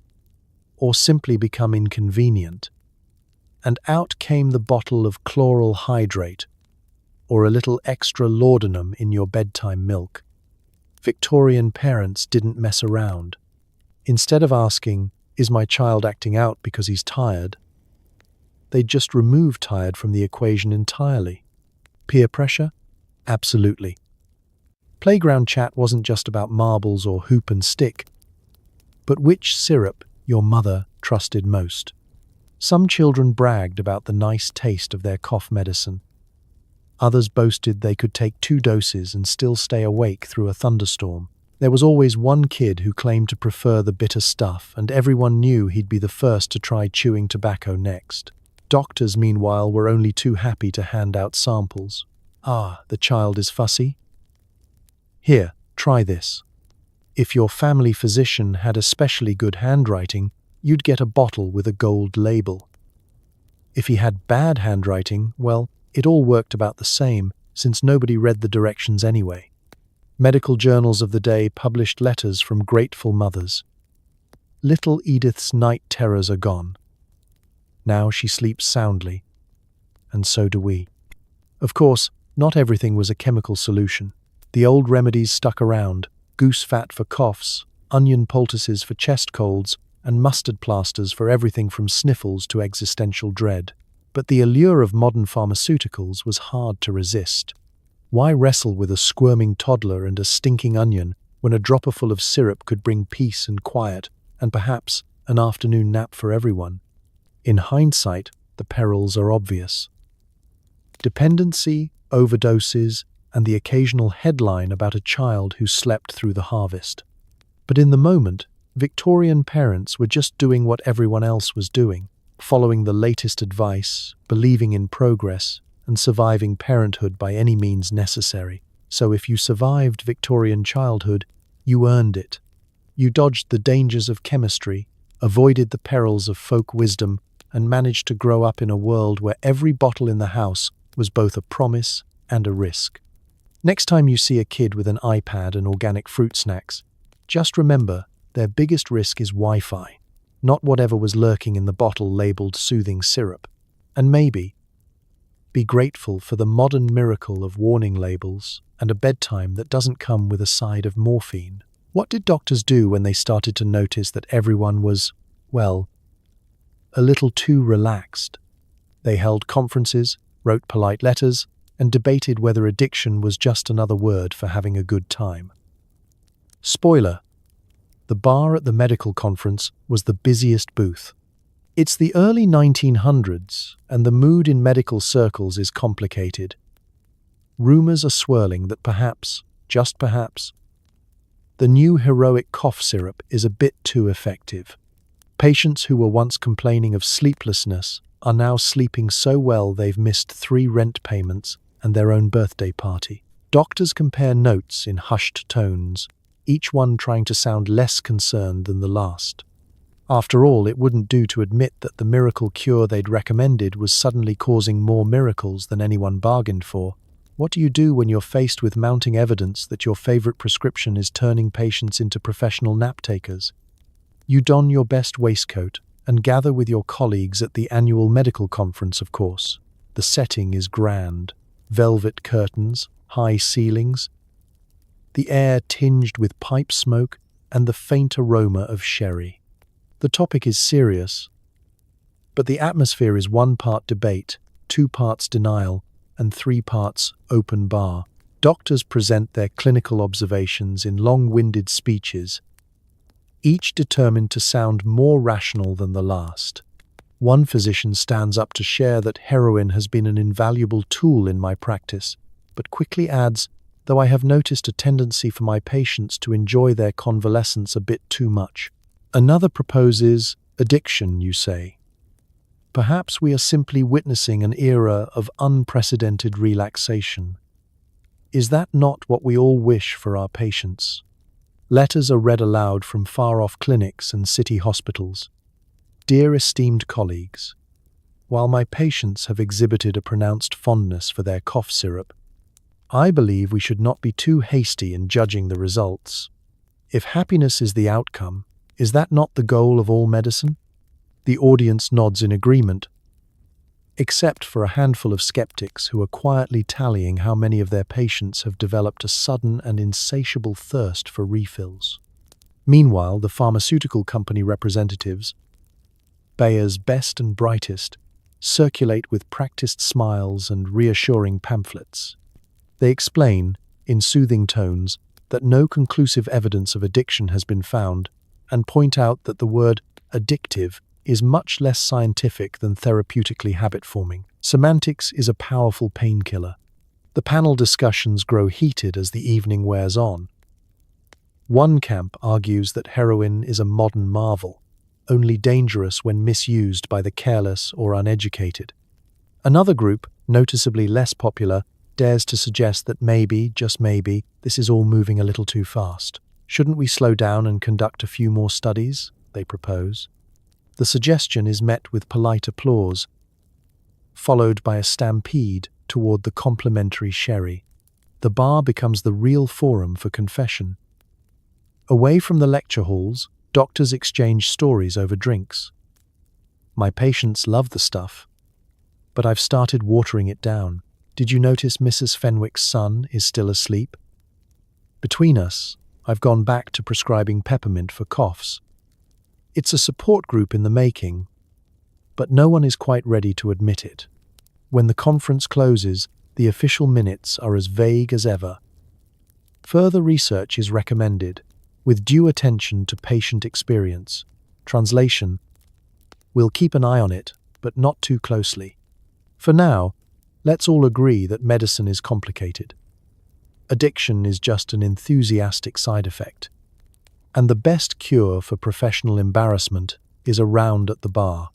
or simply become inconvenient. And out came the bottle of chloral hydrate, or a little extra laudanum in your bedtime milk. Victorian parents didn't mess around. Instead of asking, "Is my child acting out because he's tired?" they just removed tired from the equation entirely. Peer pressure? Absolutely. Playground chat wasn't just about marbles or hoop and stick, but which syrup your mother trusted most. Some children bragged about the nice taste of their cough medicine. Others boasted they could take 2 doses and still stay awake through a thunderstorm. There was always one kid who claimed to prefer the bitter stuff, and everyone knew he'd be the first to try chewing tobacco next. Doctors, meanwhile, were only too happy to hand out samples. "Ah, the child is fussy? Here, try this." If your family physician had especially good handwriting, you'd get a bottle with a gold label. If he had bad handwriting, well, it all worked about the same, since nobody read the directions anyway. Medical journals of the day published letters from grateful mothers. Little Edith's night terrors are gone. Now she sleeps soundly, and so do we. Of course, not everything was a chemical solution. The old remedies stuck around: goose fat for coughs, onion poultices for chest colds, and mustard plasters for everything from sniffles to existential dread. But the allure of modern pharmaceuticals was hard to resist. Why wrestle with a squirming toddler and a stinking onion when a dropperful of syrup could bring peace and quiet, and perhaps an afternoon nap for everyone? In hindsight, the perils are obvious. Dependency, overdoses, and the occasional headline about a child who slept through the harvest. But in the moment, Victorian parents were just doing what everyone else was doing, following the latest advice, believing in progress, and surviving parenthood by any means necessary. So if you survived Victorian childhood, you earned it. You dodged the dangers of chemistry, avoided the perils of folk wisdom, and managed to grow up in a world where every bottle in the house was both a promise and a risk. Next time you see a kid with an iPad and organic fruit snacks, just remember their biggest risk is Wi-Fi. not whatever was lurking in the bottle labeled soothing syrup. And maybe be grateful for the modern miracle of warning labels and a bedtime that doesn't come with a side of morphine. What did doctors do when they started to notice that everyone was, well, a little too relaxed? They held conferences, wrote polite letters, and debated whether addiction was just another word for having a good time. Spoiler: the bar at the medical conference was the busiest booth. It's the early 1900s, and the mood in medical circles is complicated. Rumors are swirling that perhaps, just perhaps, the new heroic cough syrup is a bit too effective. Patients who were once complaining of sleeplessness are now sleeping so well they've missed 3 rent payments and their own birthday party. Doctors compare notes in hushed tones, each one trying to sound less concerned than the last. After all, it wouldn't do to admit that the miracle cure they'd recommended was suddenly causing more miracles than anyone bargained for. What do you do when you're faced with mounting evidence that your favorite prescription is turning patients into professional nap takers? You don your best waistcoat and gather with your colleagues at the annual medical conference, of course. The setting is grand. Velvet curtains, high ceilings, the air tinged with pipe smoke and the faint aroma of sherry. The topic is serious, but the atmosphere is 1 part debate, 2 parts denial, and 3 parts open bar. Doctors present their clinical observations in long-winded speeches, each determined to sound more rational than the last. One physician stands up to share that heroin has been an invaluable tool in my practice, but quickly adds, though I have noticed a tendency for my patients to enjoy their convalescence a bit too much. Another proposes addiction, you say. Perhaps we are simply witnessing an era of unprecedented relaxation. Is that not what we all wish for our patients? Letters are read aloud from far-off clinics and city hospitals. Dear esteemed colleagues, while my patients have exhibited a pronounced fondness for their cough syrup, I believe we should not be too hasty in judging the results. If happiness is the outcome, is that not the goal of all medicine? The audience nods in agreement, except for a handful of skeptics who are quietly tallying how many of their patients have developed a sudden and insatiable thirst for refills. Meanwhile, the pharmaceutical company representatives, Bayer's best and brightest, circulate with practiced smiles and reassuring pamphlets. They explain, in soothing tones, that no conclusive evidence of addiction has been found, and point out that the word addictive is much less scientific than therapeutically habit-forming. Semantics is a powerful painkiller. The panel discussions grow heated as the evening wears on. One camp argues that heroin is a modern marvel, only dangerous when misused by the careless or uneducated. Another group, noticeably less popular, dares to suggest that maybe, just maybe, this is all moving a little too fast. Shouldn't we slow down and conduct a few more studies? They propose. The suggestion is met with polite applause, followed by a stampede toward the complimentary sherry. The bar becomes the real forum for confession. Away from the lecture halls, doctors exchange stories over drinks. My patients love the stuff, but I've started watering it down. Did you notice Mrs. Fenwick's son is still asleep? Between us, I've gone back to prescribing peppermint for coughs. It's a support group in the making, but no one is quite ready to admit it. When the conference closes, the official minutes are as vague as ever. Further research is recommended, with due attention to patient experience. Translation: we'll keep an eye on it, but not too closely. For now, let's all agree that medicine is complicated. Addiction is just an enthusiastic side effect. And the best cure for professional embarrassment is a round at the bar.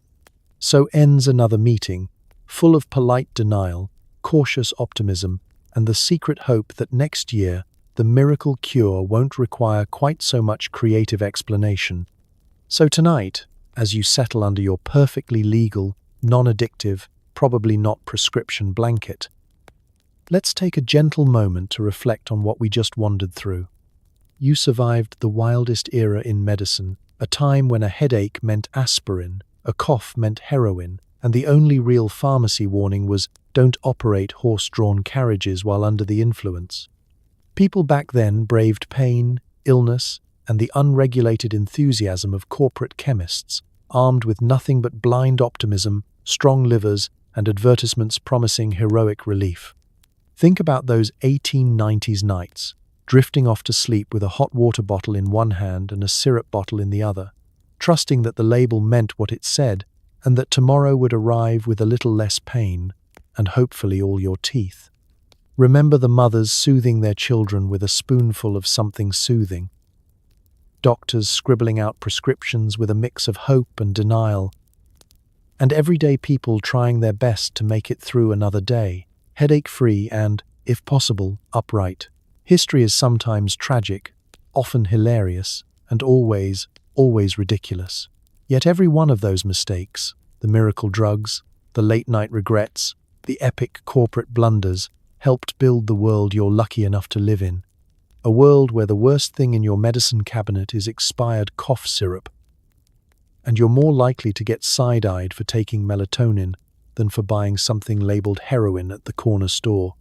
So ends another meeting, full of polite denial, cautious optimism, and the secret hope that next year the miracle cure won't require quite so much creative explanation. So tonight, as you settle under your perfectly legal, non-addictive, probably not prescription blanket, let's take a gentle moment to reflect on what we just wandered through. You survived the wildest era in medicine, A time when a headache meant aspirin, a cough meant heroin, and the only real pharmacy warning was don't operate horse-drawn carriages while under the influence. People back then braved pain, illness, and the unregulated enthusiasm of corporate chemists, armed with nothing but blind optimism, strong livers, and advertisements promising heroic relief. Think about those 1890s nights, drifting off to sleep with a hot water bottle in one hand and a syrup bottle in the other, trusting that the label meant what it said and that tomorrow would arrive with a little less pain and hopefully all your teeth. Remember the mothers soothing their children with a spoonful of something soothing. Doctors scribbling out prescriptions with a mix of hope and denial. And everyday people trying their best to make it through another day, headache-free and, if possible, upright. History is sometimes tragic, often hilarious, and always ridiculous. Yet every one of those mistakes, the miracle drugs, the late-night regrets, the epic corporate blunders, helped build the world you're lucky enough to live in. A world where the worst thing in your medicine cabinet is expired cough syrup, and you're more likely to get side-eyed for taking melatonin than for buying something labeled heroin at the corner store.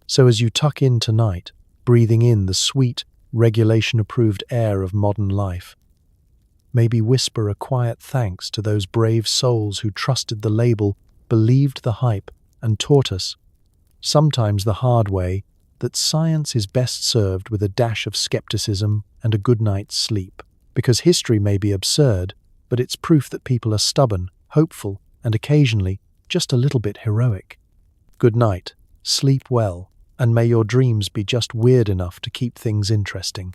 So as you tuck in tonight, breathing in the sweet, regulation-approved air of modern life, maybe whisper a quiet thanks to those brave souls who trusted the label, believed the hype, and taught us, sometimes the hard way, that science is best served with a dash of skepticism and a good night's sleep. Because history may be absurd, but it's proof that people are stubborn, hopeful, and occasionally just a little bit heroic. Good night, sleep well, and may your dreams be just weird enough to keep things interesting.